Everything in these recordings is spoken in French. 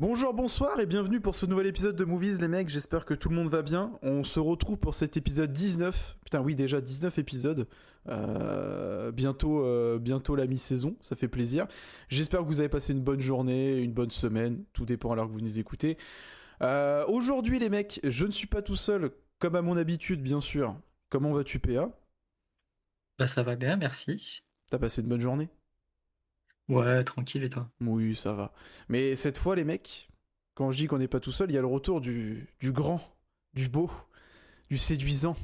Bonjour, bonsoir et bienvenue pour ce nouvel épisode de Movies les mecs, j'espère que tout le monde va bien. On se retrouve pour cet épisode 19. Putain oui déjà 19 épisodes. Bientôt la mi-saison, ça fait plaisir. J'espère que vous avez passé une bonne journée, une bonne semaine, tout dépend à l'heure que vous nous écoutez. Aujourd'hui les mecs, je ne suis pas tout seul, comme à mon habitude bien sûr. Comment vas-tu PA? Bah ça va bien, merci. T'as passé une bonne journée? Ouais, tranquille et toi? Oui, ça va. Mais cette fois les mecs, quand je dis qu'on n'est pas tout seul, il y a le retour du grand, du beau, du séduisant,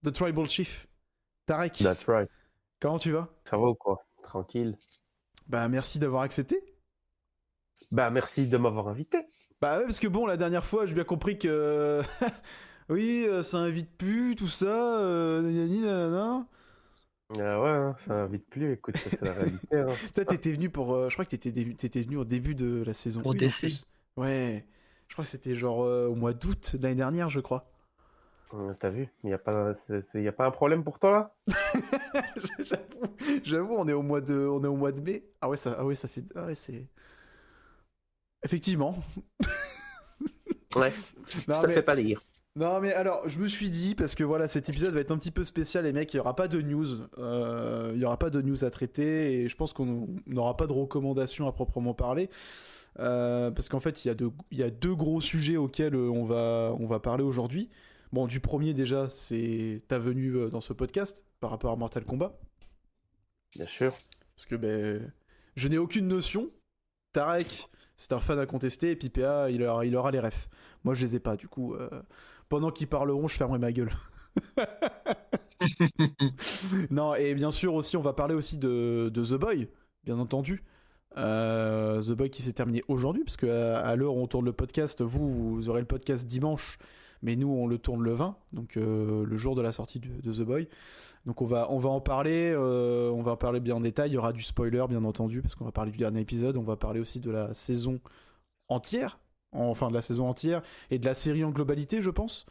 The Tribal Chief, Tarek. That's right. Comment tu vas? Ça va ou quoi? Tranquille. Bah merci d'avoir accepté. Bah merci de m'avoir invité. Bah ouais, parce que bon, la dernière fois, j'ai bien compris que... oui, ça invite plus, tout ça, nanani, nanana. Ah ouais, hein, ça m'invite plus, écoute, ça c'est la réalité. Hein. Toi, t'étais venu pour... je crois que t'étais venu au début de la saison Pour 1 en DC. plus. Ouais, je crois que c'était genre au mois d'août de l'année dernière, je crois. T'as vu? Y a pas un problème pour toi là? J'avoue, on est au mois de mai. Ah ouais, ça fait... Ah ouais, c'est... Effectivement. Ouais, Non, ça te fait mais pas lire. Non mais alors je me suis dit parce que voilà cet épisode va être un petit peu spécial les mecs, il y aura pas de news, il y aura pas de news à traiter et je pense qu'on n'aura pas de recommandations à proprement parler parce qu'en fait il y a deux gros sujets auxquels on va parler aujourd'hui. Bon du premier déjà c'est ta venue dans ce podcast par rapport à Mortal Kombat Bien sûr. parce que ben je n'ai aucune notion. Tarek c'est un fan à contester et puis PA il aura les refs. Moi je les ai pas du coup. Pendant qu'ils parleront, je fermerai ma gueule. Non, et bien sûr aussi, on va parler aussi de The Boy, bien entendu. The Boy qui s'est terminé aujourd'hui, parce que à l'heure où on tourne le podcast, vous aurez le podcast dimanche, mais nous on le tourne le 20, donc le jour de la sortie de The Boy. Donc on va on va en parler bien en détail. Il y aura du spoiler, bien entendu, parce qu'on va parler du dernier épisode. On va parler aussi de la saison entière, enfin de la saison entière, et de la série en globalité, je pense.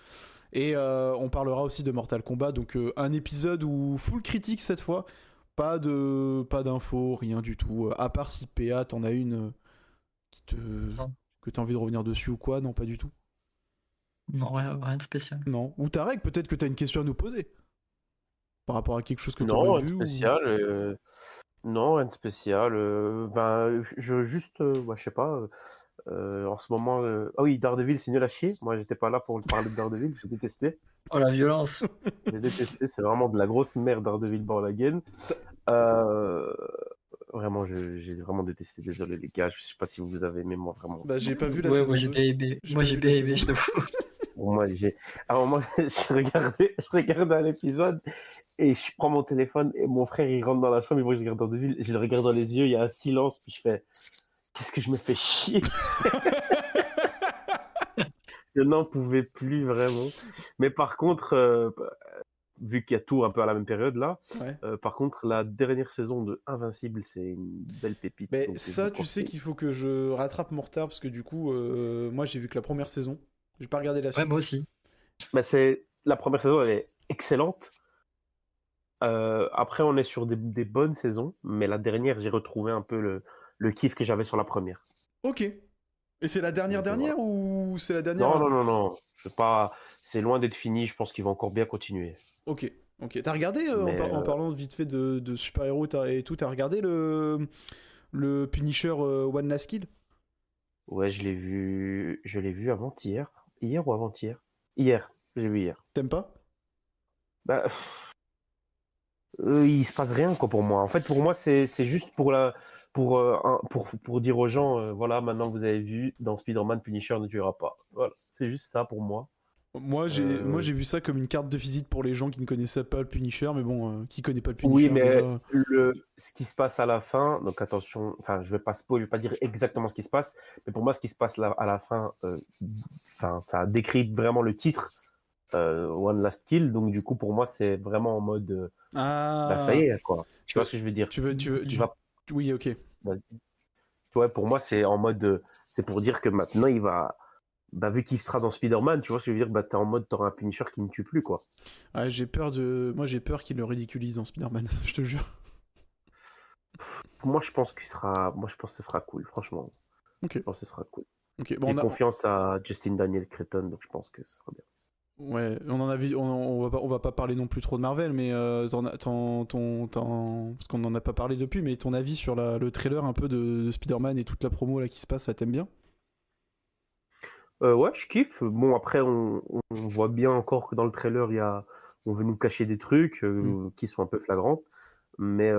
Et on parlera aussi de Mortal Kombat, donc un épisode où full critique cette fois, pas d'infos, rien du tout. À part si PA t'en as une qui te Non, que t'as envie de revenir dessus ou quoi, non pas du tout. non, rien de spécial. Non. Ou Tarek, peut-être que t'as une question à nous poser par rapport à quelque chose que t'aurais Non, rien de vu ou. spécial. Non, rien de spécial. Ben, ouais, je sais pas. En ce moment, ah oui, Daredevil, c'est nul à chier. Moi, j'étais pas là pour parler de Daredevil. J'ai détesté. Oh la violence! J'ai détesté. C'est vraiment de la grosse merde, Daredevil Born Again. Euh, Vraiment, j'ai vraiment détesté. Désolé les gars, je sais pas si vous avez aimé, moi vraiment. Bah j'ai pas vu la Ouais, moi saison j'ai 2. bien aimé. J'ai Moi pas j'ai vu la bien aimé, saison je 2. t'avoue. Pour moi, à un moment, je regardais un épisode et je prends mon téléphone et mon frère il rentre dans la chambre, il voit que je regarde dans Deville, je le regarde dans les yeux, il y a un silence, puis je fais, qu'est-ce que je me fais chier? Je n'en pouvais plus vraiment. Mais par contre, vu qu'il y a tout un peu à la même période là, Ouais. par contre, la dernière saison de Invincible, c'est une belle pépite, Mais donc je vous ça, tu sais conseille. qu'il faut que je rattrape mon retard parce que du coup, moi j'ai vu que la première saison. J'ai pas regardé la Ouais, moi suite. aussi. Bah, la première saison, elle est excellente. Après, on est sur des bonnes saisons, mais la dernière, j'ai retrouvé un peu le kiff que j'avais sur la première. Ok. Et c'est la dernière Donc voilà. dernière ou c'est la dernière Non, non, non, non. C'est pas, c'est loin d'être fini. Je pense qu'il va encore bien continuer. Ok. Ok. T'as regardé, Mais en parlant vite fait de super-héros et tout, t'as regardé le Punisher One Last Kill? ouais, je l'ai vu avant-hier, hier ou avant-hier. Hier, je l'ai vu hier. T'aimes pas? Bah, il se passe rien quoi pour moi. En fait, pour moi, c'est juste pour dire aux gens, voilà, maintenant vous avez vu dans Spider-Man, Punisher ne tuera pas. Voilà, c'est juste ça pour moi. Moi Euh, j'ai vu ça comme une carte de visite pour les gens qui ne connaissaient pas le Punisher, mais bon, qui connaît pas le Oui, Punisher mais déjà? ce qui se passe à la fin, donc attention, enfin, je vais pas spoiler, je vais pas dire exactement ce qui se passe, mais pour moi, ce qui se passe là, à la fin, enfin, ça décrit vraiment le titre, One Last Kill, donc du coup, pour moi, c'est vraiment en mode, bah, ça y Ah, est, quoi. Tu ça- vois ce que je veux dire? Il tu... va, Oui, ok. bah, ouais, pour moi, c'est en mode, c'est pour dire que maintenant, il va, bah, vu qu'il sera dans Spider-Man, tu vois ce que je veux dire? Bah, t'es en mode, t'auras un Punisher qui ne tue plus, quoi. Ouais, moi j'ai peur qu'il le ridiculise dans Spider-Man, je te jure. Moi, je pense que ce sera cool, franchement. Ok. Je pense que ce sera cool. Ok, bon, J'ai confiance à Justin Daniel Cretton, donc je pense que ce sera bien. Ouais, on en a vu, on va pas parler non plus trop de Marvel, mais parce qu'on en a pas parlé depuis, mais ton avis sur le trailer un peu de Spider-Man et toute la promo là qui se passe, ça t'aime bien? Ouais, je kiffe. Bon, après, on voit bien encore que dans le trailer, on veut nous cacher des trucs qui sont un peu flagrants. Mais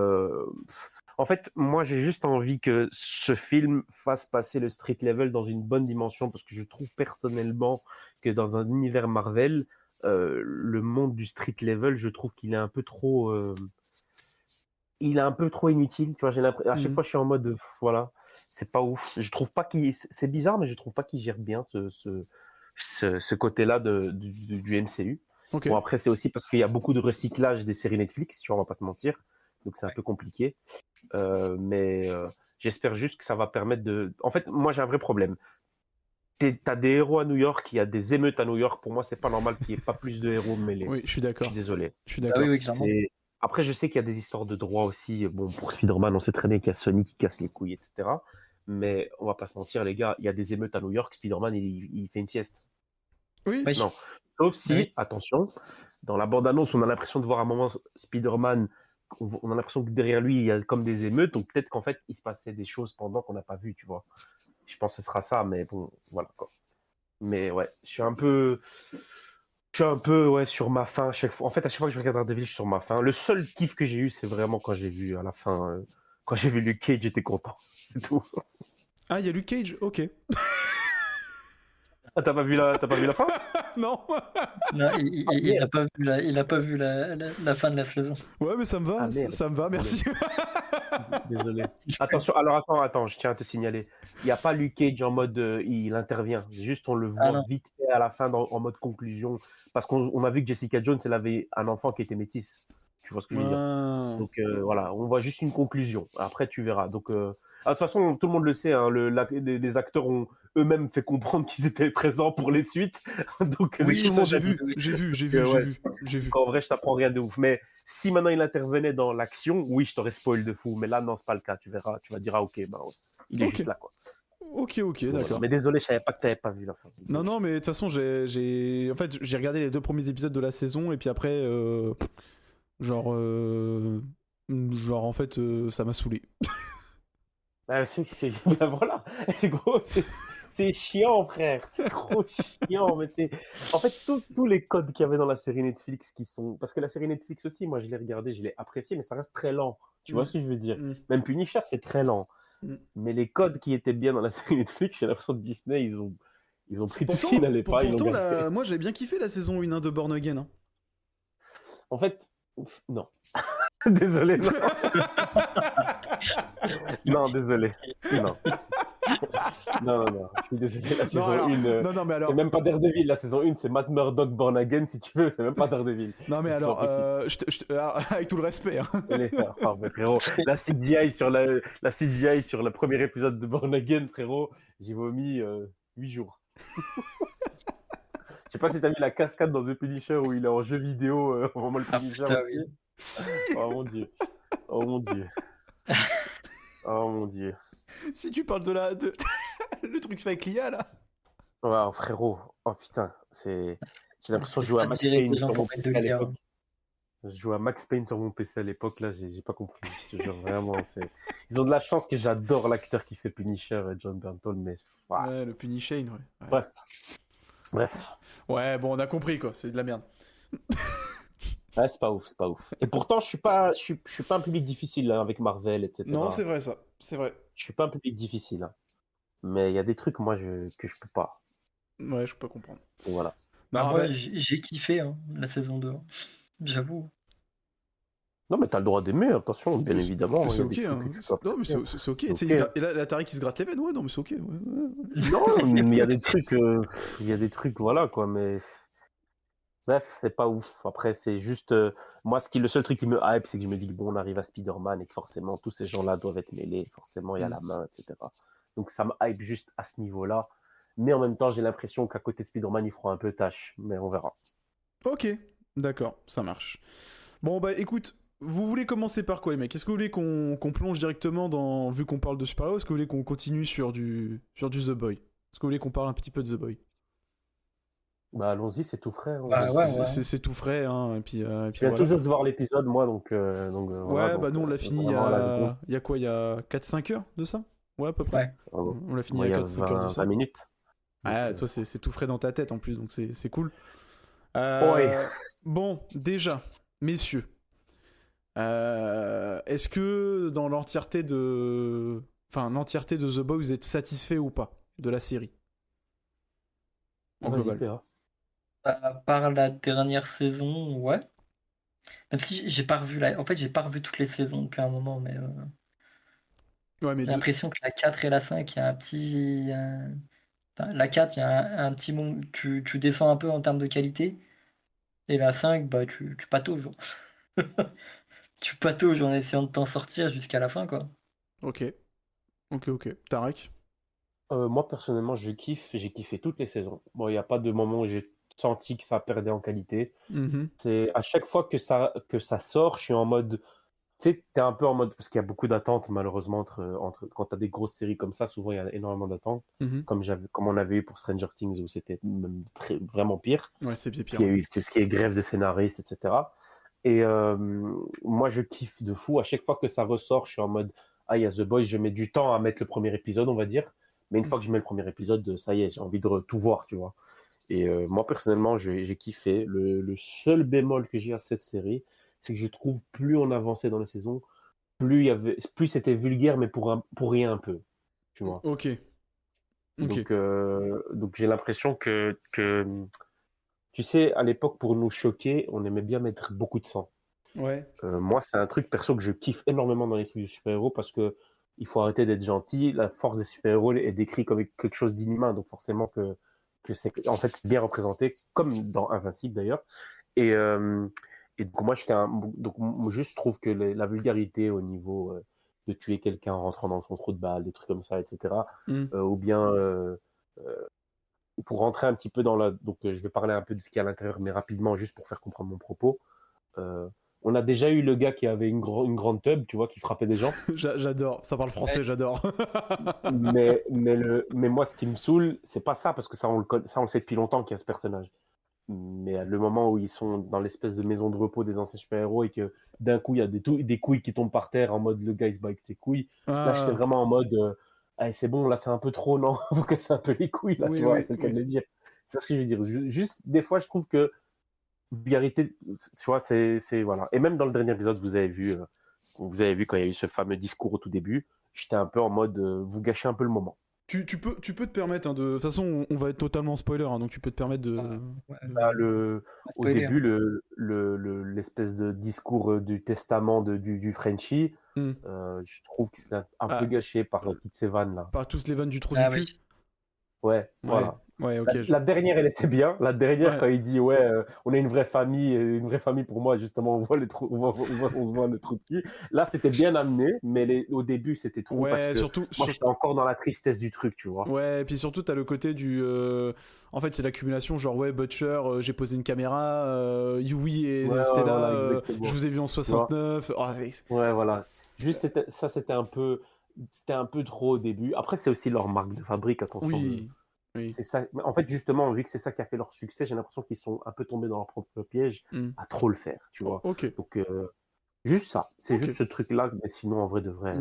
en fait, moi, j'ai juste envie que ce film fasse passer le street level dans une bonne dimension, parce que je trouve personnellement que dans un univers Marvel, le monde du street level, je trouve qu'il est un peu trop, il est un peu trop inutile. Tu vois, j'ai l'impression, à chaque Mhm. fois, je suis en mode, voilà, c'est pas ouf. Je trouve pas c'est bizarre, mais je trouve pas qu'il gère bien ce côté-là du MCU. Ok. Bon, après, c'est aussi parce qu'il y a beaucoup de recyclage des séries Netflix, tu vois, on va pas se mentir. Donc, c'est un peu compliqué. Mais j'espère juste que ça va permettre de. En fait, moi, j'ai un vrai problème. T'as des héros à New York, il y a des émeutes à New York. Pour moi, c'est pas normal qu'il n'y ait pas plus de héros mêlés. Oui, je suis Je suis d'accord. désolé. Je suis Ah oui, d'accord. oui, clairement. Après, je sais qu'il y a des histoires de droit aussi. Bon, pour Spider-Man, on sait très bien qu'il y a Sony qui casse les couilles, etc. Mais on va pas se mentir, les gars, il y a des émeutes à New York. Spider-Man, il fait une sieste. Oui. Oui. Non. Sauf si, Oui. attention, dans la bande-annonce, on a l'impression de voir un moment Spider-Man, on a l'impression que derrière lui, il y a comme des émeutes, donc peut-être qu'en fait, il se passait des choses pendant qu'on n'a pas vu, tu vois. Je pense que ce sera ça, mais bon, voilà quoi. Mais ouais, je suis un peu ouais, sur ma faim à chaque fois. En fait, à chaque fois que je regarde Daredevil, je suis sur ma faim. Le seul kiff que j'ai eu, c'est vraiment quand j'ai vu à la fin, quand j'ai vu Luke Cage, j'étais content. C'est tout. Ah, il y a Luke Cage. Ok. Ah, t'as pas vu la fin? Non. Non, Ah il merde. a pas vu il a pas vu la fin de la saison. Ouais, mais ça me Ah va. merde. Ça me va. Merci. Désolé. Attention, alors attends, je tiens à te signaler. Il n'y a pas Luke Cage en mode il intervient. Juste on le Ah voit non. vite fait à la fin en mode conclusion. Parce qu'on a vu que Jessica Jones, elle avait un enfant qui était métisse. Tu vois ce que je veux dire? Ah. Donc voilà, on voit juste une conclusion. Après, tu verras. Donc, de toute façon, tout le monde le sait, hein, les acteurs ont eux-mêmes fait comprendre qu'ils étaient présents pour les suites. Donc, tout Oui, le ça monde j'ai a dit. vu. J'ai vu. J'ai Donc, vu. J'ai ouais. vu. J'ai vu. Donc, en vrai, je t'apprends rien de ouf. Mais si maintenant il intervenait dans l'action, oui, je t'aurais spoil de fou. Mais là, non, c'est pas le cas. Tu verras, tu vas dire, ah, ok, bah, ouais. Il est Ok. juste là, quoi. Ok. Ok. Donc, voilà. D'accord. Mais désolé, je savais pas que t'avais pas vu la fin. Non, non, mais de toute façon, en fait, j'ai regardé les 2 premiers épisodes de la saison et puis après, genre, genre en fait, ça m'a saoulé. Ah, ben voilà, gros, c'est chiant, frère. C'est trop chiant. Mais en fait, tous les codes qu'il y avait dans la série Netflix qui sont. Parce que la série Netflix aussi, moi, je l'ai regardée, je l'ai appréciée, mais ça reste très lent. Tu vois Mm. ce que je veux dire? Mm. Même Punisher, c'est très lent. Mm. Mais les codes qui étaient bien dans la série Netflix, j'ai l'impression que Disney, ils ont pris tout ce qui n'allait pas, ils l'ont Pourtant gardé. moi j'avais bien kiffé la saison 1 de Born Again. Hein. En fait, non. Désolé, non. Non, désolé. Non. Non, je suis désolé, la Non, saison alors, 1, non, mais c'est alors, même pas Daredevil, la saison 1, c'est Matt Murdock Born Again, si tu veux, c'est même pas Daredevil. non, mais Donc, sois alors, précis. alors, avec tout le respect. Hein. Mais frérot, la CGI sur le premier épisode de Born Again, frérot, j'ai vomi 8 jours. Je sais pas si t'as vu la cascade dans The Punisher où il est en jeu vidéo, vraiment le Ah Punisher putain, aussi. oui. Si, Oh mon dieu. Oh mon dieu. Oh mon dieu. si tu parles de le truc fait avec l'IA là. Wow, frérot. Oh putain, j'ai l'impression de C'est jouer à ça de Max virer Payne les gens sur mon pour mettre PC de à l'IA. l'époque. Je jouais à Max Payne sur mon PC à l'époque, là, j'ai pas compris. Je te jure, vraiment. Ils ont de la chance que j'adore l'acteur qui fait Punisher, John Bernthal, mais. Ouah. Ouais, le Punisher, ouais. Bref. Bref. Ouais, bon, on a compris quoi, c'est de la merde. Ouais, c'est pas ouf, c'est pas ouf. Et pourtant, je suis pas un public difficile là, avec Marvel, etc. Non, c'est vrai ça, c'est vrai. Je suis pas un public difficile. Hein. Mais il y a des trucs, moi, que je peux pas. Ouais, je peux pas comprendre. Donc, voilà. Bah, Non, moi, ben, j'ai kiffé hein, la saison 2. Hein. J'avoue. Non, mais t'as le droit d'aimer, attention, bien évidemment. c'est Il y a ok, des trucs hein. que tu peux Non, mais apprécier. c'est ok. C'est Tu sais, ok. et là, la Tariq qui se gratte les veines, ouais, non, mais c'est ok. Ouais. Non, mais il y a des trucs, voilà, quoi, mais. Bref, c'est pas ouf. Après, c'est juste. Moi, le seul truc qui me hype, c'est que je me dis que bon, on arrive à Spider-Man et que forcément, tous ces gens-là doivent être mêlés. Forcément, il y a la main, etc. Donc, ça me hype juste à ce niveau-là. Mais en même temps, j'ai l'impression qu'à côté de Spider-Man, ils feront un peu tâche. Mais on verra. Ok, d'accord, ça marche. Bon, bah écoute, vous voulez commencer par quoi, les mecs? Est-ce que vous voulez qu'on plonge directement dans. Vu qu'on parle de super-héros, est-ce que vous voulez qu'on continue sur du The Boy? Est-ce que vous voulez qu'on parle un petit peu de The Boy? Bah, allons-y, c'est tout frais. Hein. Bah, ouais. C'est tout frais, hein, et puis Je viens voilà. toujours de voir l'épisode, moi, donc Ouais, bah nous on l'a fini il y a... il y a quoi? Il y a 4-5 heures de ça? Ouais, à peu près. Ouais. On l'a fini Moi, il y a il y a 4-5 heures de ça. 20 minutes. Ah, toi c'est tout frais dans ta tête en plus, donc c'est cool. Ouais. Bon, déjà, messieurs, est-ce que dans l'entièreté de... Enfin, l'entièreté de The Boy, vous êtes satisfait ou pas de la série? En Vas-y, global. PA. À part la dernière saison, ouais. Même si j'ai pas revu En fait, j'ai pas revu toutes les saisons depuis un moment, mais Ouais, mais j'ai l'impression que la 4 et la 5, il y a un petit. Enfin, la 4, il y a un petit moment. Tu descends un peu en termes de qualité. Et la 5, bah, tu patauges, genre. Tu patauges en essayant de t'en sortir jusqu'à la fin, quoi. Ok. Ok. Tarek? Moi, personnellement, j'ai kiffé toutes les saisons. Bon, il n'y a pas de moment où j'ai senti que ça perdait en qualité. Mhm. C'est à chaque fois que ça sort, je suis en mode. Tu sais, t'es un peu en mode. Parce qu'il y a beaucoup d'attentes, malheureusement, quand t'as des grosses séries comme ça, souvent il y a énormément d'attentes. Mhm. Comme on avait eu pour Stranger Things, où c'était même vraiment pire. Ouais, c'est pire. Il y a eu tout ce qui est grève de scénaristes, etc. Et moi, je kiffe de fou. À chaque fois que ça ressort, je suis en mode. Ah, il y a The Boys, je mets du temps à mettre le premier épisode, on va dire. Mais une fois que je mets le premier épisode, ça y est, j'ai envie de tout voir, tu vois. Et moi, personnellement, j'ai kiffé. Le seul bémol que j'ai à cette série, c'est que je trouve plus on avançait dans la saison, plus c'était vulgaire, mais pour rien un peu, tu vois. Ok. Donc j'ai l'impression que, tu sais, à l'époque, pour nous choquer, on aimait bien mettre beaucoup de sang. Ouais. Moi, c'est un truc perso que je kiffe énormément dans les trucs de super-héros parce que il faut arrêter d'être gentil. La force des super-héros est décrite comme quelque chose d'inhumain, donc forcément que en fait, c'est bien représenté, comme dans Invincible d'ailleurs. Et, euh, et donc juste je trouve que la vulgarité au niveau de tuer quelqu'un en rentrant dans son trou de balle, des trucs comme ça, etc. Mm. Ou bien euh, pour rentrer un petit peu donc je vais parler un peu de ce qu'il y a à l'intérieur, mais rapidement, juste pour faire comprendre mon propos. Euh, on a déjà eu le gars qui avait une grande tub, tu vois, qui frappait des gens. J'adore. Ça parle français, j'adore. Mais moi, ce qui me saoule, c'est pas ça, parce que ça, on le sait depuis longtemps qu'il y a ce personnage. Mais le moment où ils sont dans l'espèce de maison de repos des anciens super-héros et que d'un coup, il y a des couilles qui tombent par terre en mode le gars il se bat avec ses couilles. Là, j'étais vraiment en mode allez, c'est bon, là, c'est un peu trop, non? Faut casser un peu les couilles, là, Oui, tu vois, oui, c'est le cas oui. de le dire. Tu vois ce que je veux dire? Juste, des fois, je trouve que vulgarité, tu vois, voilà. Et même dans le dernier épisode, vous avez vu quand il y a eu ce fameux discours au tout début, j'étais un peu en mode vous gâchez un peu le moment. Tu peux te permettre, hein, de... De toute façon, on va être totalement spoiler, hein, donc tu peux te permettre de... Ouais, Bah, au spoiler, début, l'espèce de discours du testament du Frenchie, Mm. je trouve que c'est un peu Ah, gâché par toutes ces vannes là. par tous les vannes du trou du Ah cul. oui. Ouais, voilà. Ouais, ok. La dernière, elle était bien. La dernière, Ouais. quand il dit ouais, on est une vraie famille pour moi, justement, on voit les trous, on se voit le trou de cul. Là, c'était bien amené, mais au début, c'était trop parce Ouais, que surtout... moi, j'étais encore dans la tristesse du truc, tu vois. Ouais, et puis surtout, t'as le côté du... En fait, c'est l'accumulation, genre, ouais, Butcher, j'ai posé une caméra, Yui et Ouais, Stella, voilà, exactement. je vous ai vu en Tu vois. 69... Oh, Ouais, voilà. Juste, c'était un peu trop au début. Après, c'est aussi leur marque de fabrique, attention. oui, oui. C'est ça. En fait, justement, vu que c'est ça qui a fait leur succès, j'ai l'impression qu'ils sont un peu tombés dans leur propre piège Mm. à trop le faire, tu vois. Ok. Donc, juste ça. C'est Ok. juste ce truc-là, mais sinon, en vrai, de vrai,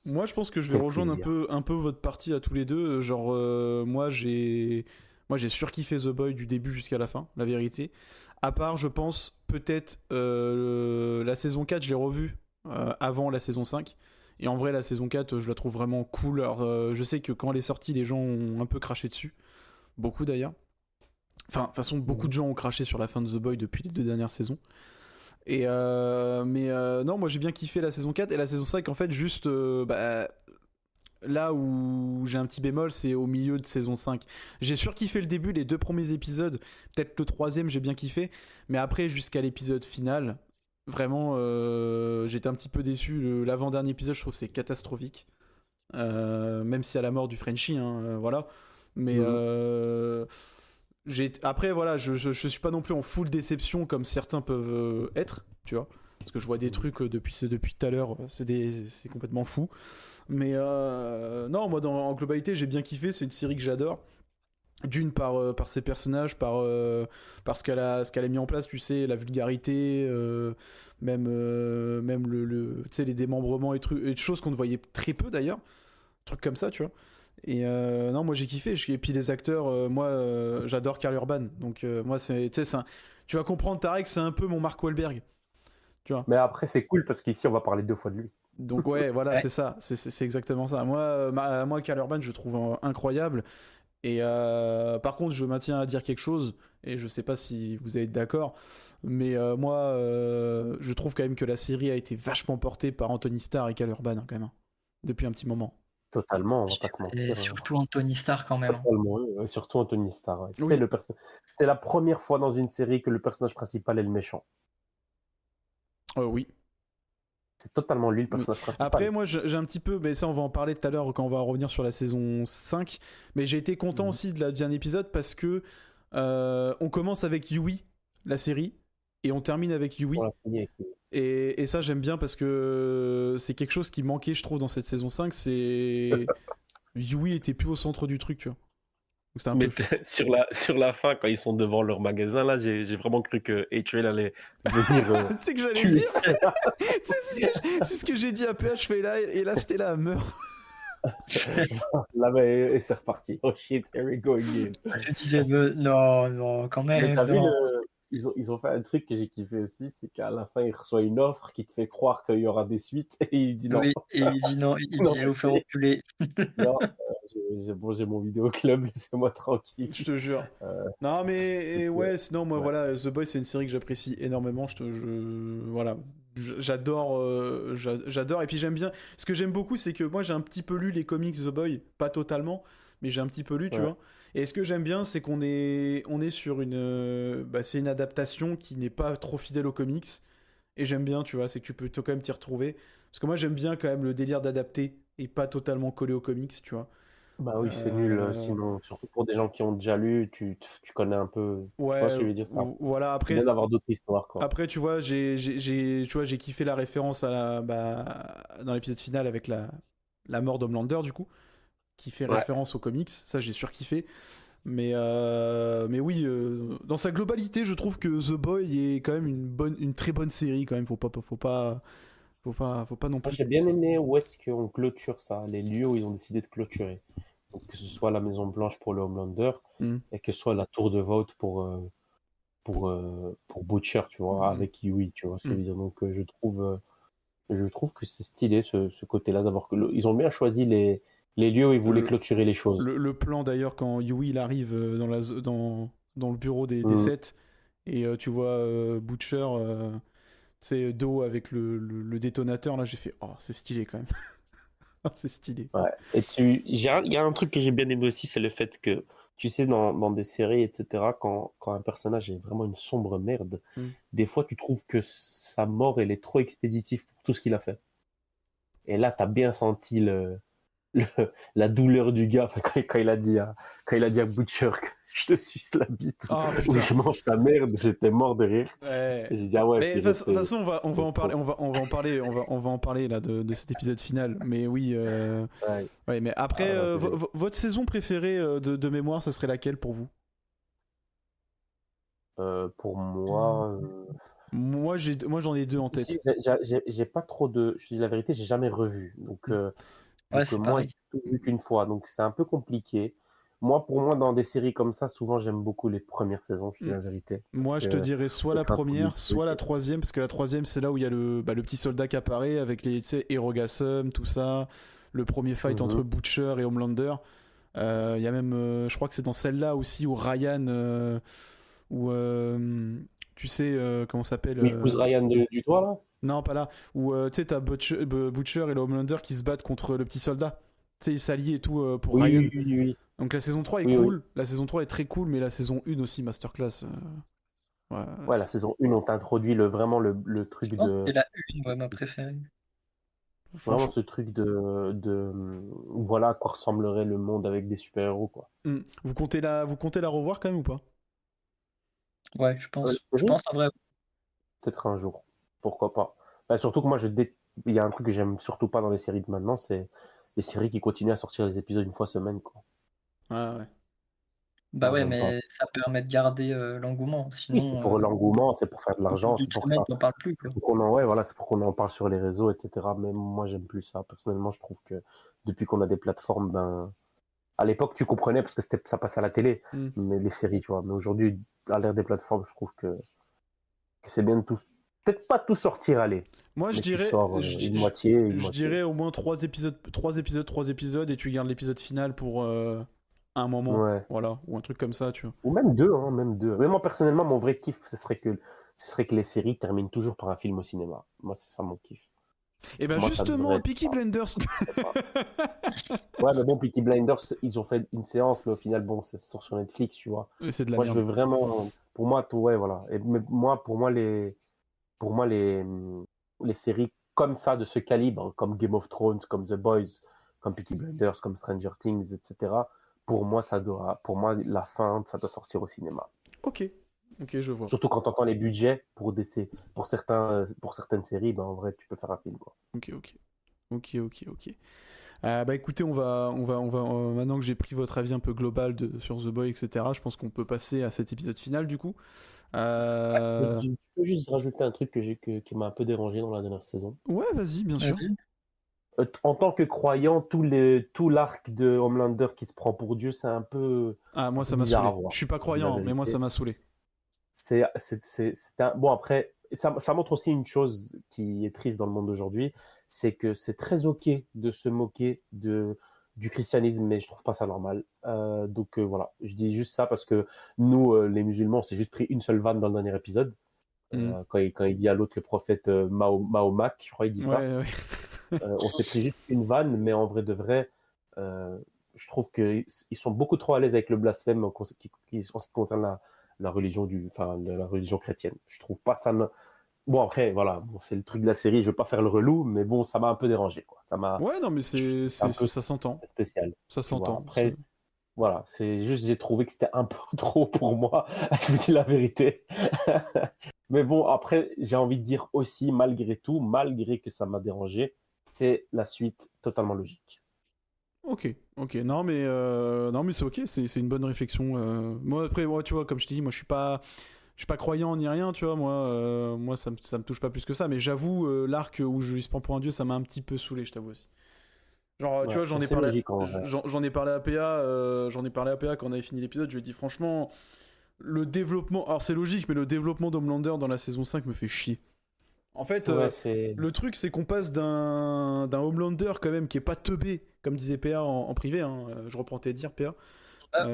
Moi, je pense que je vais quel rejoindre plaisir. un peu votre partie à tous les deux. Genre, moi, j'ai surkiffé The Boy du début jusqu'à la fin, la vérité. À part, je pense, peut-être la saison 4, je l'ai revue avant la saison 5. Et en vrai, la saison 4, je la trouve vraiment cool. Alors, je sais que quand elle est sortie, les gens ont un peu craché dessus. Beaucoup d'ailleurs. Enfin, de toute façon, beaucoup de gens ont craché sur la fin de The Boy depuis les 2 dernières saisons. Non, moi j'ai bien kiffé la saison 4 et la saison 5, en fait, juste là où j'ai un petit bémol, c'est au milieu de saison 5. J'ai surkiffé le début, les 2 premiers épisodes, peut-être le 3e, j'ai bien kiffé, mais après, jusqu'à l'épisode final, vraiment, j'étais un petit peu déçu. L'avant-dernier épisode, je trouve que c'est catastrophique. Même si à la mort du Frenchie, hein, voilà. Mais après, voilà, je suis pas non plus en full déception comme certains peuvent être, tu vois. Parce que je vois des trucs depuis tout à l'heure, c'est complètement fou. Mais non, moi, en globalité, j'ai bien kiffé. C'est une série que j'adore. D'une par ses personnages, par ce qu'elle a mis en place, tu sais, la vulgarité, même tu sais, les démembrements et choses qu'on ne voyait très peu d'ailleurs, trucs comme ça, tu vois. Et non, moi j'ai kiffé. Et puis les acteurs, moi j'adore Karl Urban, donc moi c'est, tu sais, tu vas comprendre, Tarek, c'est un peu mon Mark Wahlberg, tu vois. Mais après, c'est cool parce qu'ici, on va parler 2 fois de lui. Donc ouais, voilà, Ouais. c'est ça, c'est exactement ça. Moi Karl Urban, je trouve incroyable. Et par contre, je maintiens à dire quelque chose, et je sais pas si vous allez être d'accord, mais moi, je trouve quand même que la série a été vachement portée par Anthony Starr et Karl Urban, hein, quand même, hein, depuis un petit moment. Totalement, on va Je pas se dirais mentir. surtout Anthony Starr quand même, hein. Totalement, surtout Anthony Starr. Ouais. Oui, C'est la première fois dans une série que le personnage principal est le méchant. oui, C'est totalement lui le oui. personnage Après, principal. moi, j'ai un petit peu, mais ça, on va en parler tout à l'heure quand on va revenir sur la saison 5, mais j'ai été content Mhm. aussi d'un épisode parce que on commence avec Yui, la série, et on termine avec On Yui. l'a fini avec lui. Et ça, j'aime bien parce que c'est quelque chose qui manquait, je trouve, dans cette saison 5. C'est. Yui était plus au centre du truc, tu vois. Donc c'était un peu Mais chaud. sur la fin, quand ils sont devant leur magasin, là, j'ai vraiment cru que H-Rail allait venir Tu sais que j'allais le tuer. dire. Tu sais, c'est ce que j'ai dit à PH, je fais là, et là, c'était là, meurt. Là, mais, et c'est reparti. Oh shit, here we go again. Je disais, non, non, quand Mais même, t'as vu, non. ils ont fait un truc que j'ai kiffé aussi, c'est qu'à la fin, il reçoit une offre qui te fait croire qu'il y aura des suites et il dit non. Oui, et il dit non, il Non, dit, allez vous faire enculer. non, j'ai mon vidéoclub, laissez-moi tranquille. Je te jure. Euh, Non, mais ouais, sinon, moi, ouais. voilà, The Boys, c'est une série que j'apprécie énormément. Voilà. J'adore, j'adore. Et puis j'aime bien. Ce que j'aime beaucoup, c'est que moi, j'ai un petit peu lu les comics The Boy, pas totalement, mais j'ai un petit peu lu, tu Ouais. vois. Et ce que j'aime bien, c'est qu'on est sur c'est une adaptation qui n'est pas trop fidèle aux comics. Et j'aime bien, tu vois, c'est que tu peux quand même t'y retrouver. Parce que moi, j'aime bien quand même le délire d'adapter et pas totalement coller aux comics, tu vois. Bah oui, c'est nul, Euh, sinon, surtout pour des gens qui ont déjà lu, tu connais un peu, tu vois Ouais, ce que je veux dire, ça. voilà. C'est bien Après, d'avoir d'autres histoires, quoi. après, tu vois, tu vois, j'ai kiffé la référence dans l'épisode final avec la mort d'Homelander, du coup, qui fait Ouais. référence aux comics. Ça, j'ai surkiffé. Mais oui, dans sa globalité, je trouve que The Boy est quand même une très bonne série, quand même. Faut pas non Moi, plus. j'ai bien aimé où est-ce qu'on clôture ça, les lieux où ils ont décidé de clôturer. Donc, que ce soit la Maison Blanche pour le Homelander Mm. et que ce soit la tour de vote pour Butcher, tu vois, Mm. avec Yui, tu vois ce que je Mm. veux dire. Donc, je trouve que c'est stylé ce côté-là d'avoir que ils ont bien choisi les lieux où ils voulaient Le, clôturer les choses. le plan d'ailleurs quand Yui il arrive dans le bureau des Mm. sept et tu vois Butcher c'est dos avec le détonateur là, j'ai fait oh c'est stylé quand même. C'est stylé. Ouais. Et il y a un truc que j'ai bien aimé aussi, c'est le fait que, tu sais, dans des séries, etc., quand un personnage est vraiment une sombre merde, Mm. des fois, tu trouves que sa mort, elle est trop expéditive pour tout ce qu'il a fait. Et là, t'as bien senti le- la douleur du gars enfin, quand il a dit à Butcher que je te suce la bite Ah ou putain. je mange ta merde, j'étais mort de rire. Ouais. Et j'ai dit, ah ouais, Mais de purée, toute façon, on va en parler, on va en parler là de cet épisode final. Mais oui, ouais. ouais. Mais après, Ah, ouais, purée. votre saison préférée de mémoire, ça serait laquelle pour vous? Pour moi, Moi, j'en ai deux en ici, tête. j'ai pas trop de. Je te dis la vérité, j'ai jamais revu. Donc, Mm. Ouais, c'est moi, pareil. j'ai tout vu qu'une fois. Donc, c'est un peu compliqué. Moi, pour moi, dans des séries comme ça, souvent, j'aime beaucoup les premières saisons, je te dis Mm. la vérité. Parce Moi, je te que dirais soit la être introduit première, le soit la truc. troisième, parce que la troisième, c'est là où il y a le petit soldat qui apparaît avec les, tu sais, Erogasum, tout ça. Le premier fight entre Butcher et Homelander. Il y a même, je crois que c'est dans celle-là aussi où Ryan, où tu sais comment ça s'appelle Où il pousse Ryan du doigt, là? non, pas là. Où tu sais, t'as Butcher et le Homelander qui se battent contre le petit soldat. Tu sais, ils s'allient et tout pour Oui, Ryan. oui, oui, oui. Donc la saison 3 est Oui, oui. cool. La saison 3 est très cool, mais la saison 1 aussi, masterclass. Ouais, Ouais, la saison 1, on t'introduit vraiment le truc Je pense que de. c'était la une, ouais, ma préférée. Vraiment franchement. ce truc de. Voilà à quoi ressemblerait le monde avec des super-héros, quoi. Vous comptez la revoir quand même ou pas? Ouais, je pense. C'est Je vrai. pense en vrai. Peut-être un jour. Pourquoi pas. Bah, surtout que moi, il y a un truc que j'aime surtout pas dans les séries de maintenant, c'est les séries qui continuent à sortir les épisodes une fois semaine, quoi. Ah ouais. Bah Moi, ouais, j'aime pas. mais ça permet de garder l'engouement. Oui, c'est pour Sinon, l'engouement, c'est pour faire de au bout l'argent, d'une c'est pour semaine, ça. t'en parles plus, C'est quoi. pour qu'on en, ouais, voilà, c'est pour qu'on en parle sur les réseaux, etc. Mais moi, j'aime plus ça. Personnellement, je trouve que depuis qu'on a des plateformes, ben, à l'époque, tu comprenais parce que ça passait à la télé, Hmm. mais les séries, tu vois. Mais aujourd'hui, à l'ère des plateformes, je trouve que c'est bien de tout, peut-être pas tout sortir, allez, Moi, mais tu sors une je moitié. dirais au moins 3 épisodes, et tu gardes l'épisode final pour un moment, Ouais. voilà, ou un truc comme ça, tu vois. Ou même deux, hein, même deux. Mais moi, personnellement, mon vrai kiff, ce serait que les séries terminent toujours par un film au cinéma. Moi, c'est ça mon kiff. Et ben Pour moi, ça devrait justement, être Peaky ça. Blinders. Ouais, Ouais, mais bon, Peaky Blinders, ils ont fait une séance, mais au final, bon, ça sort sur Netflix, tu vois. c'est de la Moi, je veux merde. vraiment, pour moi, tout, ouais, voilà. Et mais moi, pour moi, les séries comme ça, de ce calibre, comme Game of Thrones, comme The Boys, comme Peaky Blinders, comme Stranger Things, etc. Pour moi, la fin, ça doit sortir au cinéma. Ok, ok, je vois. Surtout quand tu entends les budgets pour certaines séries, ben en vrai, tu peux faire un film, quoi. Ok, ok. Ok, ok, ok. Bah écoutez, maintenant que j'ai pris votre avis un peu global sur The Boy, etc., je pense qu'on peut passer à cet épisode final du coup. Euh... Je peux juste rajouter un truc qui m'a un peu dérangé dans la dernière saison. Ouais, vas-y, bien sûr. Vas-y. En tant que croyant, tout l'arc de Homelander qui se prend pour Dieu, c'est Ah, un moi peu ça m'a bizarre à saoulé. voir. Je suis pas Je dis la croyant, mais moi ça vérité. m'a saoulé. Bon, après, ça montre aussi une chose qui est triste dans le monde d'aujourd'hui, c'est que c'est très ok de se moquer du christianisme, mais je trouve pas ça normal. Donc voilà, je dis juste ça parce que nous, les musulmans, on s'est juste pris une seule vanne dans le dernier épisode. Hmm. Quand il dit à l'autre le prophète Mahomak, je crois il dit ça. Ouais, ouais. On s'est pris juste une vanne, mais en vrai de vrai, euh, je trouve qu'ils sont beaucoup trop à l'aise avec le blasphème en ce qui concerne la religion la religion chrétienne. Je trouve pas ça. Bon après, voilà, bon, c'est le truc de la série. Je veux pas faire le relou, mais bon, ça m'a un peu dérangé, quoi. Ouais, non, mais C'est un peu ça s'entend. spécial, Ça tu vois. s'entend. Après, voilà, c'est juste j'ai trouvé que c'était un peu trop pour moi. Je vous dis la vérité. Mais bon, après, j'ai envie de dire aussi, malgré tout, malgré que ça m'a dérangé, c'est la suite totalement logique. Ok, ok. Non, mais c'est ok, c'est une bonne réflexion. Moi, après, moi, tu vois, comme je t'ai dit, moi, je suis pas croyant ni rien, tu vois. Moi ça me touche pas plus que ça. Mais j'avoue, l'arc où il se prend pour un dieu, ça m'a un petit peu saoulé, je t'avoue aussi. Genre, tu Ouais, vois, mais c'est logique en vrai. j'en ai parlé à PA, quand on avait fini l'épisode. Je lui ai dit, franchement, le développement. Alors, c'est logique, mais le développement d'Homelander dans la saison 5 me fait chier. En fait, Ouais, c'est. le truc, c'est qu'on passe d'un Homelander quand même qui est pas teubé, comme disait PA en privé, hein, je reprends tes dires, PA. Ah.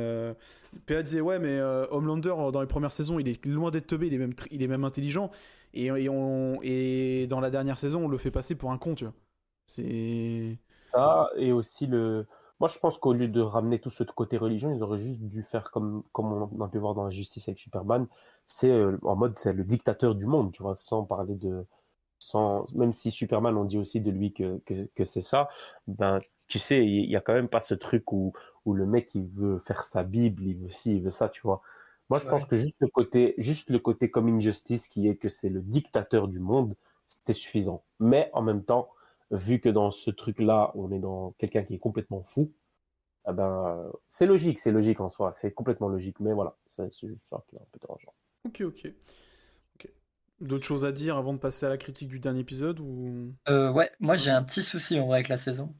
PA disait, ouais, mais Homelander, dans les premières saisons, il est loin d'être teubé, il est même intelligent. Et dans la dernière saison, on le fait passer pour un con, tu vois. C'est. Ça, et aussi le. Moi, je pense qu'au lieu de ramener tout ce côté religion, ils auraient juste dû faire comme on a pu voir dans la justice avec Superman. C'est en mode, c'est le dictateur du monde, tu vois, sans parler de. Même si Superman, on dit aussi de lui que c'est ça, ben, tu sais, il y a quand même pas ce truc où le mec, il veut faire sa Bible, il veut ci, il veut ça, tu vois. Moi, je pense Ouais. que juste le côté comme Injustice, qui est que c'est le dictateur du monde, c'était suffisant. Mais en même temps, vu que dans ce truc-là, on est dans quelqu'un qui est complètement fou, eh ben, c'est logique en soi, c'est complètement logique. Mais voilà, c'est juste ça qui est un peu dérangeant. Ok, ok. Ok. D'autres choses à dire avant de passer à la critique du dernier épisode ou... Ouais, moi j'ai un petit souci en vrai avec la saison.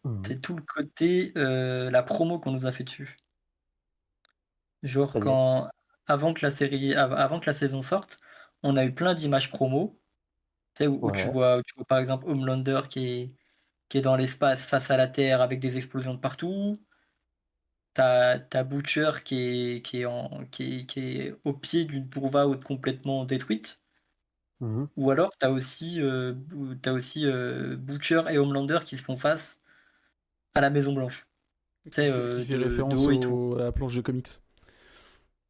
Mhm. C'est tout le côté, la promo qu'on nous a fait dessus. Genre C'est-à-dire, avant que la saison sorte, on a eu plein d'images promo, tu sais, ouais. où tu vois par exemple Homelander qui est dans l'espace face à la Terre avec des explosions de partout. T'as Butcher qui est au pied d'une tour haute complètement détruite. Mhm. Ou alors t'as aussi Butcher et Homelander qui se font face à la Maison Blanche. Tu sais, qui fait de référence haut et tout. à la planche de comics.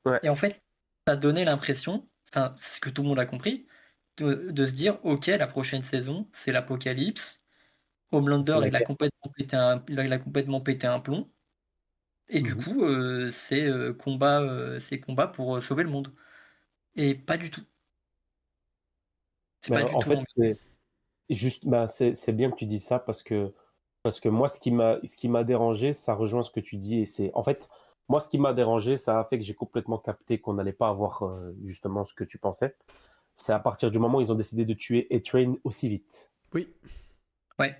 Ouais. Et en fait, ça donnait l'impression, enfin, ce que tout le monde a compris, de se dire, ok, la prochaine saison, c'est l'apocalypse. C'est Homelander, la guerre. il a complètement pété un plomb. Et du Mhm. coup, c'est combat pour sauver le monde. Et pas du tout. C'est Mais pas du en tout fait, mon but. c'est juste, bah, c'est bien que tu dises ça parce que moi, ce qui m'a dérangé, ça rejoint ce que tu dis et c'est, en fait, Moi, ce qui m'a dérangé, ça a fait que j'ai complètement capté qu'on n'allait pas avoir justement ce que tu pensais. C'est à partir du moment où ils ont décidé de tuer A-Train aussi vite. Oui. Ouais.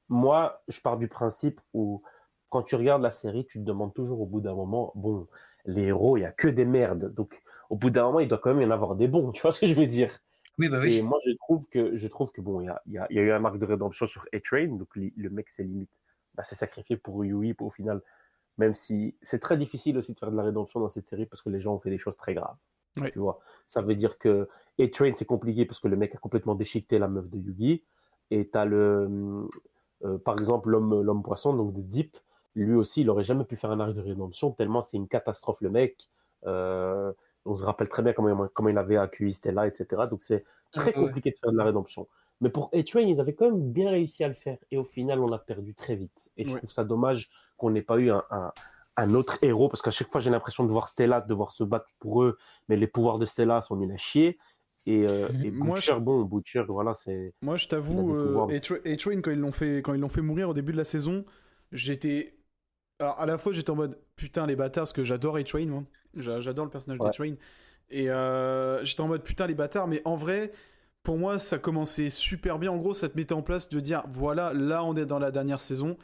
Moi, je pars du principe où quand tu regardes la série, tu te demandes toujours au bout d'un moment, bon, les héros, il y a que des merdes. Donc, au bout d'un moment, il doit quand même y en avoir des bons. Tu vois ce que je veux dire? Oui, bah Et oui. moi, je trouve que bon, il y a eu un arc de rédemption sur A-Train. Donc, le mec, c'est limite, s'est sacrifié pour Yui, au final. Même si c'est très difficile aussi de faire de la rédemption dans cette série parce que les gens ont fait des choses très graves. Ouais. Tu vois, ça veut dire que A-Train, c'est compliqué parce que le mec a complètement déchiqueté la meuf de Yugi. Et t'as par exemple, l'homme poisson, donc de Deep, lui aussi, il aurait jamais pu faire un arc de rédemption tellement c'est une catastrophe, le mec. On se rappelle très bien comment il avait accueilli Stella, etc. Donc c'est très Ouais. compliqué de faire de la rédemption. Mais pour A-Train, ils avaient quand même bien réussi à le faire. Et au final, on a perdu très vite. Et je Ouais. trouve ça dommage qu'on n'ait pas eu un autre héros, parce qu'à chaque fois, j'ai l'impression de voir Stella, de devoir se battre pour eux, mais les pouvoirs de Stella sont nuls à chier. Et Moi, Butcher, voilà, Moi, je il a t'avoue, des pouvoirs. A-Train, quand ils l'ont fait mourir au début de la saison, j'étais. Alors, à la fois, j'étais en mode putain, les bâtards, parce que j'adore A-Train, moi. J'adore le personnage Ouais. d'A-Train. Et j'étais en mode putain, les bâtards, mais en vrai, pour moi, ça commençait super bien. En gros, ça te mettait en place de dire voilà, là, on est dans la dernière saison,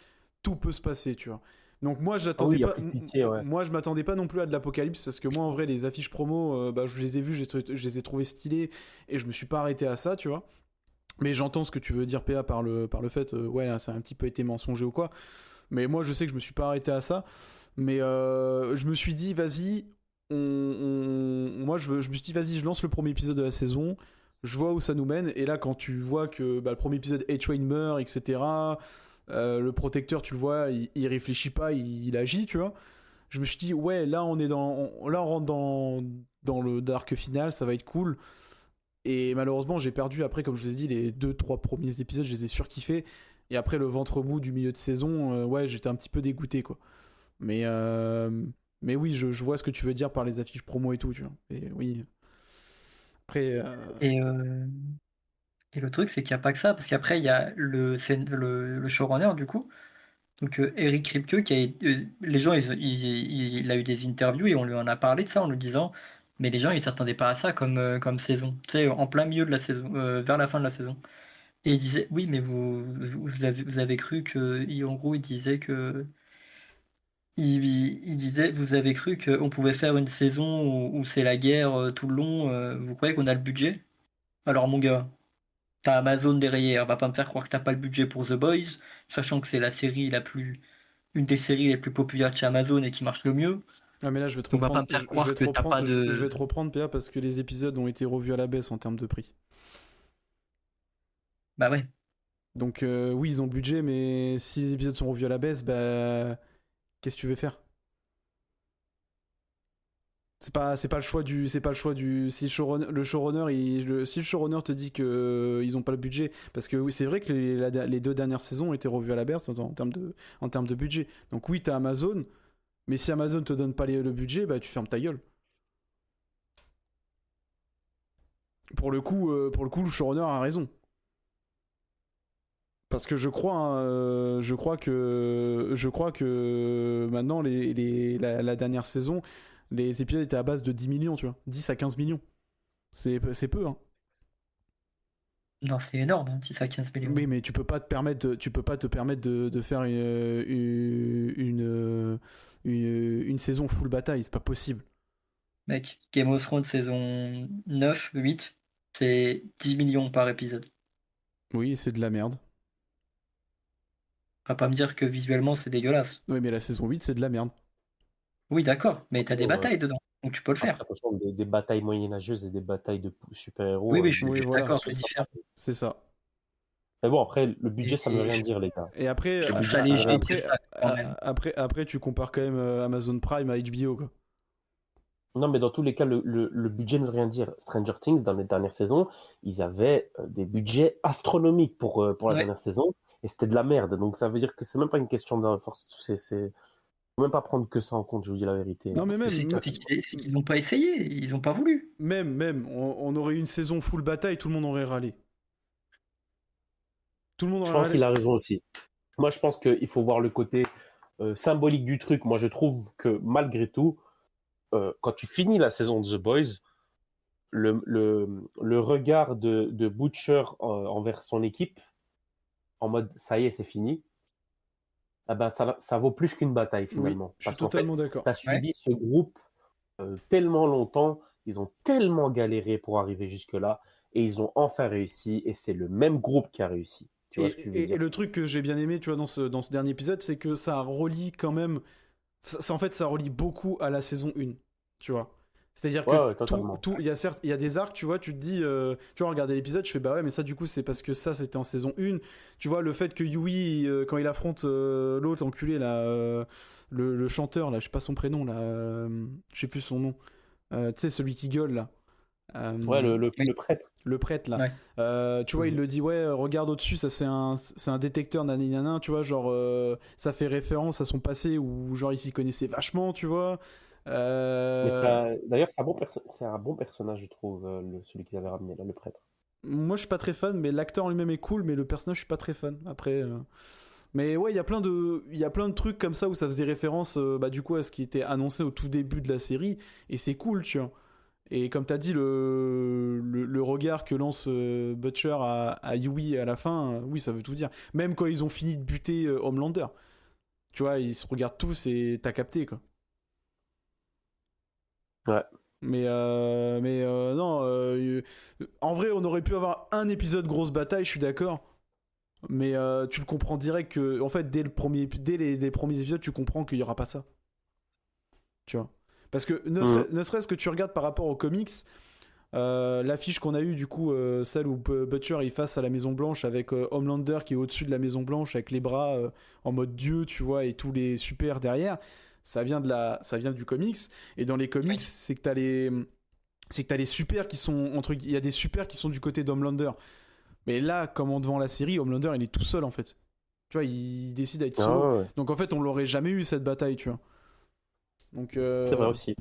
tout peut se passer, tu vois. Donc, moi, Ah oui, j'attendais il n'y a pas. plus de pitié, ouais. Moi, je m'attendais pas non plus à de l'apocalypse, parce que moi, en vrai, les affiches promo, bah, je les ai vues, je les ai trouvées stylées, et je me suis pas arrêté à ça, tu vois. Mais j'entends ce que tu veux dire, PA, par le fait, ouais, ça a un petit peu été mensonger ou quoi. Mais moi, je sais que je me suis pas arrêté à ça. Mais je me suis dit, vas-y, moi, je me suis dit, vas-y, je lance le premier épisode de la saison, je vois où ça nous mène. Et là, quand tu vois que bah, le premier épisode, A-Train meurt, etc., le protecteur, tu le vois, il réfléchit pas, il agit, tu vois. Je me suis dit, ouais, là, là, on rentre dans le dark final, ça va être cool. Et malheureusement, j'ai perdu après, comme je vous ai dit, les 2-3 premiers épisodes, je les ai surkiffés. Et après, le ventre mou du milieu de saison, ouais, j'étais un petit peu dégoûté, quoi. Mais, euh, mais oui, je vois ce que tu veux dire par les affiches promo et tout, tu vois. Et oui. Après, Et, euh, et le truc, c'est qu'il n'y a pas que ça, parce qu'après, il y a le showrunner, du coup. Donc, Eric Kripke, les gens, il a eu des interviews et on lui en a parlé de ça en lui disant, mais les gens, ils s'attendaient pas à ça comme saison. Tu sais, en plein milieu de la saison, vers la fin de la saison. Et il disait, oui, mais vous avez cru que, en gros, il disait que, il disait, vous avez cru qu'on pouvait faire une saison où c'est la guerre tout le long, vous croyez qu'on a le budget? Alors, mon gars, t'as Amazon derrière, va pas me faire croire que t'as pas le budget pour The Boys, sachant que c'est une des séries les plus populaires de chez Amazon et qui marche le mieux. ah, mais là, je vais te Donc, va pas reprendre, me faire je vais croire te que t'as pas reprendre, je vais de. te reprendre, PA, parce que les épisodes ont été revus à la baisse en termes de prix. Bah ouais. Donc, oui, ils ont le budget, mais si les épisodes sont revus à la baisse, bah. Qu'est-ce que tu veux faire? C'est pas le choix du si le showrunner si le showrunner te dit que ils ont pas le budget, parce que oui, c'est vrai que les 2 dernières saisons ont été revues à la baisse en termes de budget. Donc oui, t'as Amazon, mais si Amazon te donne pas le budget, bah tu fermes ta gueule. Pour le coup, le showrunner a raison. Parce que je crois que maintenant la dernière saison, les épisodes étaient à base de 10 millions, tu vois, 10 à 15 millions. C'est peu, hein. Non, c'est énorme, hein, 10 à 15 millions. Oui, mais tu peux pas te permettre de faire une saison full bataille, c'est pas possible. Mec, Game of Thrones saison 9, 8, c'est 10 millions par épisode. Oui, c'est de la merde. Va pas me dire que visuellement c'est dégueulasse. Oui, mais la saison 8, c'est de la merde. Oui, d'accord, mais t'as des Bon, batailles dedans, donc tu peux le après, faire. attention, des batailles moyenâgeuses et des batailles de Oui, super-héros, oui, Oui, je suis voilà, d'accord, c'est différent. c'est ça. mais bon, après, le budget, ça ne veut Et rien je, dire, les gars. Et après, je Le trouve budget, ça ça ne veut léger rien de dire. dire ça quand même. après, tu compares quand même Amazon Prime à HBO, quoi. Non, mais dans tous les cas, le budget ne veut rien dire. Stranger Things, dans les dernières saisons, ils avaient des budgets astronomiques pour la Ouais. dernière saison, et c'était de la merde. Donc ça veut dire que c'est même pas une question de force. Faut même pas prendre que ça en compte, je vous dis la vérité. Non, mais Parce que C'est même, c'est qu'ils n'ont pas essayé, ils n'ont pas voulu. on aurait eu une saison full bataille, tout le monde aurait râlé. Tout le monde je aurait pense râlé. qu'il a raison aussi. Moi, je pense qu'il faut voir le côté symbolique du truc, moi je trouve que malgré tout, quand tu finis la saison de The Boys, le regard de Butcher envers son équipe, en mode ça y est, c'est fini, ah ben, ça vaut plus qu'une bataille Oui, finalement. je suis Parce qu'en fait, totalement d'accord. tu as suivi ce groupe tellement longtemps, ils ont tellement galéré pour arriver jusque-là, et ils ont enfin réussi, et c'est le même groupe qui a réussi. Tu vois ce que je veux Et dire? le truc que j'ai bien aimé, tu vois, dans ce dernier épisode, c'est que ça relie quand même. En fait, ça relie beaucoup à la saison 1, tu vois. C'est-à-dire que Ouais, totalement. il y a certes, il y a des arcs, tu vois, tu te dis, tu vois, regarder l'épisode, je fais, bah ouais, mais ça, du coup, c'est parce que ça, c'était en saison 1. Tu vois, le fait que Yui, quand il affronte l'autre enculé, là, le chanteur, là, je sais pas son prénom, là, je sais plus son nom. Tu sais, celui qui gueule, là. Ouais, Oui. le prêtre. Le prêtre là, Ouais. tu vois, il Mhm. le dit, ouais, regarde au-dessus, ça c'est un détecteur naninana, tu vois, genre, ça fait référence à son passé où, genre, il s'y connaissait vachement, tu vois. Mais Euh, ça, d'ailleurs, c'est un bon personnage, je trouve, celui qu'ils avaient ramené, là, le prêtre. Moi, je suis pas très fan, mais l'acteur en lui-même est cool, mais le personnage, je suis pas très fan. Après, mais ouais, il y a plein de trucs comme ça où ça faisait référence, bah, du coup, à ce qui était annoncé au tout début de la série, et c'est cool, tu vois. Et comme t'as dit, le regard que lance Butcher à Yui à la fin, oui, ça veut tout dire. Même quand ils ont fini de buter Homelander, tu vois, ils se regardent tous et t'as capté, quoi. Ouais. Mais non, en vrai, on aurait pu avoir un épisode grosse bataille, je suis d'accord. Mais tu le comprends direct que, en fait, dès les premiers épisodes, tu comprends qu'il y aura pas ça, tu vois. Parce que Mhm. ne serait-ce que tu regardes par rapport aux comics, l'affiche qu'on a eue, du coup, celle où Butcher il face à la Maison Blanche avec Homelander qui est au-dessus de la Maison Blanche avec les bras en mode dieu, tu vois, et tous les super derrière, ça vient du comics. Et dans les comics, Oui. c'est que t'as les super qui sont il y a des super qui sont du côté d'Homelander. Mais là, comme en devant la série, Homelander il est tout seul en fait. Tu vois, il décide d'être Ah solo. ouais, ouais. Donc en fait, on l'aurait jamais eu cette bataille, tu vois. Donc C'est vrai aussi.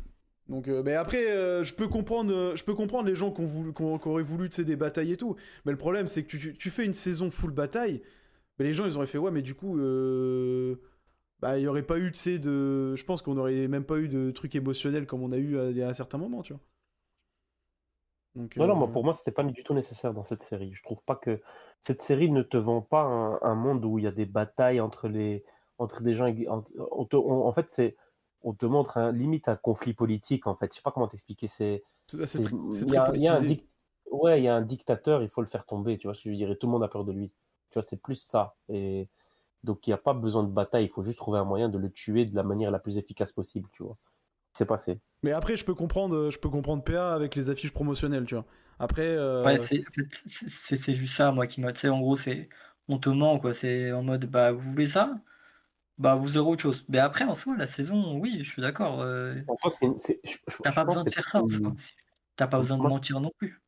mais après, je peux comprendre les gens qui auraient voulu, tu sais, des batailles et tout. Mais le problème, c'est que tu fais une saison full bataille, mais les gens, ils auraient fait, ouais, mais du coup, bah, il y aurait pas eu, tu sais, je pense qu'on aurait même pas eu de trucs émotionnels comme on a eu à certains moments, tu vois. Donc, Non, non, pour moi, c'était pas du tout nécessaire dans cette série. Je trouve pas que cette série ne te vend pas un monde où il y a des batailles entre des gens. En fait, on te montre limite un conflit politique, en fait. Je sais pas comment t'expliquer. c'est Il y très a, il y a un politisé. ouais, il y a un dictateur, il faut le faire tomber, tu vois ce que je veux dire. Et tout le monde a peur de lui. Tu vois, c'est plus ça. Et donc, il n'y a pas besoin de bataille. Il faut juste trouver un moyen de le tuer de la manière la plus efficace possible, tu vois. C'est passé. Mais après, je peux comprendre PA avec les affiches promotionnelles, tu vois. Après, Ouais, en fait, c'est juste ça, moi, qui m'a. Tu sais, en gros, c'est. On te ment, quoi. C'est en mode, bah, vous voulez ça? Bah, vous aurez autre chose. Mais après, en soi, la saison, oui, je suis d'accord. En soi, T'as je pas pense besoin que de c'est faire ça, je crois. T'as pas besoin de moi, mentir non plus.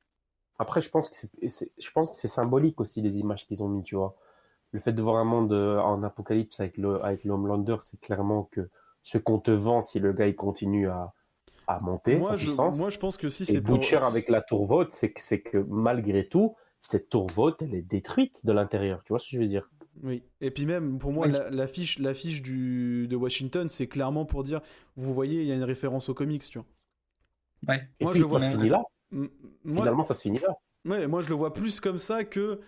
après, je pense que c'est symbolique aussi les images qu'ils ont mis, tu vois. Le fait de voir un monde en apocalypse avec le Homelander, c'est clairement que ce qu'on te vend si le gars il continue à monter en moi, puissance. je pense que si Et c'est pour. Butcher avec la tour Vought, c'est que malgré tout, cette tour Vought, elle est détruite de l'intérieur. Tu vois ce que je veux dire? Oui. Et puis même, pour moi, Oui, l'affiche de Washington, c'est clairement pour dire, vous voyez, il y a une référence aux comics, tu vois. ouais. Et Moi, je puis le vois. ça se finit là. M- Moi, Finalement, ça se finit là. ouais, moi, je le vois plus comme ça que.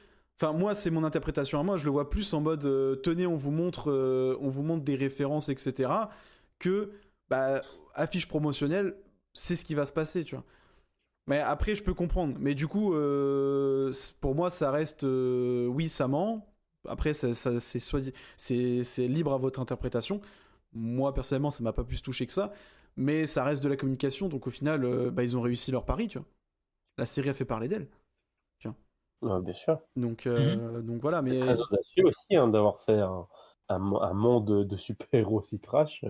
Enfin, moi, c'est mon interprétation à moi. Je le vois plus en mode, tenez, on vous montre des références, etc. Que, bah, affiche promotionnelle, c'est ce qui va se passer, tu vois. Mais après, je peux comprendre. Mais du coup, pour moi, ça reste. Oui, ça ment. Après, c'est libre à votre interprétation. Moi, personnellement, ça m'a pas plus touché que ça. Mais ça reste de la communication. Donc, au final, bah, ils ont réussi leur pari, tu vois. La série a fait parler d'elle. Tu vois. Ouais, bien sûr. Mhm. Donc voilà. C'est très audacieux aussi hein, d'avoir fait un monde de super-héros si trash.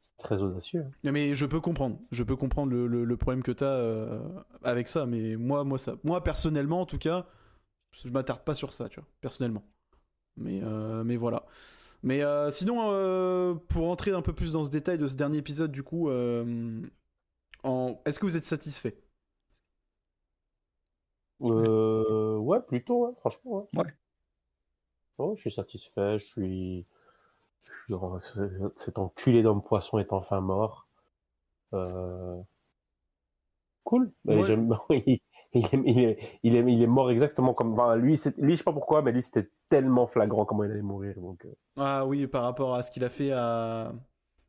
C'est très audacieux. Hein. Mais je peux comprendre. Je peux comprendre le problème que tu as avec ça. Mais moi, personnellement, en tout cas, je m'attarde pas sur ça, tu vois. Personnellement. Mais voilà. Mais sinon, pour entrer un peu plus dans ce détail de ce dernier épisode, du coup, est-ce que vous êtes satisfait? Ouais, plutôt, ouais, franchement. Ouais. Ouais. Ouais, je suis satisfait. Cet enculé d'homme poisson est enfin mort. Cool. Mais Ouais. j'aime il est mort exactement comme. Enfin, lui, je sais pas pourquoi, mais lui, c'était tellement flagrant comment il allait mourir. Donc, Ah oui, par rapport à ce qu'il a fait à.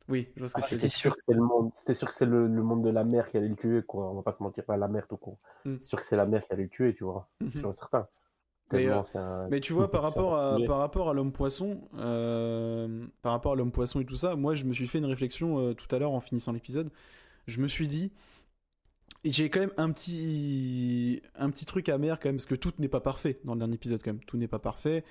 Oui, je vois ce que tu veux c'était dire. sûr que c'est le monde. C'était sûr que c'est le monde de la mer qui allait le tuer, quoi. On va pas se mentir, pas la mer tout court. Mm. C'est sûr que c'est la mer qui allait le tuer, tu vois. Mhm. Sûr et certain. Mais, Tellement c'est un. mais tu vois, par c'est un rapport à l'homme poisson, par rapport à l'homme poisson et tout ça, moi je me suis fait une réflexion tout à l'heure en finissant l'épisode. Je me suis dit, et j'ai quand même un petit truc amer quand même, parce que tout n'est pas parfait dans le dernier épisode quand même. Tout n'est pas parfait.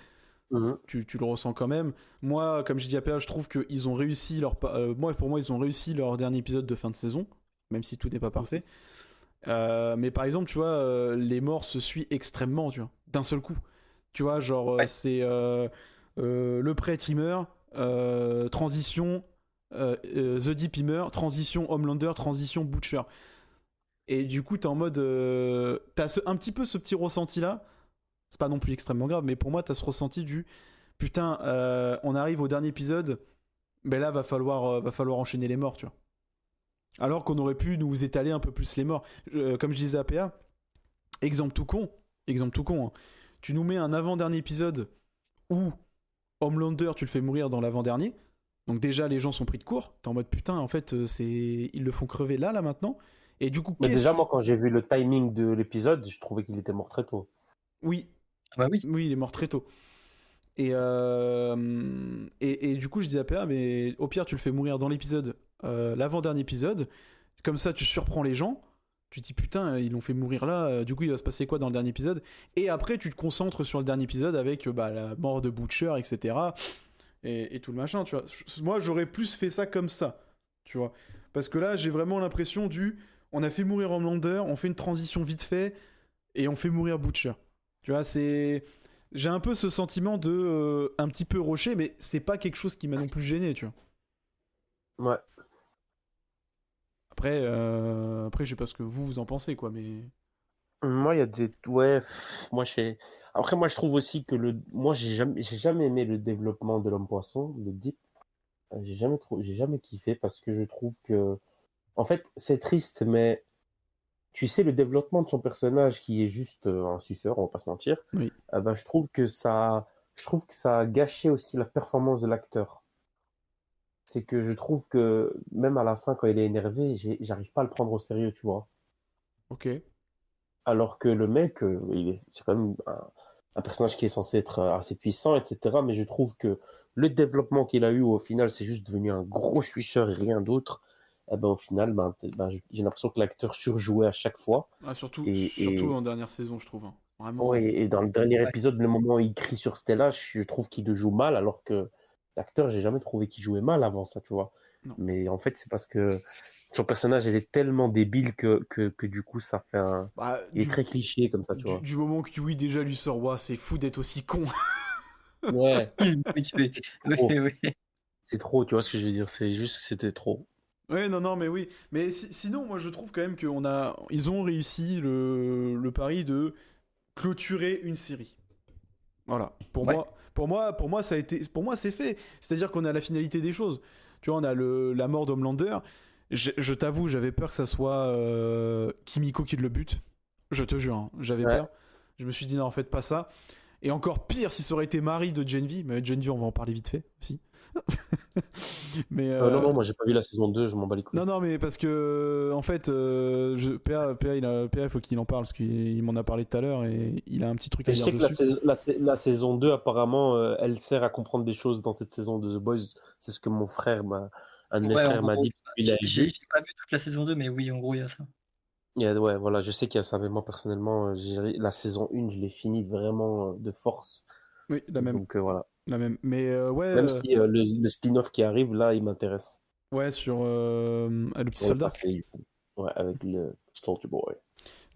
Mhm. Tu le ressens quand même. Moi, comme j'ai dit à PA, je trouve qu'ils ont réussi pour moi, ils ont réussi leur dernier épisode de fin de saison, même si tout n'est pas parfait. Mais par exemple, tu vois, les morts se suivent extrêmement, tu vois, d'un seul coup. Tu vois, genre, Ouais. c'est le prêtre, il meurt, transition, The Deep, il meurt, transition, Homelander, transition, Butcher. Et du coup, t'es en mode. T'as un petit peu ce petit ressenti-là. C'est pas non plus extrêmement grave, mais pour moi, t'as ce ressenti du. Putain, on arrive au dernier épisode, ben là, va falloir enchaîner les morts, tu vois. Alors qu'on aurait pu nous étaler un peu plus les morts. Comme je disais à PA, exemple tout con, hein. Tu nous mets un avant-dernier épisode où Homelander, tu le fais mourir dans l'avant-dernier. Donc déjà, les gens sont pris de court. T'es en mode putain, en fait, ils le font crever là maintenant. Et du coup, Mais déjà, moi, quand j'ai vu le timing de l'épisode, je trouvais qu'il était mort très tôt. Oui, Bah oui. oui, il est mort très tôt. Et du coup, je dis à PA, mais au pire, tu le fais mourir dans l'épisode, l'avant-dernier épisode. Comme ça, tu surprends les gens. Tu te dis, putain, ils l'ont fait mourir là. Du coup, il va se passer quoi dans le dernier épisode? Et après, tu te concentres sur le dernier épisode avec la mort de Butcher, etc. Et tout le machin, tu vois. Moi, j'aurais plus fait ça comme ça, tu vois. Parce que là, j'ai vraiment l'impression on a fait mourir Homelander, on fait une transition vite fait, et on fait mourir Butcher. Tu vois, j'ai un peu ce sentiment de un petit peu rocher, mais c'est pas quelque chose qui m'a non plus gêné, tu vois. Ouais. Après, je sais pas ce que vous en pensez, quoi, mais. Moi, il y a des. Ouais, moi, Après, moi, je trouve aussi que moi, j'ai jamais aimé le développement de l'homme poisson, le Deep. J'ai jamais kiffé parce que je trouve que. En fait, c'est triste, mais tu sais, le développement de son personnage qui est juste un suceur, on va pas se mentir, Oui. ben, je trouve que ça a gâché aussi la performance de l'acteur. C'est que je trouve que même à la fin, quand il est énervé, j'arrive pas à le prendre au sérieux, tu vois. Ok. Alors que le mec, c'est quand même un personnage qui est censé être assez puissant, etc. Mais je trouve que le développement qu'il a eu, au final, c'est juste devenu un gros suceur et rien d'autre. Eh ben, au final, j'ai l'impression que l'acteur surjouait à chaque fois. Ah, surtout Et, en dernière saison, je trouve, hein. Vraiment. ouais, et dans le dernier Ouais. épisode, le moment où il crie sur Stella, je trouve qu'il le joue mal, alors que l'acteur, j'ai jamais trouvé qu'il jouait mal avant ça, tu vois. Non. Mais en fait, c'est parce que son personnage, il est tellement débile que du coup, ça fait un. Bah, Il est très cliché comme ça, tu vois. du moment que oui, déjà lui sort, ouah, c'est fou d'être aussi con. Ouais, Oui, oui, trop. oui. C'est trop, tu vois ce que je veux dire. C'est juste que c'était trop. Ouais, non, mais oui. Mais sinon, moi, je trouve quand même ils ont réussi le pari de clôturer une série. Voilà. Ouais. Pour moi, c'est fait. C'est-à-dire qu'on a la finalité des choses. Tu vois, on a la mort d'Homelander. Je t'avoue, j'avais peur que ça soit Kimiko qui le bute. Je te jure, hein, j'avais Ouais. peur. Je me suis dit, non, en fait, pas ça. Et encore pire si ça aurait été Marie de Gen V. Mais Gen V, on va en parler vite fait aussi. Mais Non, moi j'ai pas vu la saison 2, je m'en bats les couilles. non, mais parce que en fait, PA, il faut qu'il en parle parce qu'il m'en a parlé tout à l'heure et il a un petit truc à Je dire sais que dessus. la saison 2, apparemment, elle sert à comprendre des choses dans cette saison de The Boys. C'est ce que un de mes Ouais, en frères m'a gros, dit. Il a j'ai vu. pas vu toute la saison 2, mais oui, en gros, il y a ça. Ouais, voilà, je sais qu'il y a ça, mais moi personnellement, la saison 1, je l'ai finie vraiment de force. Oui, Donc voilà. la même. Mais ouais, Même si le spin-off qui arrive, là, il m'intéresse. ouais, sur le petit Pour le soldat. passé, du coup. Ouais, avec le Soldier Boy.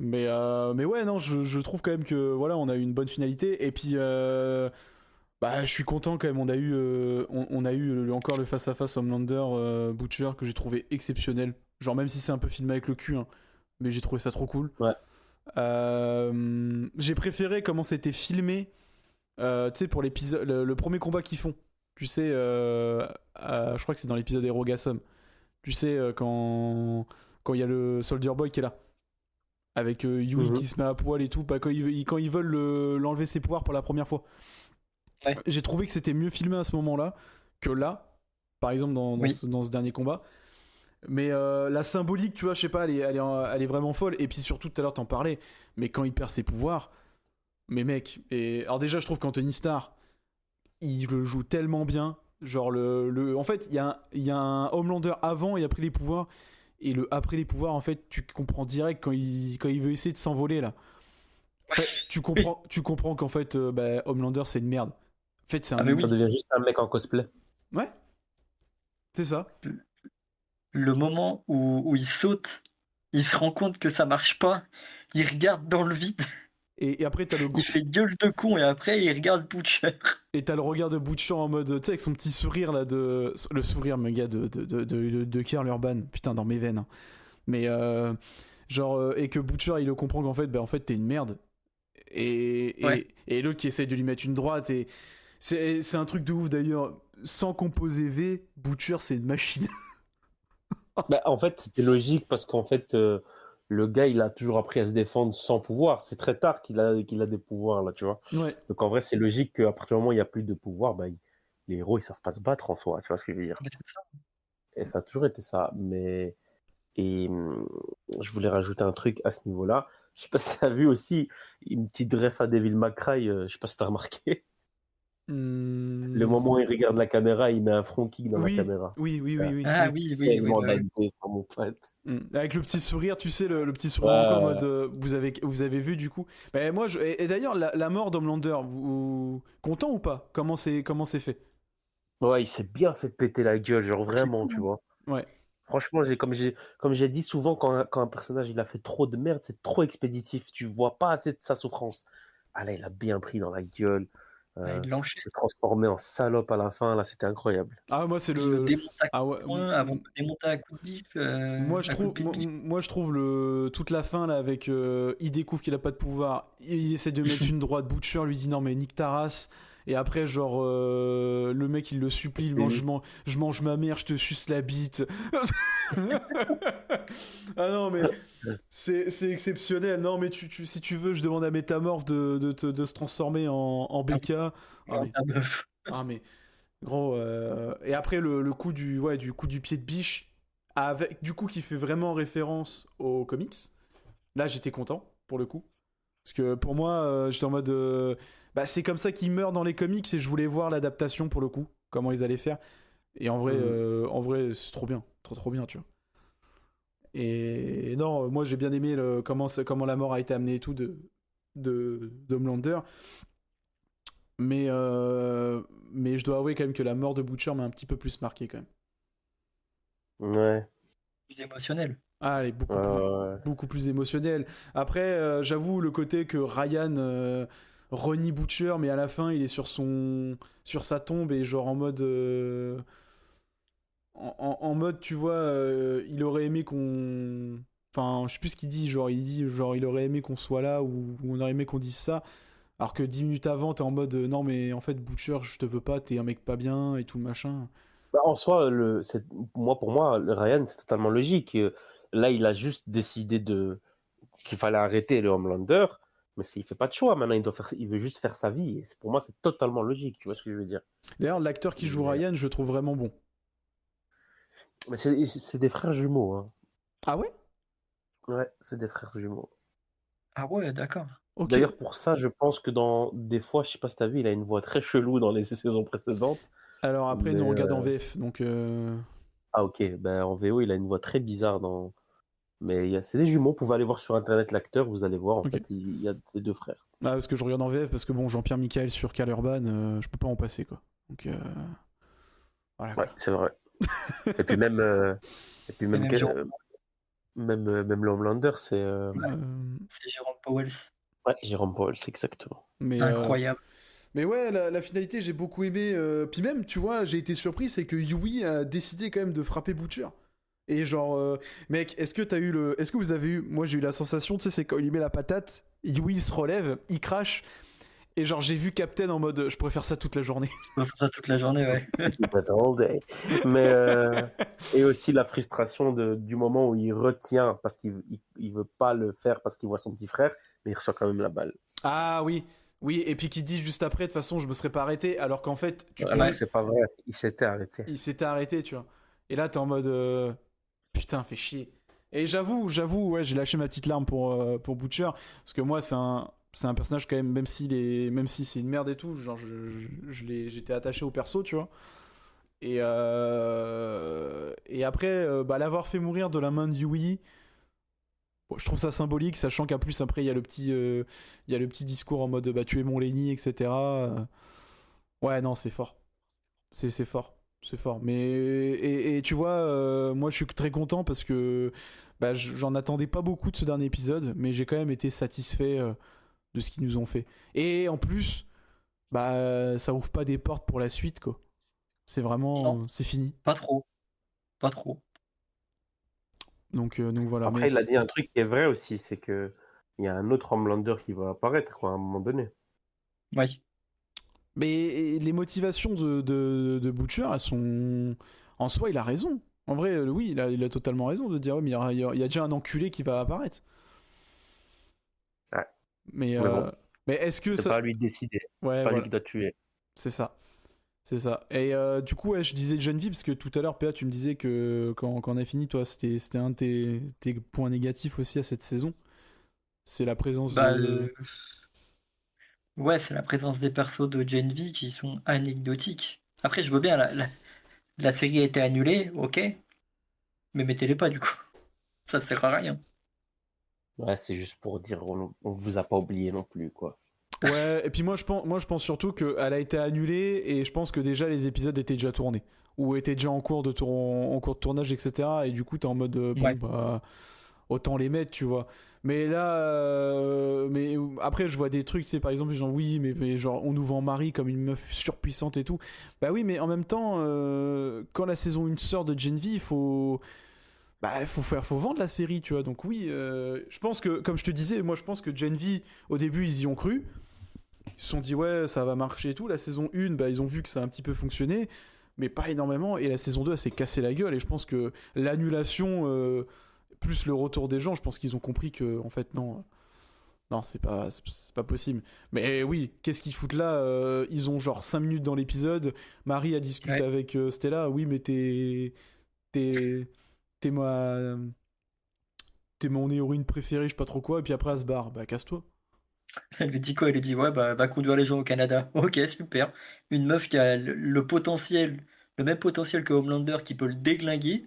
Mais ouais, non, je trouve quand même que voilà, on a eu une bonne finalité. Et puis, bah, je suis content quand même. On a eu encore le face-à-face Homelander Butcher que j'ai trouvé exceptionnel. Genre, même si c'est un peu filmé avec le cul, hein, mais j'ai trouvé ça trop cool. Ouais. J'ai préféré comment c'était filmé. Tu sais, pour l'épisode, le premier combat qu'ils font. Tu sais, je crois que c'est dans l'épisode Erogasum. Tu sais, quand il y a le Soldier Boy qui est là. Avec Yui qui se met à poil et tout, quand ils veulent l'enlever ses pouvoirs pour la première fois. Ouais. J'ai trouvé que c'était mieux filmé à ce moment-là que là, par exemple dans ce dernier combat. Mais la symbolique, tu vois, je sais pas, elle est vraiment folle. Et puis surtout, tout à l'heure, t'en parlais, mais quand il perd ses pouvoirs, mais mec, alors déjà, je trouve qu'Anthony Starr, il le joue tellement bien. Genre, en fait, il y a un Homelander avant et après les pouvoirs. Et le après les pouvoirs, en fait, tu comprends direct quand il veut essayer de s'envoler là. En fait, tu comprends qu'en fait, Homelander c'est une merde. En fait, c'est un. Ah, mais oui. Ça devient juste un mec en cosplay. Ouais. C'est ça. Le moment où il saute, il se rend compte que ça marche pas, il regarde dans le vide, Et après, t'as il fait gueule de con et après il regarde Butcher. et t'as le regard de Butcher en mode, tu sais, avec son petit sourire là le sourire, mon gars, de Karl Urban, putain, dans mes veines. Hein. Mais et que Butcher il le comprend qu'en fait, en fait, t'es une merde. Et l'autre qui essaye de lui mettre une droite et c'est un truc de ouf d'ailleurs. Sans composer V, Butcher c'est une machine. En fait, c'était logique parce qu'en fait, le gars, il a toujours appris à se défendre sans pouvoir. C'est très tard qu'il a des pouvoirs, là, tu vois. Ouais. Donc, en vrai, c'est logique qu'à partir du moment où il n'y a plus de pouvoir, les héros, ils savent pas se battre en soi, tu vois ce que je veux dire. Mais c'est ça. Et ça a toujours été ça. Et je voulais rajouter un truc à ce niveau-là. Je sais pas si tu as vu aussi une petite ref à Devil May Cry, je sais pas si tu as remarqué. Le moment où il regarde la caméra, il met un front kick dans la caméra. Oui. Ah oui. Tellement d'animé, mon pote. Avec le petit sourire, tu sais, le petit sourire encore en mode vous avez vu du coup. Moi, et d'ailleurs, la mort d'Homelander, vous content ou pas? Comment c'est fait? Ouais, il s'est bien fait péter la gueule, genre vraiment, cool, tu vois. Ouais. Franchement, comme j'ai dit souvent, quand un personnage il a fait trop de merde, c'est trop expéditif. Tu vois pas assez de sa souffrance. Ah là, il a bien pris dans la gueule. il l'enchaîne. Il s'est transformé en salope à la fin. Là, c'était incroyable. Ah, moi, c'est Il le démonte à Ah ouais. point avant de le démonter à coup de bif. Moi je trouve toute la fin là avec il découvre qu'il a pas de pouvoir, il essaie de mettre une droite, Butcher lui dit non mais nique ta race, et après genre le mec il le supplie, je mange ma mère, je te suce la bite. Ah non mais c'est exceptionnel. Non mais si tu veux je demande à Métamorph de se transformer en BK. Ah mais gros et après le coup du coup du pied de biche avec du coup qui fait vraiment référence aux comics. Là, j'étais content pour le coup parce que pour moi j'étais en mode c'est comme ça qu'il meurt dans les comics et je voulais voir l'adaptation pour le coup, comment ils allaient faire. Et en vrai c'est trop bien, trop bien, tu vois. Et non, moi j'ai bien aimé comment la mort a été amenée et tout de Homelander. Mais je dois avouer quand même que la mort de Butcher m'a un petit peu plus marqué quand même. Ouais. Plus émotionnel. Ah, elle est beaucoup plus émotionnelle. Après, j'avoue le côté que Ryan renie Butcher, mais à la fin il est sur sa tombe et genre en mode en mode tu vois, il aurait aimé qu'on, enfin je sais plus ce qu'il dit, genre il dit genre il aurait aimé qu'on soit là ou on aurait aimé qu'on dise ça. Alors que 10 minutes avant, t'es en mode non, mais en fait, Butcher, je te veux pas, t'es un mec pas bien et tout le machin. En soi, pour moi, le Ryan, c'est totalement logique. Là, il a juste décidé qu'il fallait arrêter le Homelander, mais il fait pas de choix. Maintenant, il veut juste faire sa vie. Et pour moi, c'est totalement logique. Tu vois ce que je veux dire? D'ailleurs, l'acteur qui joue Ryan, je le trouve vraiment bon. Mais c'est des frères jumeaux. Hein. Ah ouais? Ouais, c'est des frères jumeaux. Ah ouais, d'accord. Okay. D'ailleurs, pour ça, je pense que dans des fois, je sais pas si t'as vu, il a une voix très chelou dans les saisons précédentes. Alors après, nous on regarde en VF, donc. Ah ok, en VO, il a une voix très bizarre dans. Mais c'est des jumeaux. Vous pouvez aller voir sur internet l'acteur, vous allez voir. En fait, il y a ces deux frères. Ah, parce que je regarde en VF, parce que bon, Jean-Pierre Michael sur Karl Urban, je peux pas en passer quoi. Donc voilà. Ouais, c'est vrai. Et puis même Homelander, c'est. C'est Jérôme Powell. Ouais, Jérôme Powell, c'est exactement. Mais, incroyable. Mais ouais, la finalité, j'ai beaucoup aimé. Puis même, tu vois, j'ai été surpris, c'est que Yui a décidé quand même de frapper Butcher. Et genre, mec, est-ce que vous avez eu... Moi, j'ai eu la sensation, tu sais, c'est quand il lui met la patate, Yui se relève, il crache, Et genre, j'ai vu Captain en mode je pourrais faire ça toute la journée. On va faire ça toute la journée, ouais. But all day. Mais et aussi la frustration du moment où il retient parce qu'il veut pas le faire parce qu'il voit son petit frère, mais il reçoit quand même la balle. Ah oui, oui, et puis qui dit juste après, de toute façon, je me serais pas arrêté, alors qu'en fait, Ouais, c'est pas vrai, il s'était arrêté. il s'était arrêté, tu vois. Et là, t'es en mode putain, fait chier. Et j'avoue, ouais, j'ai lâché ma petite larme pour Butcher, parce que moi, c'est un personnage quand même, même si c'est une merde et tout, genre, j'étais attaché au perso, tu vois. Et après, l'avoir fait mourir de la main de Yui, bon, je trouve ça symbolique, sachant qu'en plus après il y a le petit discours en mode tu es mon Lenny, etc. Ouais, non, c'est fort. C'est fort. C'est fort. Mais et tu vois, moi je suis très content parce que j'en attendais pas beaucoup de ce dernier épisode, mais j'ai quand même été satisfait de ce qu'ils nous ont fait. Et en plus, ça ouvre pas des portes pour la suite, quoi. C'est vraiment, Non. c'est fini. Pas trop. Pas trop. Donc voilà. Après, il a dit un truc qui est vrai aussi, c'est que il y a un autre Homelander qui va apparaître quoi, à un moment donné. Oui. Mais les motivations de Butcher, elles sont. En soi, il a raison. En vrai, oui, il a totalement raison de dire, ouais, mais il y a déjà un enculé qui va apparaître. Ouais. Mais, bon. mais est-ce que C'est ça. pas à lui de décider. Ouais, C'est pas voilà. lui qui doit tuer. C'est ça. C'est ça. Et du coup, ouais, je disais Geneviève, parce que tout à l'heure, PA, tu me disais que quand on a fini, toi, c'était un de tes points négatifs aussi à cette saison. C'est la présence de. Ouais, c'est la présence des persos de Gen V qui sont anecdotiques. Après, je veux bien, la série a été annulée, ok, mais mettez-les pas du coup. Ça sert à rien. Ouais, c'est juste pour dire on vous a pas oublié non plus, quoi. Ouais, et puis moi je pense surtout qu'elle a été annulée et je pense que déjà les épisodes étaient déjà tournés ou étaient déjà en cours de tournage, etc. Et du coup t'es en mode Ouais. autant les mettre, tu vois. Mais là, mais après je vois des trucs, c'est par exemple genre oui, mais genre on nous vend Marie comme une meuf surpuissante et tout. Bah oui, mais en même temps, quand la saison 1 sort de Gen V, il faut faut vendre la série, tu vois. Donc oui, je pense que, comme je te disais, moi je pense que Gen V, au début, ils y ont cru. Ils se sont dit, ouais, ça va marcher et tout. La saison 1, ils ont vu que ça a un petit peu fonctionné, mais pas énormément. Et la saison 2, elle s'est cassée la gueule. Et je pense que l'annulation, plus le retour des gens, je pense qu'ils ont compris que, en fait, non. Non, c'est pas possible. Mais oui, qu'est-ce qu'ils foutent là Ils ont genre 5 minutes dans l'épisode. Marie a discuté Ouais. avec Stella. Oui, mais t'es ma t'es mon héroïne préférée, je sais pas trop quoi, et puis après elle se barre. Bah casse-toi. Elle lui dit quoi? Elle lui dit, ouais, bah, va conduire les gens au Canada. Ok, super. Une meuf qui a le potentiel, le même potentiel que Homelander qui peut le déglinguer.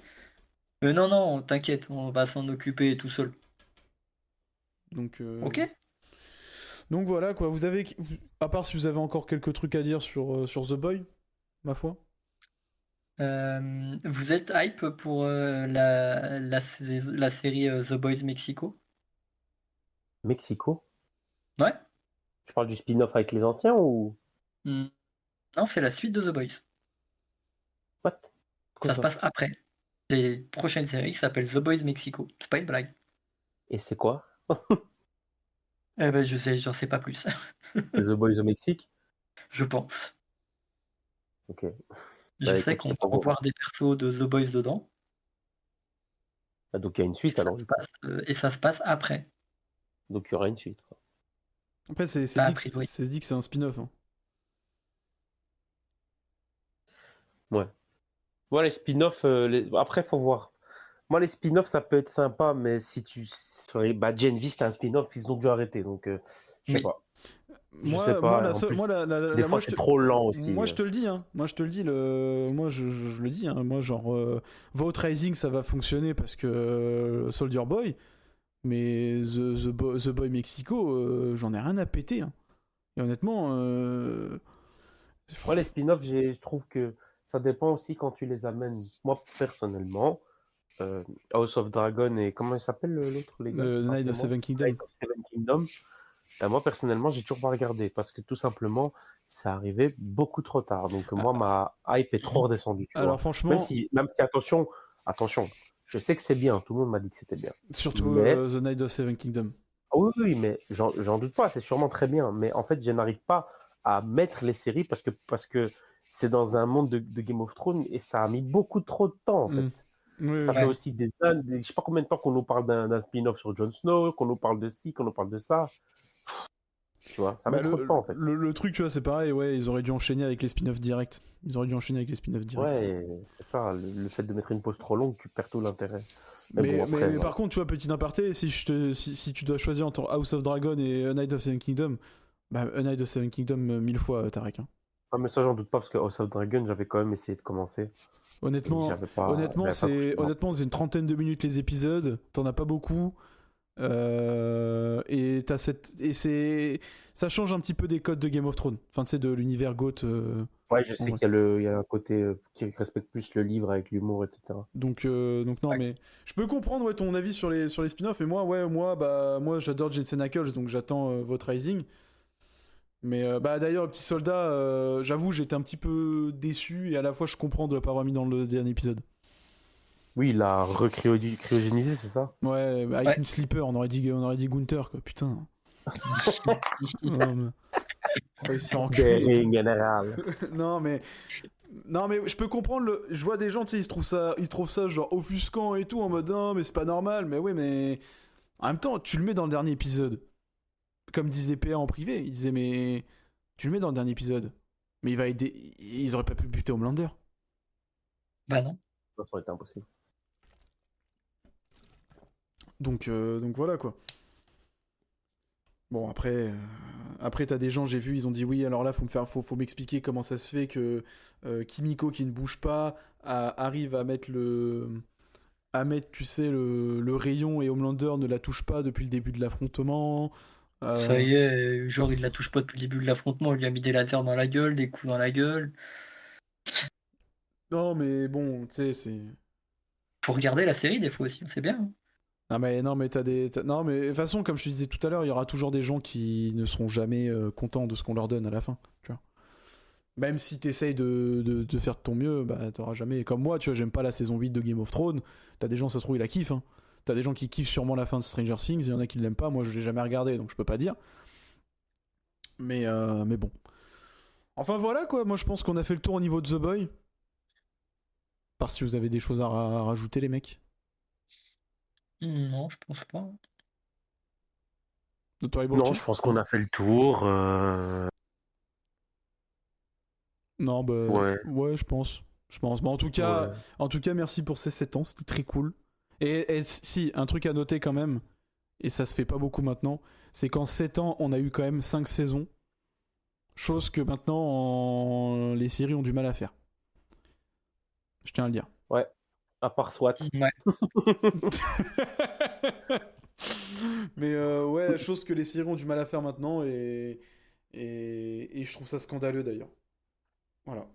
Mais non, non, t'inquiète, on va s'en occuper tout seul. Donc, Ok? donc voilà quoi. Vous avez, à part si vous avez encore quelques trucs à dire sur The Boy, ma foi. Vous êtes hype pour la série The Boys Mexico? Mexico? Ouais? Tu parles du spin-off avec les anciens ou Hmm. Non, c'est la suite de The Boys. what? Quoi Ça se ça? passe après. C'est une prochaine série qui s'appelle The Boys Mexico. C'est pas une blague. Et c'est quoi? Eh ben, j'en sais pas plus. C'est The Boys au Mexique? Je pense. Ok. Je Bah sais écoute, qu'on je va te revois. revoir des persos de The Boys dedans. Ah, donc il y a une Et suite ça alors se du coup. passe, et ça se passe après. Donc il y aura une suite, quoi. Après, c'est Bah, a dit, priori. c'est dit que c'est un spin-off. Hein. Ouais. Moi les spin-offs, après faut voir. Moi les spin-offs ça peut être sympa, mais si tu. Bah Gen V c'était un spin-off, ils ont dû arrêter, donc je sais Oui. pas. Je sais Moi, pas. En plus, des moi, fois c'est trop lent aussi. moi, je te le dis, hein. Moi, je te le dis, moi, je le dis, hein. Moi, genre, Vault Rising, ça va fonctionner parce que Soldier Boy, mais The Boy Mexico, j'en ai rien à péter, hein. Et honnêtement, Moi les spin-offs, je trouve que ça dépend aussi quand tu les amènes. Moi personnellement, House of Dragon et comment il s'appelle l'autre les gars? The Night of Seven Kingdoms. Night of Seven Kingdom. Moi, personnellement, j'ai toujours pas regardé parce que tout simplement, ça arrivait beaucoup trop tard. Donc, moi, ma hype est trop redescendue. Tu Alors, vois. franchement, Même si, attention, je sais que c'est bien. Tout le monde m'a dit que c'était bien. surtout Mais The Night of Seven Kingdoms. Ah oui, mais j'en doute pas, c'est sûrement très bien. Mais en fait, je n'arrive pas à mettre les séries parce que c'est dans un monde de Game of Thrones et ça a mis beaucoup trop de temps, en fait. Oui, Ça je- fait Ouais. aussi des années, je sais pas combien de temps qu'on nous parle d'un spin-off sur Jon Snow, qu'on nous parle de ci, qu'on nous parle de ça. Tu vois, ça met Bah, trop de temps, en fait. le truc, tu vois, c'est pareil, ouais, ils auraient dû enchaîner avec les spin-offs directs. Ils auraient dû enchaîner avec les spin-offs directs. Ouais, c'est ça. Le fait de mettre une pause trop longue, tu perds tout l'intérêt. Mais bon, après, Mais voilà. par contre, tu vois, petit aparté, si tu dois choisir entre House of Dragon et A Knight of Seven Kingdom, bah, A Knight of Seven Kingdom, 1000 fois, Tarek. Hein. Ah, mais ça, j'en doute pas parce que House of Dragon, j'avais quand même essayé de commencer. Et Honnêtement, j'avais pas accroché. honnêtement, c'est une trentaine de minutes les épisodes, t'en as pas beaucoup. Et t'as ça change un petit peu des codes de Game of Thrones. Enfin, tu sais, de l'univers GOAT. Ouais, je sais Ouais. qu'il y a un côté qui respecte plus le livre avec l'humour, etc. Donc non, Ouais. mais je peux comprendre ouais, ton avis sur les spin-offs. Et moi, j'adore Jensen Ackles, donc j'attends votre Rising. Mais d'ailleurs, le petit soldat, j'avoue, j'étais un petit peu déçu et à la fois je comprends de ne pas avoir mis dans le dernier épisode. Oui, il a cryogénisé, c'est ça? Ouais, avec Ouais. une slipper, on aurait dit Gunther, quoi, putain. Non, mais... On va se faire enculer. Bering général. non, mais je peux comprendre je vois des gens, tu sais, ils trouvent ça genre offusquant et tout en mode non, mais c'est pas normal. Mais oui, mais en même temps, tu le mets dans le dernier épisode. Comme disait PA en privé, il disait mais tu le mets dans le dernier épisode. Mais il va aider, ils auraient pas pu buter Homelander. Bah non. De toute façon, c'était impossible. Donc voilà quoi. Bon après t'as des gens, j'ai vu, ils ont dit oui, alors là faut m'expliquer comment ça se fait que Kimiko qui ne bouge pas arrive à mettre tu sais le rayon et Homelander ne la touche pas depuis le début de l'affrontement. Ça y est, genre il la touche pas depuis le début de l'affrontement, il lui a mis des lasers dans la gueule, des coups dans la gueule. Non mais bon, tu sais c'est Faut regarder la série des fois aussi, c'est bien. Hein. non mais non mais de toute façon comme je te disais tout à l'heure, il y aura toujours des gens qui ne seront jamais contents de ce qu'on leur donne à la fin, tu vois. Même si t'essayes de faire de ton mieux, bah t'auras jamais. Comme moi, tu vois, j'aime pas la saison 8 de Game of Thrones. T'as des gens, ça se trouve, ils la kiffent. Hein. T'as des gens qui kiffent sûrement la fin de Stranger Things, il y en a qui l'aiment pas. Moi, je l'ai jamais regardé, donc je peux pas dire. Mais bon. Enfin voilà quoi, moi je pense qu'on a fait le tour au niveau de The Boy. Par si vous avez des choses à rajouter, les mecs. Non, je pense pas. Dr. Non, Iborchi je pense qu'on a fait le tour. Non, bah. Ouais. Ouais, je pense. Je pense. Mais Ouais. en tout cas, merci pour ces 7 ans, c'était très cool. Et si, un truc à noter quand même, et ça se fait pas beaucoup maintenant, c'est qu'en 7 ans, on a eu quand même 5 saisons. Chose que maintenant, les séries ont du mal à faire. Je tiens à le dire. Ouais. À part SWAT. Ouais. Mais ouais, chose que les séries ont du mal à faire maintenant, et je trouve ça scandaleux d'ailleurs. Voilà.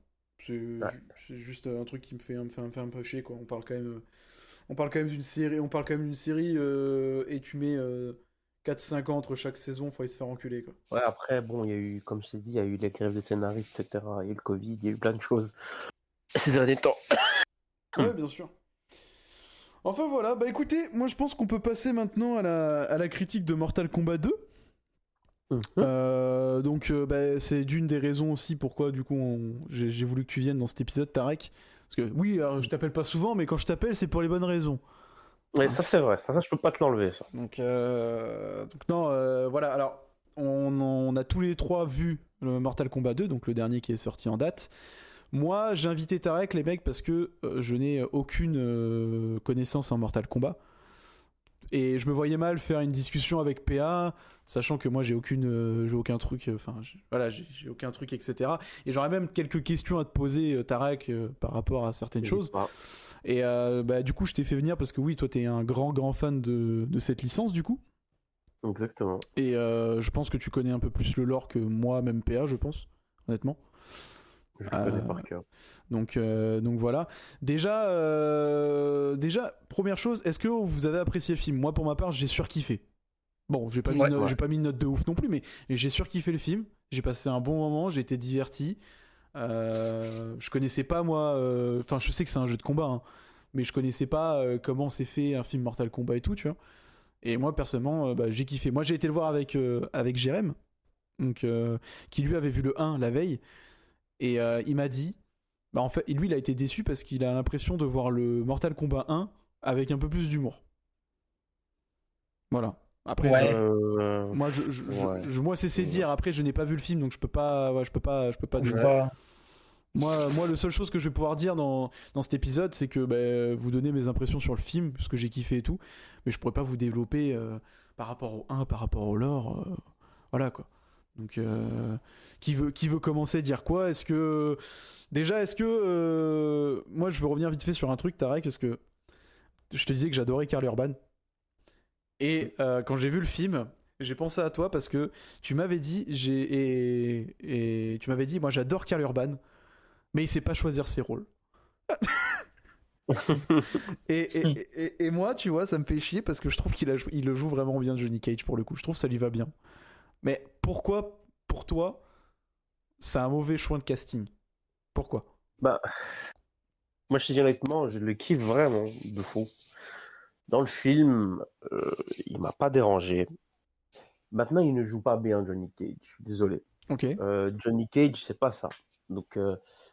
Ouais. C'est juste un truc qui me fait un peu chier, quoi. On parle quand même d'une série, et tu mets 4-5 ans entre chaque saison, faut aller se faire enculer, quoi. Ouais, après, bon, il y a eu, comme je t'ai dit, il y a eu les grèves des scénaristes, etc. Il y a eu le Covid, il y a eu plein de choses ces derniers temps. Ouais, bien sûr. Enfin voilà, bah écoutez, moi je pense qu'on peut passer maintenant à la critique de Mortal Kombat 2. Donc bah, c'est d'une des raisons aussi pourquoi du coup j'ai voulu que tu viennes dans cet épisode, Tarek. Parce que oui, alors, je t'appelle pas souvent, mais quand je t'appelle, c'est pour les bonnes raisons. Ouais, ça c'est vrai, ça je peux pas te l'enlever, ça. Donc non, voilà. Alors, on a tous les trois vu le Mortal Kombat 2, donc le dernier qui est sorti en date. Moi, j'ai invité Tarek, les mecs, parce que je n'ai aucune connaissance en Mortal Kombat. Et je me voyais mal faire une discussion avec PA, sachant que moi j'ai aucun truc, voilà, j'ai aucun truc, etc. Et j'aurais même quelques questions à te poser, Tarek, par rapport à certaines choses. Pas. Et du coup, je t'ai fait venir parce que oui, toi, t'es un grand fan de cette licence, du coup. Exactement. Et je pense que tu connais un peu plus le lore que moi, même PA, je pense, honnêtement. Je le connais par cœur. Donc voilà. Déjà, première chose, est-ce que vous avez apprécié le film? Moi, pour ma part, j'ai surkiffé. Bon, j'ai pas mis une note de ouf non plus, mais j'ai surkiffé le film. J'ai passé un bon moment, j'ai été diverti. Je connaissais pas moi, enfin je sais que c'est un jeu de combat, hein, mais je connaissais pas comment c'est fait un film Mortal Kombat et tout, tu vois. Et moi, personnellement, j'ai kiffé. Moi, j'ai été le voir avec Jérém, donc, qui lui avait vu le 1 la veille. Et il m'a dit, en fait, lui, il a été déçu parce qu'il a l'impression de voir le Mortal Kombat 1 avec un peu plus d'humour. Voilà. Après, Ouais. moi, moi, c'est dire. Après, je n'ai pas vu le film, donc je peux pas Je donner. vois. Moi, la seule chose que je vais pouvoir dire dans cet épisode, c'est que vous donner mes impressions sur le film, ce que j'ai kiffé et tout, mais je pourrais pas vous développer par rapport au 1, par rapport au lore, voilà quoi. Donc, qui veut commencer, dire quoi? Est-ce que moi, je veux revenir vite fait sur un truc, Tarek, parce que je te disais que j'adorais Karl Urban, et quand j'ai vu le film, j'ai pensé à toi parce que tu m'avais dit, et tu m'avais dit, moi, j'adore Karl Urban, mais il sait pas choisir ses rôles. Et moi, tu vois, ça me fait chier parce que je trouve il le joue vraiment bien, Johnny Cage, pour le coup. Je trouve que ça lui va bien. Mais pourquoi, pour toi, c'est un mauvais choix de casting? Pourquoi? Bah, moi, je te dis honnêtement, je le kiffe vraiment de fou. Dans le film, il m'a pas dérangé. Maintenant, il ne joue pas bien Johnny Cage. Je suis désolé. Ok. Johnny Cage, c'est pas ça. Donc,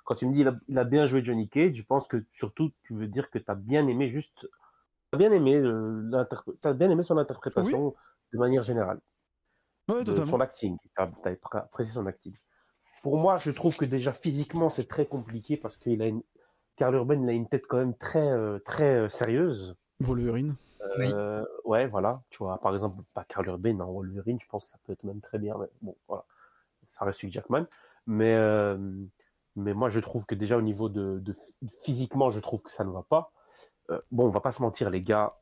quand tu me dis il a bien joué Johnny Cage, je pense que surtout tu veux dire que tu as bien aimé t'as bien aimé son interprétation de manière générale, Ouais, de totalement. son acting. T'as apprécié son acting. Pour moi, je trouve que déjà physiquement c'est très compliqué parce Karl Urban, il a une tête quand même très sérieuse. Wolverine. Oui. Ouais, voilà. Tu vois, par exemple, pas Karl Urban en Wolverine, je pense que ça peut être même très bien. Mais bon, voilà, ça reste Hugh Jackman. Mais mais moi, je trouve que déjà au niveau physiquement, je trouve que ça ne va pas. Bon, on va pas se mentir, les gars.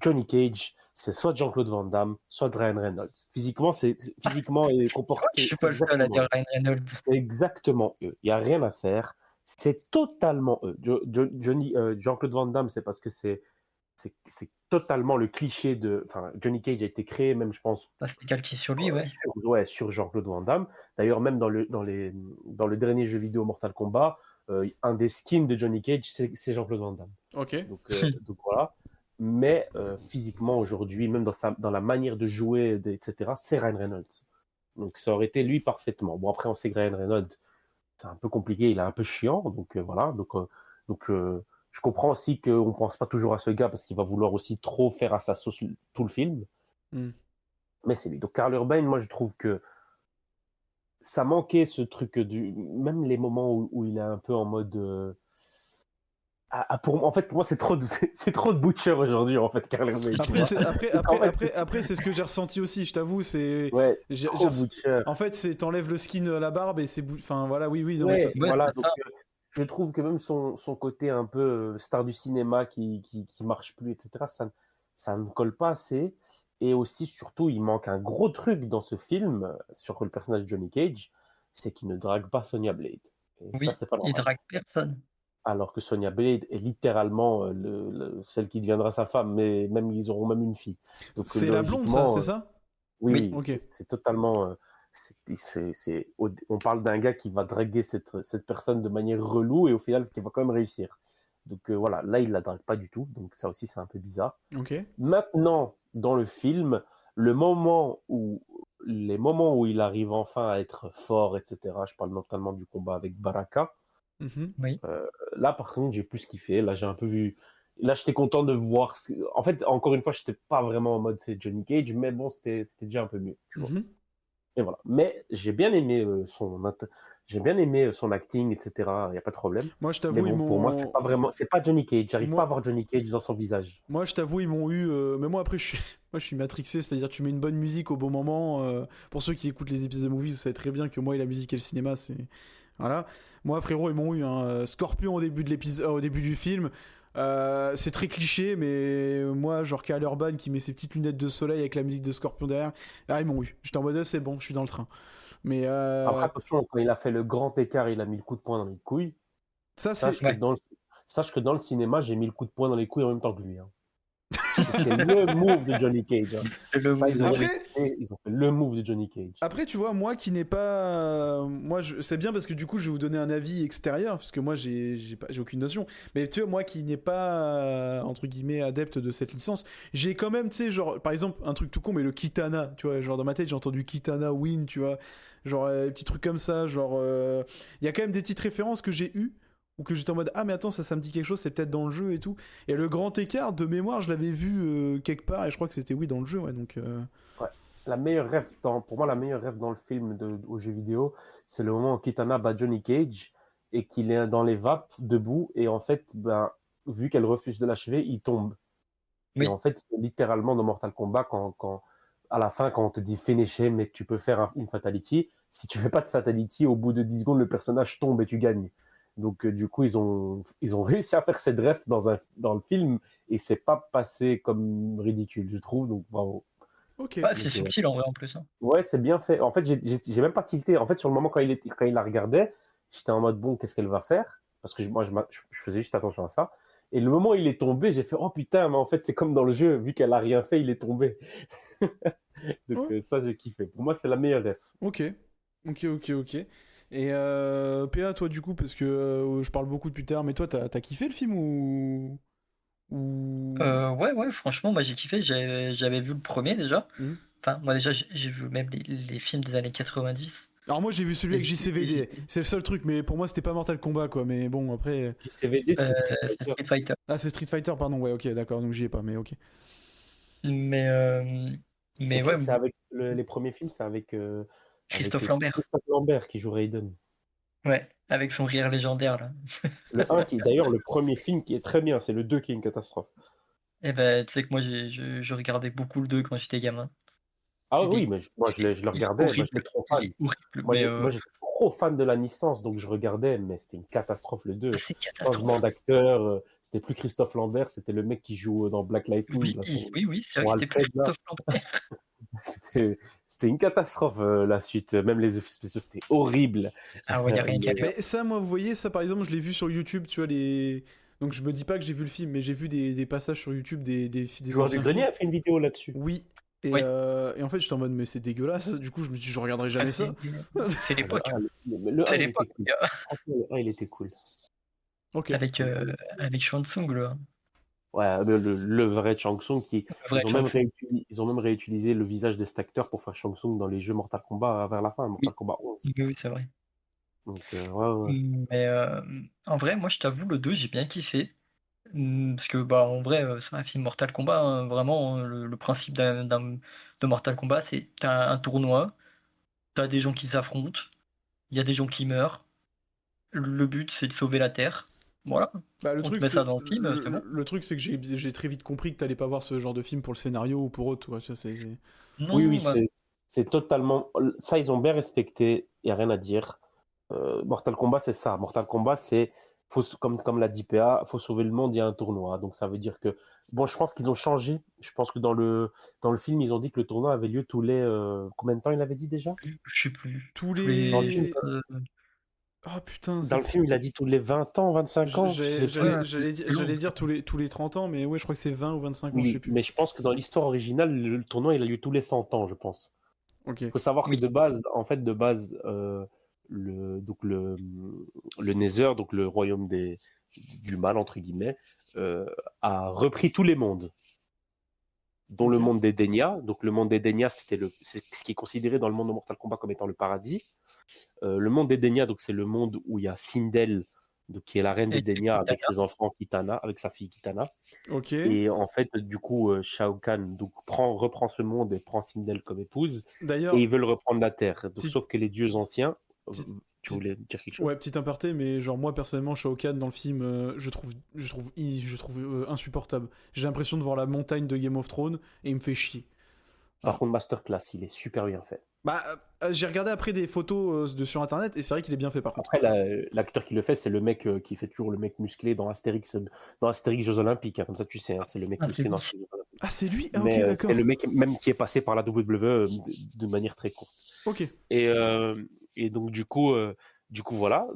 Johnny Cage, c'est soit Jean-Claude Van Damme, soit Ryan Reynolds. Physiquement et Je crois que je comporté, suis c'est pas le seul à exactement dire eux. Ryan Reynolds. C'est exactement eux. Il y a rien à faire. C'est totalement eux. Jean-Claude Van Damme, c'est parce que c'est totalement le cliché de. Enfin, Johnny Cage a été créé, même, je pense, Bah, c'est calqué sur lui, ouais. sur Jean-Claude Van Damme. D'ailleurs, même dans le dernier jeu vidéo Mortal Kombat, un des skins de Johnny Cage, c'est Jean-Claude Van Damme. Ok. Donc voilà. Mais physiquement, aujourd'hui, même dans la manière de jouer, etc., c'est Ryan Reynolds. Donc ça aurait été lui parfaitement. Bon, après, on sait que Ryan Reynolds, c'est un peu compliqué, il est un peu chiant. Donc voilà. Donc je comprends aussi qu'on ne pense pas toujours à ce gars parce qu'il va vouloir aussi trop faire à sa sauce tout le film. Mm. Mais c'est lui. Donc Karl Urban, moi, je trouve que ça manquait ce truc même les moments où il est un peu en mode en fait pour moi c'est trop de Butcher aujourd'hui en fait Karl Urban, tu vois. Après, c'est ce que j'ai ressenti aussi, je t'avoue. Ouais, c'est trop Butcher. En fait, t'enlèves le skin, la barbe et c'est. Enfin, voilà, oui, non, Ouais, Ouais, voilà. c'est Donc ça. je trouve que même son côté un peu star du cinéma qui marche plus, etc., ça ne colle pas assez. Et aussi, surtout, il manque un gros truc dans ce film sur le personnage de Johnny Cage, c'est qu'il ne drague pas Sonya Blade. Et ça, Oui, c'est pas il normal. drague personne. Alors que Sonya Blade est littéralement celle qui deviendra sa femme, mais même ils auront même une fille. Donc c'est la blonde, ça, logiquement, c'est ça? oui, Oui. oui, Ok. c'est totalement. On parle d'un gars qui va draguer cette personne de manière relou et au final qui va quand même réussir. Donc voilà, là il la drague pas du tout, donc ça aussi c'est un peu bizarre. Ok. Maintenant, dans le film, les moments où il arrive enfin à être fort, etc. Je parle notamment du combat avec Baraka. Mhm. Oui. Là, par contre, j'ai plus kiffé. Là, j'ai un peu vu. Là, j'étais content de voir. En fait, encore une fois, j'étais pas vraiment en mode c'est Johnny Cage, mais bon, c'était déjà un peu mieux, tu vois. Mhm. Et voilà. Mais j'ai bien aimé j'ai bien aimé son acting, etc. Il y a pas de problème. Moi, je Mais t'avoue, ils bon, pour moi, m'ont. c'est pas Johnny Cage. J'arrive pas à Moi, voir Johnny Cage dans son visage. Moi, je t'avoue, ils m'ont eu. Mais moi, après, moi, je suis matrixé, c'est-à-dire, tu mets une bonne musique au bon moment. Pour ceux qui écoutent les épisodes de Movies, vous savez très bien que moi et la musique et le cinéma, c'est. Voilà. Moi, frérot, ils m'ont eu un Scorpion au début de l'épisode, au début du film. C'est très cliché, mais moi, genre Karl Urban qui met ses petites lunettes de soleil avec la musique de Scorpion derrière, ils m'ont eu. J'étais en mode, c'est bon, je suis dans le train. Mais Après, attention, quand il a fait le grand écart, il a mis le coup de poing dans les couilles. ça, c'est. Sache que dans le cinéma, j'ai mis le coup de poing dans les couilles en même temps que lui. Hein. C'est le move de Johnny Cage. Hein. Le Enfin, ils, ont Après- répété, ils ont fait le move de Johnny Cage. Après, tu vois, moi qui n'ai pas. C'est bien parce que du coup, je vais vous donner un avis extérieur, parce que moi, j'ai aucune notion. Mais tu vois, moi qui n'ai pas, entre guillemets, adepte de cette licence, j'ai quand même, tu sais, genre, par exemple, un truc tout con, mais le Kitana, tu vois, genre dans ma tête, j'ai entendu Kitana win, tu vois. Genre, des petits trucs comme ça, genre. Il y a quand même des petites références que j'ai eues, ou que j'étais en mode, ah, mais attends, ça me dit quelque chose, c'est peut-être dans le jeu et tout. Et le grand écart, de mémoire, je l'avais vu quelque part, et je crois que c'était, oui, dans le jeu, ouais, donc. La meilleure rêve pour moi, la meilleure rêve dans le film au jeu vidéo, c'est le moment où Kitana bat Johnny Cage et qu'il est dans les vapes, debout, et en fait, ben, vu qu'elle refuse de l'achever, il tombe. Oui. Et en fait, c'est littéralement dans Mortal Kombat, à la fin, quand on te dit finish him, mais que tu peux faire une fatality, si tu fais pas de fatality, au bout de 10 secondes, le personnage tombe et tu gagnes. Donc, du coup, ils ont réussi à faire cette ref dans le film, et c'est pas passé comme ridicule, je trouve, donc bravo. Ok. Ouais, c'est Donc, subtil en vrai en plus. Hein. ouais, c'est bien fait. En fait, j'ai même pas tilté. En fait, sur le moment quand il la regardait, j'étais en mode bon, qu'est-ce qu'elle va faire? Parce que je faisais juste attention à ça. Et le moment où il est tombé, j'ai fait oh putain, mais en fait, c'est comme dans le jeu, vu qu'elle a rien fait, il est tombé. Donc Ouais. ça, j'ai kiffé. Pour moi, c'est la meilleure ref. Ok. Ok. Et PA, toi, du coup, parce que je parle beaucoup depuis tard, mais toi, t'as kiffé le film ou... Ouais, franchement, moi j'ai kiffé. J'avais vu le premier déjà. Hmm. Enfin, moi déjà, j'ai vu même les films des années 90. Alors moi, j'ai vu celui Et avec JCVD. C'est le seul truc, mais pour moi, c'était pas Mortal Kombat, quoi. Mais bon, après... JCVD, c'est Street c'est Fighter. Street Fighter. Ah, c'est Street Fighter, pardon. Ouais, ok, d'accord. Donc j'y ai pas, mais ok. Mais, mais ouais, C'est avec les premiers films, c'est avec, Christophe Lambert. Christophe Lambert qui joue Raiden. Ouais, avec son rire légendaire là. Le 1 qui est d'ailleurs le premier film qui est très bien, c'est le 2 qui est une catastrophe. Et ben, tu sais que moi, je regardais beaucoup le 2 quand j'étais gamin. Ah Il est, oui, mais moi je le il est regardais, moi j'étais horrible. trop Il fan. est horrible. Moi, Mais moi j'étais trop fan de la licence, donc je regardais, mais c'était une catastrophe le 2. c'est Changement catastrophe. d'acteur, c'était plus Christophe Lambert, c'était le mec qui joue dans Black Lightning, Oui, là, oui, c'est son vrai que c'était plus Alfred, là. Christophe Lambert. C'était une catastrophe la suite, même les effets spéciaux, c'était horrible. Ah ouais, il n'y a rien qui allait. Mais ça, moi, vous voyez, ça, par exemple, je l'ai vu sur YouTube, tu vois, les... Donc je me dis pas que j'ai vu le film, mais j'ai vu des passages sur YouTube des Joueur du anciens Grenier films. a fait une vidéo là-dessus. Oui. Et, Oui. et en fait, j'étais en mode, mais c'est dégueulasse. Du coup, je me dis, je regarderai Ah, jamais ça. c'est l'époque. Le 1, C'est il était l'époque, cool. les gars. Franchement, le 1, il était cool. Ok. Avec Shang Tsung, là. Ouais, le vrai Shang Tsung Le vrai Shang Tsung. ils ont même réutilisé le visage de cet acteur pour faire Shang Tsung dans les jeux Mortal Kombat vers la fin, Mortal Kombat 11. Oui, c'est vrai. Donc, ouais. Mais en vrai, moi, je t'avoue, le 2, j'ai bien kiffé. Parce que, bah, en vrai, c'est un film Mortal Kombat. Hein, vraiment, le principe de Mortal Kombat, c'est t'as un tournoi, t'as des gens qui s'affrontent, il y a des gens qui meurent. Le but, c'est de sauver la Terre. Voilà. Bah, le On te truc, met ça c'est dans le film, c'est bon. le truc, c'est que j'ai très vite compris que t'allais pas voir ce genre de film pour le scénario ou pour autre. Tu vois, Non, bah, c'est totalement. Ça, ils ont bien respecté, il n'y a rien à dire. Mortal Kombat, c'est ça. Mortal Kombat, c'est. Comme l'a dit PA, faut sauver le monde, il y a un tournoi. Donc ça veut dire que. Bon, je pense qu'ils ont changé. Je pense que dans le film, ils ont dit que le tournoi avait lieu tous les. Combien de temps il avait dit déjà? je sais plus. tous Dans le les. film, Oh putain, dans le film, il a dit tous les 20 ans, 25 ans. Je sais plus. J'allais dire tous les 30 ans, mais ouais, je crois que c'est 20 ou 25 ans, je sais Oui, plus. mais je pense que dans l'histoire originale, le tournoi, il a lieu tous les 100 ans, je pense. Ok. Il faut savoir que Oui. de base, le Nether, donc le royaume du mal, entre guillemets, a repris tous les mondes, dont le Ok. monde des Denya. Donc le monde des Denya, c'est ce qui est considéré dans le monde de Mortal Kombat comme étant le paradis. Le monde des Denya, donc c'est le monde où il y a Sindel, donc, qui est la reine des Et Denya, avec Kitana. ses enfants Kitana, avec sa fille Kitana. Ok. Et en fait, du coup, Shao Kahn donc, reprend ce monde et prend Sindel comme épouse. D'ailleurs, Et ils veulent reprendre la Terre. Donc, Petit- sauf que les dieux anciens. petit- Tu voulais dire quelque chose? ouais, petit aparté, mais genre moi personnellement, Shao Kahn dans le film, je trouve insupportable. J'ai l'impression de voir la montagne de Game of Thrones et il me fait chier. Par contre, Masterclass, il est super bien fait. Bah, j'ai regardé après des photos sur internet et c'est vrai qu'il est bien fait par contre. Après, l'acteur qui le fait, c'est le mec qui fait toujours le mec musclé dans Astérix Jeux Olympiques. Hein, comme ça, tu sais, hein, c'est le mec Ah, musclé c'est dans lui. Astérix Jeux Olympiques. Ah, c'est lui. Ah, ok, Mais d'accord. c'est le mec même qui est passé par la WWE de manière très courte. Ok. Et donc, du coup, voilà.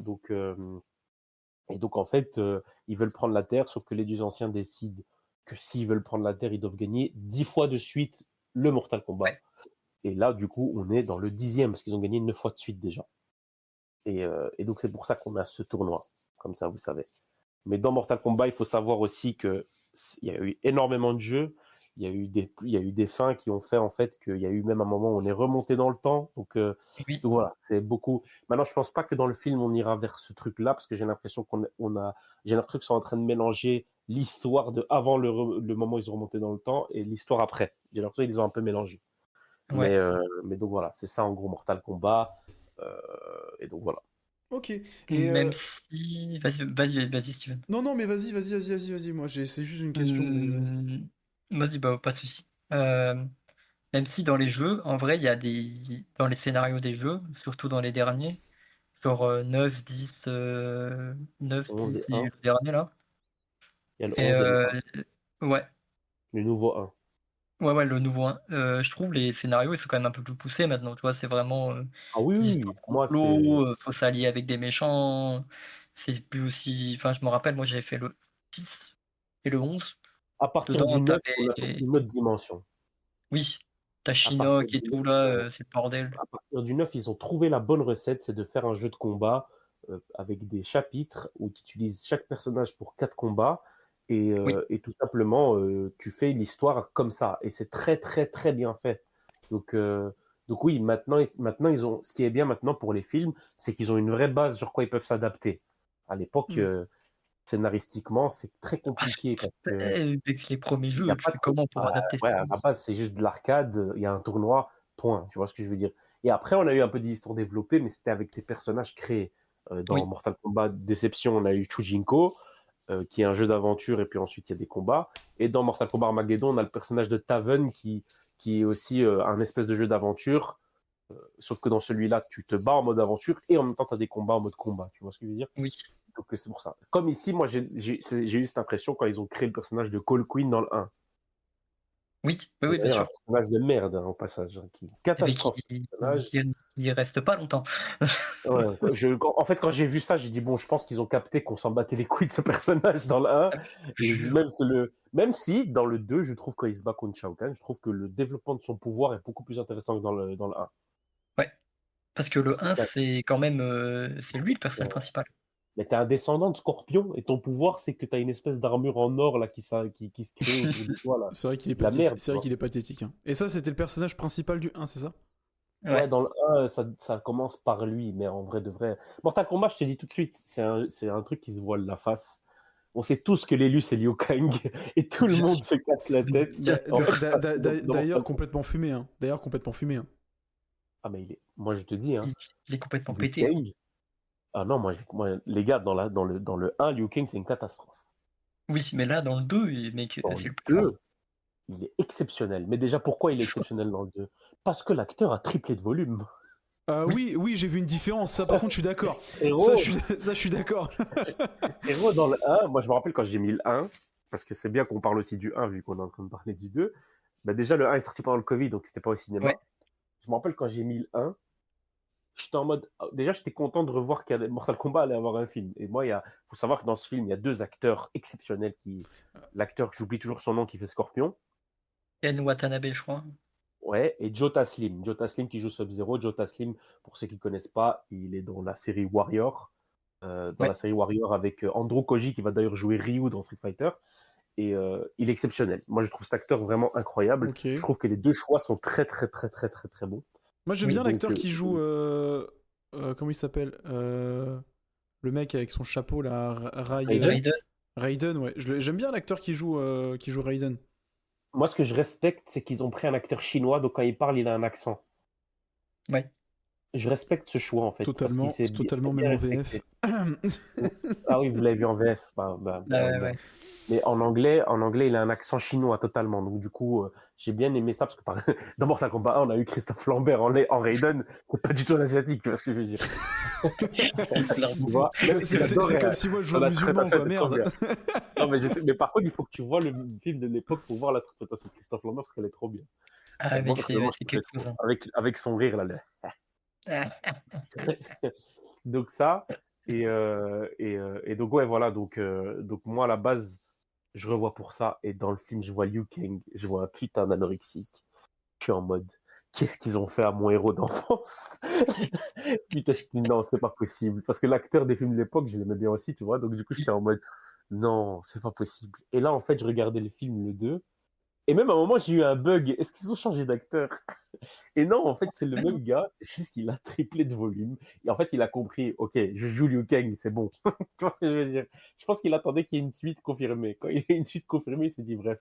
Et donc, en fait, ils veulent prendre la Terre, sauf que les dieux anciens décident que s'ils veulent prendre la Terre, ils doivent gagner 10 fois de suite le Mortal Kombat. Ouais. Et là, du coup, on est dans le 10e, parce qu'ils ont gagné 9 fois de suite déjà. Et donc, c'est pour ça qu'on a ce tournoi. Comme ça, vous savez. Mais dans Mortal Kombat, il faut savoir aussi qu'il y a eu énormément de jeux. Il y a eu des fins qui ont fait, en fait, qu'il y a eu même un moment où on est remonté dans le temps. Donc Oui. voilà, c'est beaucoup. Maintenant, je pense pas que dans le film, on ira vers ce truc-là, parce que j'ai l'impression j'ai l'impression qu'ils sont en train de mélanger l'histoire de avant le moment où ils ont remonté dans le temps et l'histoire après. J'ai l'impression qu'ils ont un peu mélangé. Ouais. Mais donc voilà, c'est ça en gros Mortal Kombat. Et donc voilà. Ok. Et Même si. Vas-y, Steven. non, mais vas-y. Moi, c'est juste une question. Mais vas-y. Vas-y, bah, pas de souci. Même si dans les jeux, en vrai, il y a dans les scénarios des jeux, surtout dans les derniers, genre 9, 10, 9, 11 et 10 et 1. le dernier là. Il y a le Et 11 et le 1. ouais, Le nouveau 1. ouais, le nouveau 1. Je trouve les scénarios, ils sont quand même un peu plus poussés maintenant, tu vois, c'est vraiment Ah oui, des oui, histoires oui. de Moi, c'est. complot, faut s'allier avec des méchants. C'est plus aussi. Enfin, je me rappelle, moi j'avais fait le 10 et le 11. À partir du Dedans, 9, on a t'avais. une autre dimension. Oui, t'as À partir Shinnok et du 9, tout là, c'est le bordel. à partir du 9, ils ont trouvé la bonne recette, c'est de faire un jeu de combat avec des chapitres où tu utilises chaque personnage pour 4 combats Oui, et tout simplement, tu fais l'histoire comme ça. Et c'est très, très, très bien fait. Donc, euh, donc oui, maintenant, ils ont. Ce qui est bien maintenant pour les films, c'est qu'ils ont une vraie base sur quoi ils peuvent s'adapter. À l'époque, Hmm. scénaristiquement, c'est très compliqué parce que avec les premiers il y a jeux, tu pas fais de. comment pour Ah, adapter ouais, ça? à la base, c'est juste de l'arcade, il y a un tournoi, point. Tu vois ce que je veux dire? Et après, on a eu un peu des histoires développées, mais c'était avec des personnages créés. Dans Oui, Mortal Kombat Déception, on a eu Chujinko, qui est un jeu d'aventure, et puis ensuite il y a des combats. Et dans Mortal Kombat Armageddon, on a le personnage de Taven qui est aussi un espèce de jeu d'aventure. Sauf que dans celui-là, tu te bats en mode aventure et en même temps, tu as des combats en mode combat. Tu vois ce que je veux dire? oui, Donc c'est pour ça. Comme ici, moi, j'ai eu cette impression quand ils ont créé le personnage de Cole Queen dans le 1. oui, oui, C'est oui, bien d'ailleurs un sûr. personnage de merde, hein, au passage, hein, qui Mais qui, catastrophe ce personnage. qui reste pas longtemps. Ouais, en fait, quand j'ai vu ça, j'ai dit bon, je pense qu'ils ont capté qu'on s'en battait les couilles de ce personnage dans le 1. Je Et jure. même si dans le 2, je trouve quand il se bat contre Shao Kahn, je trouve que le développement de son pouvoir est beaucoup plus intéressant que dans le 1. Ouais, parce que Parce le que 1, c'est quand même. C'est lui le personnage ouais. principal. Mais t'es un descendant de Scorpion et ton pouvoir, c'est que t'as une espèce d'armure en or là qui se crée autour de toi là. C'est vrai qu'il est C'est de la pathétique. merde. C'est vrai qu'il est pathétique. Hein. Et ça, c'était le personnage principal du 1, c'est ça? Ouais, Ouais. dans le 1, ça commence par lui, mais en vrai de vrai. Mortal Kombat, je t'ai dit tout de suite, c'est un truc qui se voile la face. On sait tous que l'élu, c'est Liu Kang, et tout le Bien monde sûr. se casse la tête. Bien En fait, sûr. parce que dans D'ailleurs, Mortal Kombat. complètement fumé. Hein. D'ailleurs, complètement fumé. Hein. Ah, mais moi, je te dis, hein, Il est complètement Liu pété. Kang. Ah non, moi, les gars, dans le 1, Liu Kang, c'est une catastrophe. Oui, mais là, dans le 2, mec, Dans c'est le le plus fort. 2, il est exceptionnel. Mais déjà, pourquoi il est exceptionnel dans le 2? Parce que l'acteur a triplé de volume. Oui. Oui, j'ai vu une différence. Ça, par contre, je suis d'accord. Héros, Ça, je suis d'accord. Héros dans le 1, moi je me rappelle quand j'ai mis le 1, parce que c'est bien qu'on parle aussi du 1 vu qu'on est en train de parler du 2. Bah déjà le 1 est sorti pendant le Covid, donc c'était pas au Ouais. cinéma. Je me rappelle quand j'ai mis le 1, j'étais en mode. Déjà j'étais content de revoir qu'il y a Mortal Kombat allait avoir un film. Et moi, il faut savoir que dans ce film, il y a deux acteurs exceptionnels L'acteur, j'oublie toujours son nom, qui fait Scorpion. Ken Watanabe, je crois. Ouais, et Jota Slim. Jota Slim qui joue Sub-Zero. Jota Slim, pour ceux qui ne connaissent pas, il est dans la série Warrior. Dans Ouais. la série Warrior avec Andrew Koji qui va d'ailleurs jouer Ryu dans Street Fighter. Et il est exceptionnel. Moi, je trouve cet acteur vraiment incroyable. Ok. Je trouve que les deux choix sont très, très, très, très, très, très bons. Moi, j'aime Oui. bien Donc, l'acteur qui joue. Comment il s'appelle le mec avec son chapeau là, Raiden. Raiden. Raiden, ouais. J'aime bien l'acteur qui joue Raiden. Moi, ce que je respecte, c'est qu'ils ont pris un acteur chinois, donc quand il parle, il a un accent. Ouais. Je respecte ce choix, en fait, parce qu'il Totalement, totalement c'est bien même en VF. respecté. Ah oui, vous l'avez vu en VF. Ouais. Mais en anglais, il a un accent chinois totalement. Donc du coup, j'ai bien aimé ça parce que dans Mortal Kombat 1, on a eu Christophe Lambert en Raiden, c'est pas du tout un asiatique, tu vois ce que je veux dire. Tu vois, même si j'adore C'est comme si moi je jouais son un musulman, interprétation quoi, était trop merde. bien. Non, mais par contre, il faut que tu vois le film de l'époque pour voir l'interprétation de Christophe Lambert parce qu'elle est trop bien. Ah, Moi, mec, personnellement, c'est je préfère quelque chose. Hein. avec son rire là. Ah, Donc ça, et donc ouais, voilà, donc moi à la base, je revois pour ça, et dans le film, je vois Liu Kang, je vois un putain d'anorexique. Je suis en mode, qu'est-ce qu'ils ont fait à mon héros d'enfance? Putain, je dis non, c'est pas possible. Parce que l'acteur des films de l'époque, je l'aimais bien aussi, tu vois. Donc, du coup, j'étais en mode, non, c'est pas possible. Et là, en fait, je regardais le film, le 2. Et même à un moment, j'ai eu un bug. Est-ce qu'ils ont changé d'acteur? Et non, en fait, c'est le même gars. C'est juste qu'il a triplé de volume. Et en fait, il a compris, ok, je joue Liu Kang, c'est bon. Tu vois ce que je veux dire? Je pense qu'il attendait qu'il y ait une suite confirmée. Quand il y a une suite confirmée, il s'est dit, bref,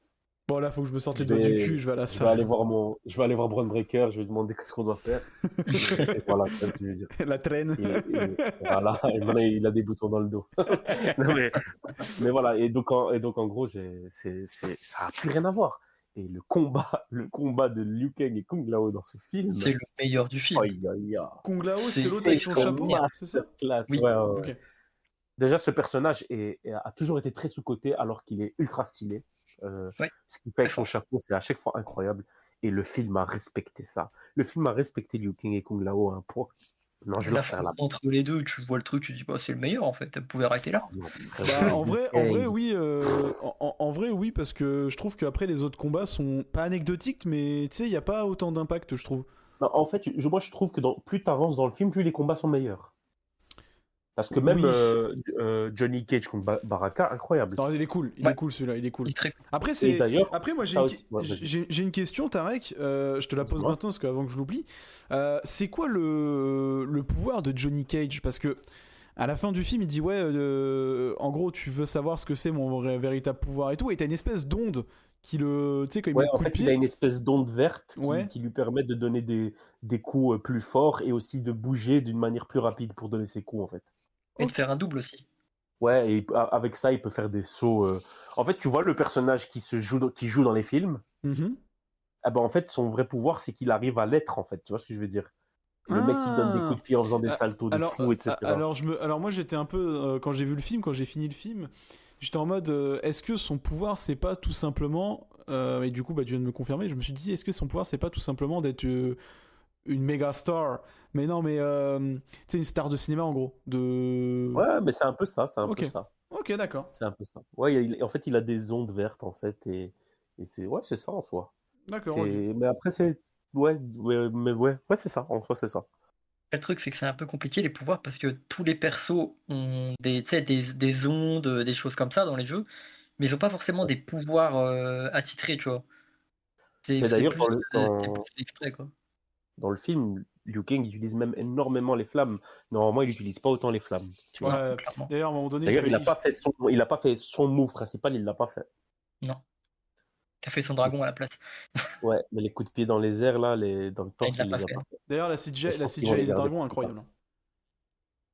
Bon, là, faut que je me sorte les je doigts du vais, cul, je vais à la je vais salle. aller voir Braun Breaker, je vais demander qu'est-ce qu'on doit faire. Et voilà, c'est ce que je veux dire. La traîne. Et voilà, et maintenant il a des boutons dans le dos. Non, mais voilà, et donc en gros, ça a plus rien à voir. Et le combat de Liu Kang et Kung Lao dans ce film, C'est le meilleur du film. aïe, aïe, aïe. Kung Lao, c'est C'est- l'autre avec son c'est chapeau, comme c'est ça? Masterclass, Oui. ouais, ouais, ouais. Ok. Déjà, ce personnage a toujours été très sous-coté alors qu'il est ultra stylé. Ouais. Ce qu'il fait avec Très son fort. chapeau, c'est à chaque fois incroyable. Et le film a respecté ça. Le film a respecté Liu Kang et Kung Lao à un point. Non, je vais La leur faire la France entre les deux, tu vois le truc, tu dis bah c'est le meilleur en fait. Elle pouvait arrêter là. non, Bah, en vrai, Hey. oui, en vrai, oui, parce que je trouve qu'après les autres combats sont pas anecdotiques, mais tu sais, il y a pas autant d'impact, je trouve. Non, en fait, moi je trouve que plus tu avances dans le film, plus les combats sont meilleurs. Parce que même Oui. Johnny Cage contre Baraka, incroyable. Non, il est cool, Ouais. celui-là, il est cool. Il est très cool. Après, Et d'ailleurs, moi, ça aussi, ouais, vas-y. j'ai une question, Tarek. Je te la pose Dis-moi. maintenant parce qu'avant que je l'oublie. C'est quoi le pouvoir de Johnny Cage? Parce que à la fin du film, il dit ouais, en gros, tu veux savoir ce que c'est mon véritable pouvoir et tout, et t'as une espèce d'onde qui le, tu sais, quand il met Ouais, le en coup de fait, il a pied. une espèce d'onde verte Ouais. qui lui permet de donner des coups plus forts et aussi de bouger d'une manière plus rapide pour donner ses coups, en fait. Et de faire un double aussi. Ouais, et avec ça, il peut faire des sauts. En fait, tu vois le personnage qui joue dans les films, Mhm. ah ben, en fait, son vrai pouvoir, c'est qu'il arrive à l'être, en fait. Tu vois ce que je veux dire? Le mec qui donne des coups de pied en faisant des saltos de fou, etc. Alors moi j'étais un peu quand j'ai vu le film, quand j'ai fini le film, j'étais en mode est-ce que son pouvoir c'est pas tout simplement et du coup bah tu viens de me confirmer, je me suis dit est-ce que son pouvoir c'est pas tout simplement d'être une méga star, mais non mais tu sais une star de cinéma en gros de. Ouais, mais c'est un peu ça, c'est un Ok. peu ça. Ok, d'accord. C'est un peu ça. Ouais, en fait, il a des ondes vertes, en fait, et c'est ça, en soi. D'accord, ok. Mais après, ouais, c'est ça, en soi, c'est ça. Le truc, c'est que c'est un peu compliqué les pouvoirs parce que tous les persos ont tu sais, des ondes, des choses comme ça dans les jeux, mais ils ont pas forcément des pouvoirs attitrés, tu vois. Mais C'est d'ailleurs, plus, c'est plus exprès, quoi. dans le film, Liu Kang utilise même énormément les flammes. Normalement, il n'utilise pas autant les flammes. Tu vois. Ouais, Non, clairement. d'ailleurs à un moment donné D'ailleurs, il fallait- a pas fait son move principal, il l'a pas fait. Non. T'as fait son dragon à la place. Ouais, mais les coups de pied dans les airs, là, dans le Ah, torse, il l'a il pas les a fait. pas fait. D'ailleurs la Et CGI, je pense qu'ils vont les des garder dragons pour plus tard. incroyable.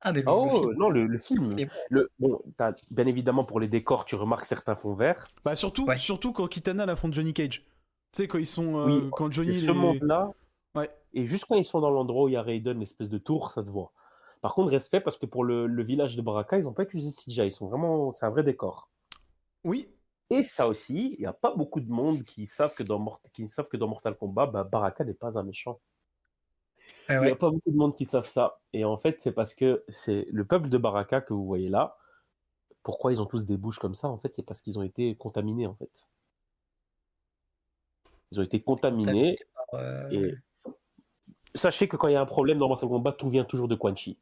Ah, mais le Oh, film, non, le film. il est bon. Bon, bien évidemment, pour les décors, tu remarques certains fonds verts. Bah surtout Ouais. surtout quand Kitana l'affronte Johnny Cage. Tu sais quand ils sont Oui, quand Johnny c'est il ce est- monde-là. Ouais. Et juste quand ils sont dans l'endroit où il y a Raiden, l'espèce de tour, ça se voit. Par contre, respect, parce que pour le village de Baraka, ils n'ont pas utilisé CGI. C'est un vrai décor. Oui. Et ça aussi, il n'y a pas beaucoup de monde qui savent que dans Mortal Kombat, bah, Baraka n'est pas un méchant. Ouais, Il n'y a ouais. pas beaucoup de monde qui savent ça. Et en fait, c'est parce que c'est le peuple de Baraka que vous voyez là. Pourquoi ils ont tous des bouches comme ça? En fait, c'est parce qu'ils ont été contaminés, en fait. Ils ont été contaminés. Et sachez que quand il y a un problème dans Mortal Kombat, tout vient toujours de Quan Chi.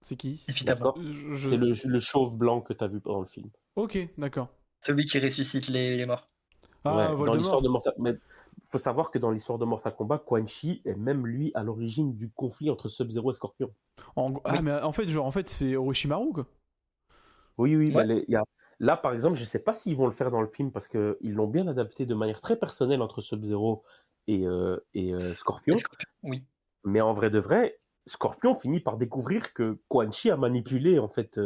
C'est qui? Évidemment. D'accord? C'est le chauve blanc que tu as vu pendant le film. Ok, d'accord. Celui qui ressuscite les morts. Ah, Ouais, dans Voldemort. l'histoire de Mortal mais faut savoir que dans l'histoire de Mortal Kombat, Quan Chi est même lui à l'origine du conflit entre Sub-Zero et Scorpion. Ah, mais en fait, c'est Orochimaru, quoi. Oui, Ouais. mais là, par exemple, je sais pas s'ils vont le faire dans le film parce qu'ils l'ont bien adapté de manière très personnelle entre Sub-Zero et Scorpion. Les scorpions, oui. Mais en vrai de vrai, Scorpion finit par découvrir que Quan Chi a manipulé en fait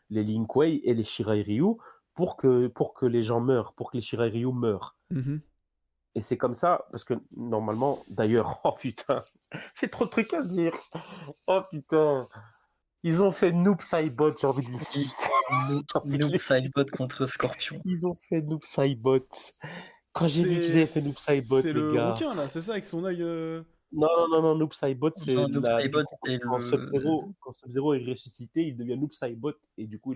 les Lin Kuei et les Shirai Ryu pour que les gens meurent, pour que les Shirai Ryu meurent. Mhm. Et c'est comme ça, parce que normalement, d'ailleurs, oh putain, j'ai trop de trucs à dire. Oh putain, ils ont fait Noob Saibot, j'ai envie de les sucer. Noob Saibot contre Scorpion. Ils ont fait Noob Saibot. Quand j'ai vu qu'ils avaient fait Noob Saibot, C'est les le gars. requin, là, c'est ça, avec son œil. Non, Noob Saibot, c'est Non, Noob Saibot, c'est quand Sub-Zero est ressuscité, il devient Noob Saibot, et du coup,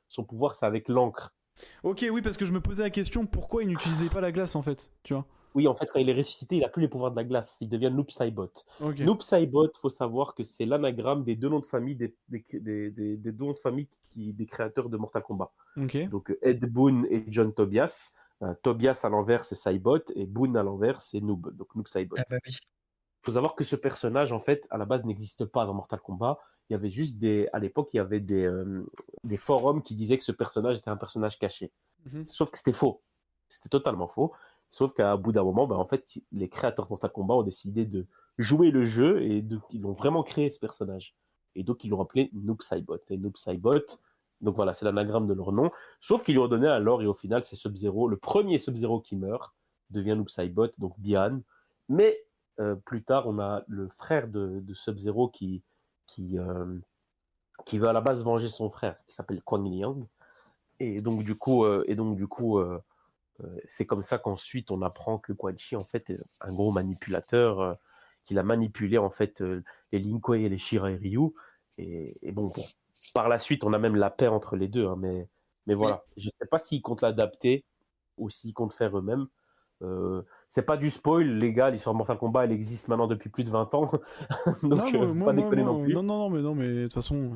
son pouvoir, c'est avec l'encre. Ok, oui, parce que je me posais la question pourquoi il n'utilisait pas la glace en fait, tu vois. Oui, en fait, quand il est ressuscité, il a plus les pouvoirs de la glace. Il devient Noob Saibot. Ok. Noob Saibot, faut savoir que c'est l'anagramme des deux noms de famille des deux noms de famille des créateurs de Mortal Kombat. Ok. Donc Ed Boon et John Tobias. Tobias à l'envers, c'est Saibot, et Boon à l'envers, c'est Noob. Donc Noob Saibot. Ah bah oui. Faut savoir que ce personnage, en fait, à la base, n'existe pas dans Mortal Kombat. Il y avait juste à l'époque, il y avait des forums qui disaient que ce personnage était un personnage caché. Mhm. Sauf que c'était faux. C'était totalement faux. Sauf qu'à bout d'un moment, en fait, les créateurs de Mortal Kombat ont décidé de jouer le jeu et ils ont vraiment créé ce personnage. Et donc, ils l'ont appelé Noob Saibot. Et Noob Saibot, donc voilà, c'est l'anagramme de leur nom. Sauf qu'ils lui ont donné un lore et au final, c'est Sub-Zero. Le premier Sub-Zero qui meurt devient Noob Saibot, donc Bian. Mais plus tard, on a le frère de Sub-Zero qui, euh, qui veut à la base venger son frère, qui s'appelle Kuang Liang. Et donc, du coup, c'est comme ça qu'ensuite on apprend que Quan Chi en fait est un gros manipulateur, qu'il a manipulé en fait les Lin Kuei et les Shira et Ryu. Et bon, par la suite, on a même la paix entre les deux. Hein, mais Oui. voilà, je sais pas s'ils comptent l'adapter ou s'ils comptent faire eux-mêmes. C'est pas du spoil, les gars, l'histoire de Mortal Kombat, elle existe maintenant depuis plus de 20 ans. Donc, Non, faut pas déconner non plus. non, non, non, mais de toute façon.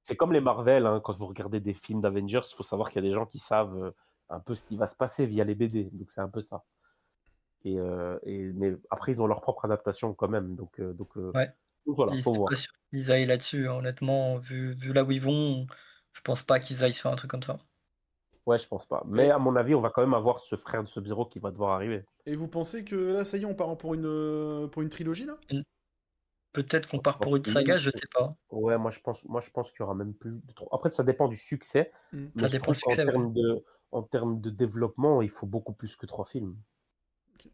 C'est comme les Marvel, hein, quand vous regardez des films d'Avengers, il faut savoir qu'il y a des gens qui savent un peu ce qui va se passer via les BD. Donc c'est un peu ça. Mais après, ils ont leur propre adaptation quand même. Ouais. Donc voilà, Et faut c'est pas voir. sûr qu'ils aillent là-dessus, hein, honnêtement, vu là où ils vont, je pense pas qu'ils aillent sur un truc comme ça. Ouais, je pense pas. Mais Et, à mon avis, on va quand même avoir ce frère de Sub-Zero qui va devoir arriver. et vous pensez que là, ça y est, on part pour une trilogie là? Peut-être qu'on Je part pour pense une même saga, je sais pas. Ouais, moi je pense qu'il y aura même plus de trop. Après, ça dépend du succès, Hmm. mais Ça je dépend trouve du qu'en succès, ouais. termes de développement, il faut beaucoup plus que 3 films. Ok.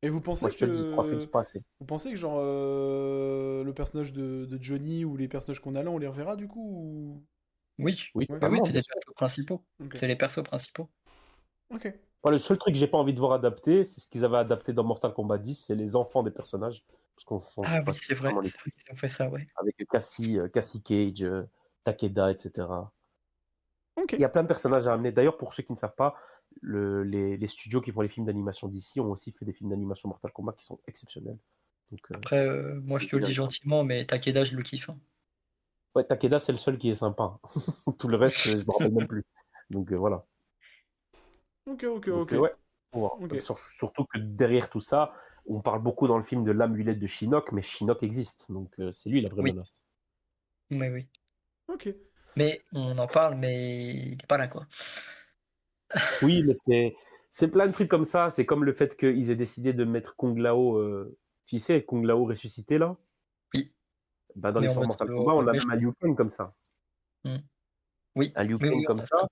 Et Moi, je te le dis, 3 films, c'est pas assez. vous pensez que genre le personnage de Johnny ou les personnages qu'on a là, on les reverra du coup Oui, Oui, Ouais. oui, oui, totalement, c'est bien les sûr. persos principaux. Ok. C'est les persos principaux. Ok. Moi, le seul truc que j'ai pas envie de voir adapter, c'est ce qu'ils avaient adapté dans Mortal Kombat 10, c'est les enfants des personnages. Parce qu'on sent Ah pas oui, ce qu'ils font dans les c'est vrai qu'ils ont fait ça, ouais. avec Cassie Cage, Takeda, etc. Ok. Il y a plein de personnages à amener. D'ailleurs, pour ceux qui ne savent pas, les studios qui font les films d'animation d'ici ont aussi fait des films d'animation Mortal Kombat qui sont exceptionnels. Donc, Après, moi je te le dis gentiment, mais Takeda, je le kiffe, hein. ouais, Takeda, c'est le seul qui est sympa. Tout le reste, je me rappelle même plus. Donc voilà. Ok, ok, Donc ok. ouais, faut voir. Ok. Surtout que derrière tout ça, on parle beaucoup dans le film de l'amulette de Shinnok, mais Shinnok existe. Donc c'est lui la vraie Oui, menace. mais oui. Ok. Mais on en parle, mais il est pas là, quoi. Oui, mais c'est plein de trucs comme ça. C'est comme le fait qu'ils aient décidé de mettre Kung Lao, tu sais, Kung Lao ressuscité là. Oui, Bah, dans mais en l'histoire de mode Mortal Kombat, on a même un méchant. Liu Kang comme ça. Mmh. Oui, Un Liu oui, Kang oui, comme on a ça. ça,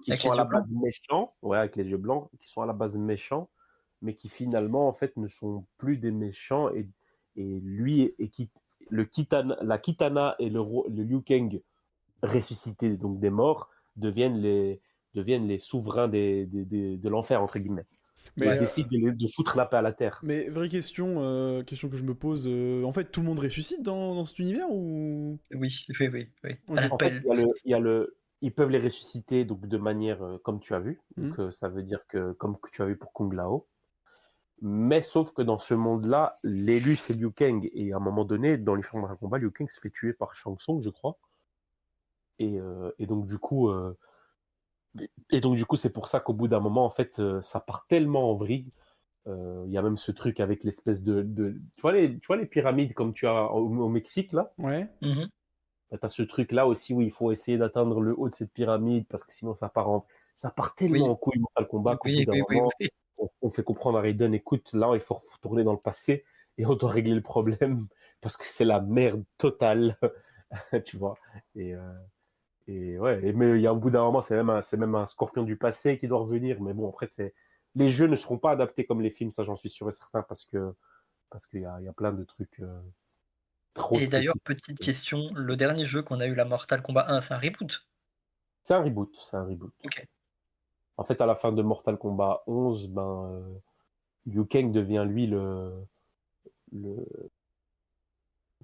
qui Avec sont à les la yeux blancs. base méchants, ouais, avec les yeux blancs, qui sont à la base méchants, mais qui finalement, en fait, ne sont plus des méchants. Et lui, la Kitana et le Liu Kang ressuscités, donc des morts, deviennent les souverains de l'enfer, entre guillemets. Et Mais, Ouais. ils décident de foutre la paix à la terre. mais vraie question, question que je me pose. En fait, tout le monde ressuscite dans cet univers ou? Oui, oui, oui, oui. À Ok. En fait, l'appel. ils peuvent les ressusciter donc de manière comme tu as vu. Hmm. Donc ça veut dire que comme tu as vu pour Kung Lao. Mais sauf que dans ce monde-là, l'élu c'est Liu Kang et à un moment donné, dans les films de combat, Liu Kang se fait tuer par Shang Tsung, je crois. Et donc du coup, c'est pour ça qu'au bout d'un moment, en fait, ça part tellement en vrille. Il y a même ce truc avec l'espèce tu vois les pyramides comme tu as au Mexique là. Ouais. Mhm. Tu as ce truc-là aussi où il faut essayer d'atteindre le haut de cette pyramide parce que sinon ça part tellement Oui, en couille Mortal Kombat qu'au bout oui, d'un oui, oui, moment, oui. on fait comprendre à Raiden, écoute, là, il faut retourner dans le passé et on doit régler le problème parce que c'est la merde totale, tu vois. Et, euh, et ouais, mais il y a au bout d'un moment, c'est même un scorpion du passé qui doit revenir. Mais bon, après, les jeux ne seront pas adaptés comme les films, ça j'en suis sûr et certain parce qu'il y a plein de trucs trop Et d'ailleurs, spécifiques. petite question, le dernier jeu qu'on a eu, la Mortal Kombat 1, c'est un reboot? C'est un reboot, c'est un reboot. Ok. En fait, à la fin de Mortal Kombat 11, Liu Kang devient lui le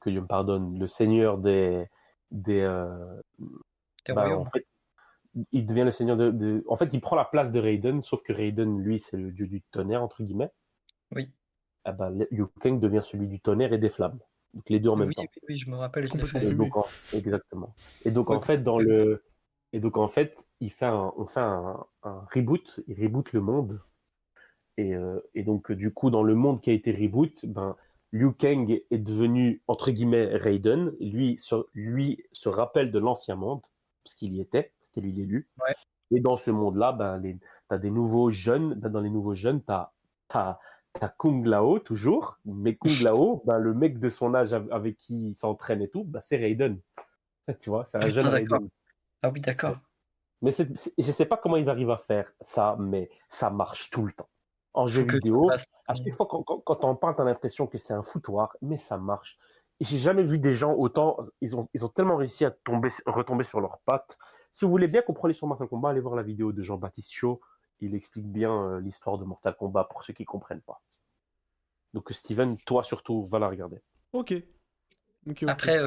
que Dieu me pardonne, le seigneur des Des en royaumes. fait, il devient le seigneur En fait, il prend la place de Raiden, sauf que Raiden, lui, c'est le dieu du tonnerre, entre guillemets. Oui. Ah bah, Liu Kang devient celui du tonnerre et des flammes. Donc les deux en même Oui, temps. oui, je me rappelle, je l'ai Complètement fait. Et fumé. donc, exactement. Et donc, Ouais, en fait, on fait un reboot. Il reboot le monde. Et donc, du coup, dans le monde qui a été reboot, ben, Liu Kang est devenu, entre guillemets, Raiden. Lui se rappelle de l'ancien monde, parce qu'il y était. C'était lui l'élu. Ouais. Et dans ce monde-là, ben, t'as des nouveaux jeunes. Ben, dans les nouveaux jeunes, t'as Kung Lao, toujours. Mais Kung Lao, ben, le mec de son âge avec qui il s'entraîne et tout, ben, c'est Raiden. Tu vois, c'est un jeune Ah, d'accord. Raiden. Ah oui, d'accord. Mais je sais pas comment ils arrivent à faire ça, mais ça marche tout le temps. En jeu Faut que tu vidéo, fasses. à chaque fois quand on parle, t'as l'impression que c'est un foutoir, mais ça marche. Et j'ai jamais vu des gens autant, ils ont tellement réussi à retomber sur leurs pattes. Si vous voulez bien comprendre l'histoire de Mortal Kombat, allez voir la vidéo de Jean-Baptiste Chaud. Il explique bien l'histoire de Mortal Kombat pour ceux qui comprennent pas. Donc Steven, toi surtout, va la regarder. ok. Ok, ok. Après,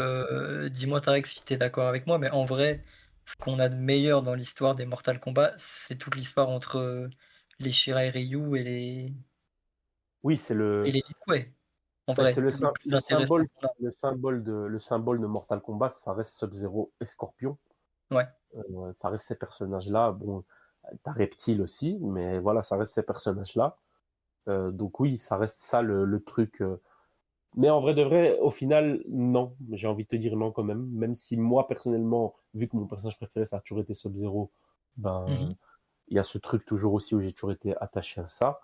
dis-moi Tarek si t'es d'accord avec moi, mais en vrai, ce qu'on a de meilleur dans l'histoire des Mortal Kombat, c'est toute l'histoire entre les Shirai Ryu Oui, c'est et le, les ouais. En ben, c'est vrai, le plus intéressant qu'on a. le symbole de Mortal Kombat, ça reste Sub-Zero et Scorpion. Ouais. Ça reste ces personnages-là. Bon, t'as Reptile aussi, mais voilà, ça reste ces personnages-là. Donc oui, ça reste ça le truc. Mais en vrai de vrai, au final, non. J'ai envie de te dire non quand même. Même si moi, personnellement, vu que mon personnage préféré, ça a toujours été Sub-Zero, ben, Mhm. il y a ce truc toujours aussi où j'ai toujours été attaché à ça.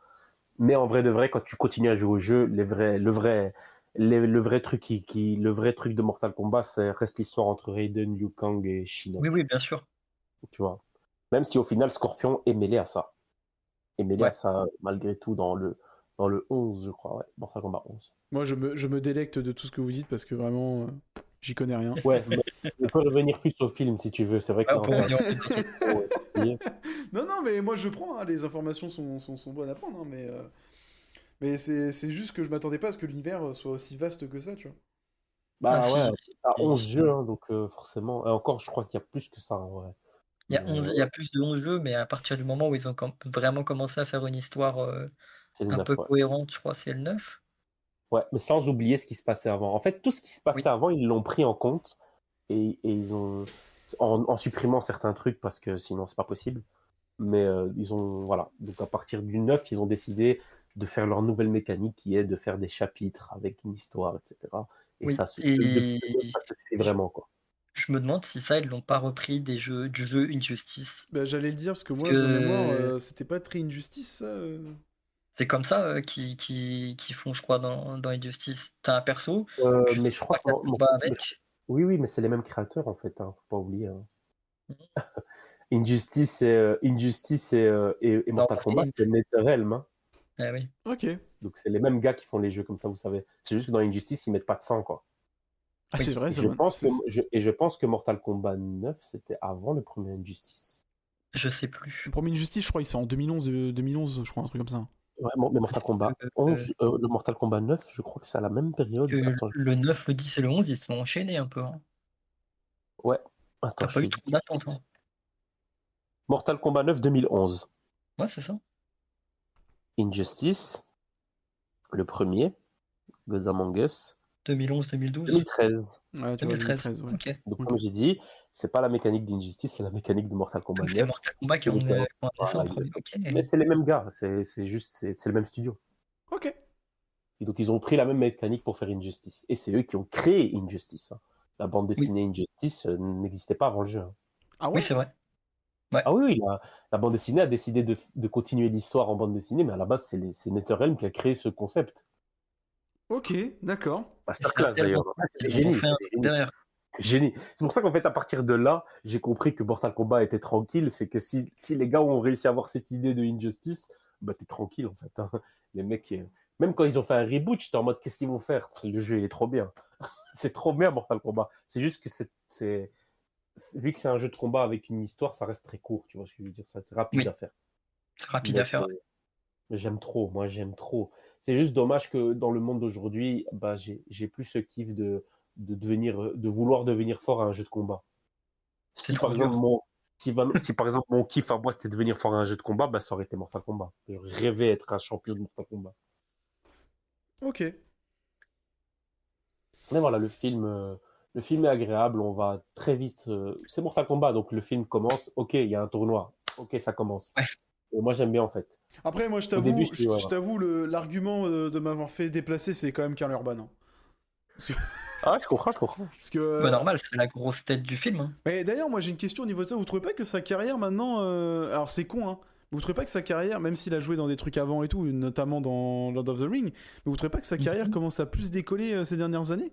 Mais en vrai de vrai, quand tu continues à jouer au jeu, le vrai truc de Mortal Kombat, ça reste l'histoire entre Raiden, Liu Kang et Oui, Shinnok. oui, bien sûr. Tu vois. Même si au final, Scorpion est mêlé à ça. Est mêlé à Ouais. ça, malgré tout, dans le 11, je crois. Ouais, Mortal Kombat 11. Moi, je me délecte de tout ce que vous dites parce que vraiment, j'y connais rien. Ouais, mais on peut revenir plus au film si tu veux. C'est vrai que Ouais, on là, peut c'est un revenir au film. peu lié. Non, non, mais moi je prends, hein, les informations sont bonnes à prendre, hein, mais c'est juste que je m'attendais pas à ce que l'univers soit aussi vaste que ça, tu vois. Ah Bah si, ouais, t'as si, 11 si. jeux, hein, donc forcément. Et encore, je crois qu'il y a plus que ça en vrai. Il y a Mais 11, il y a plus de 11 jeux, mais à partir du moment où ils ont vraiment commencé à faire une histoire c'est le un 9, peu ouais. cohérente, je crois, c'est le 9. Ouais, mais sans oublier ce qui se passait avant. En fait, tout ce qui se passait Oui. avant, ils l'ont pris en compte et ils ont. En supprimant certains trucs parce que sinon, c'est pas possible. Mais ils ont, voilà. Donc à partir du 9, ils ont décidé de faire leur nouvelle mécanique qui est de faire des chapitres avec une histoire, etc. Et Oui. ça, depuis le 9, ça se fait Je, vraiment, quoi. je me demande si ça, ils l'ont pas repris du jeu Injustice. Bah, j'allais le dire parce que Parce moi, de mémoire, que c'était pas très Injustice, ça. c'est comme ça qui font, je crois, dans Injustice. T'as un perso, tu Mais fais je crois trois que. quatre combats avec. Oui, oui, mais c'est les mêmes créateurs, en fait, hein, faut pas oublier, hein. Injustice et Non, Mortal c'est Kombat, Int. c'est NetherRealm, hein. Ah oui. Ok. Donc c'est les mêmes gars qui font les jeux comme ça, vous savez. C'est juste que dans Injustice, ils mettent pas de sang, quoi. Ah, c'est Oui. vrai, Et ça je pense je pense que Mortal Kombat 9, c'était avant le premier Injustice. Je sais plus. Le premier Injustice, je crois, il sort en 2011, je crois, un truc comme ça. Ouais, mais Mortal Parce Kombat que, 11, le Mortal Kombat 9, je crois que c'est à la même période. Attends, le 9, le 10 et le 11, ils se sont enchaînés un peu, hein. ouais, attends, T'as je pas te eu dis trop tout de d'attente, suite. hein. Mortal Kombat 9 2011. Ouais, c'est ça. Injustice, le premier, Gods Among Us, 2011, 2012. 2013. Ouais, tu vois, 2013. 2013, ouais. Ok. Donc Ok. comme j'ai dit, c'est pas la mécanique d'Injustice, c'est la mécanique de Mortal Kombat Donc c'est 9. Mortal Kombat qui Et ont donc, amené ça en voilà, premier. exactement. Ok. Mais c'est les mêmes gars, c'est juste, c'est le même studio. Ok. Et donc ils ont pris la même mécanique pour faire Injustice. Et c'est eux qui ont créé Injustice, hein. La bande Oui. dessinée Injustice n'existait pas avant le jeu, hein. Ah Oui, ouais? c'est vrai. Ouais. Ah oui, oui, la bande dessinée a décidé de continuer l'histoire en bande dessinée, mais à la base, c'est NetherRealm qui a créé ce concept. Ok, d'accord. Et c'est un Masterclass tellement d'ailleurs. cool Ah, qu'ils c'était en ont génie, fait un c'était truc génie. derrière. C'est génie. C'est pour ça qu'en fait, à partir de là, j'ai compris que Mortal Kombat était tranquille. C'est que si les gars ont réussi à avoir cette idée de Injustice, bah t'es tranquille en fait, hein. Les mecs, même quand ils ont fait un reboot, j'étais en mode qu'est-ce qu'ils vont faire? Le jeu il est trop bien. C'est trop bien Mortal Kombat. C'est juste que vu que c'est un jeu de combat avec une histoire, ça reste très court. Tu vois ce que je veux dire? Ça, c'est rapide Oui, à faire. c'est rapide Mais à faire. Ouais. j'aime trop. Moi, j'aime trop. C'est juste dommage que dans le monde d'aujourd'hui, bah j'ai plus ce kiff de vouloir devenir fort à un jeu de combat. C'est Si par trop exemple dur. Si par exemple mon kiff à moi c'était de venir faire un jeu de combat, bah ça aurait été Mortal Kombat. Je rêvais d'être un champion de Mortal Kombat. Ok. Mais voilà, le film est agréable, on va très vite. C'est Mortal Kombat, donc le film commence. Ok, il y a un tournoi. Ok, ça commence. Ouais. Et moi j'aime bien en fait. Après, moi, je Au début, t'avoue, je dis, ouais, je t'avoue, l'argument de m'avoir fait déplacer, c'est quand même Karl Urban. Hein. ah, je comprends. Parce que, Bah, normal, c'est la grosse tête du film. Hein. mais d'ailleurs, moi, j'ai une question au niveau de ça. Vous trouvez pas que sa carrière maintenant, alors c'est con, hein. Vous trouvez pas que sa carrière, même s'il a joué dans des trucs avant et tout, notamment dans Lord of the Ring, mais vous trouvez pas que sa carrière commence à plus décoller ces dernières années?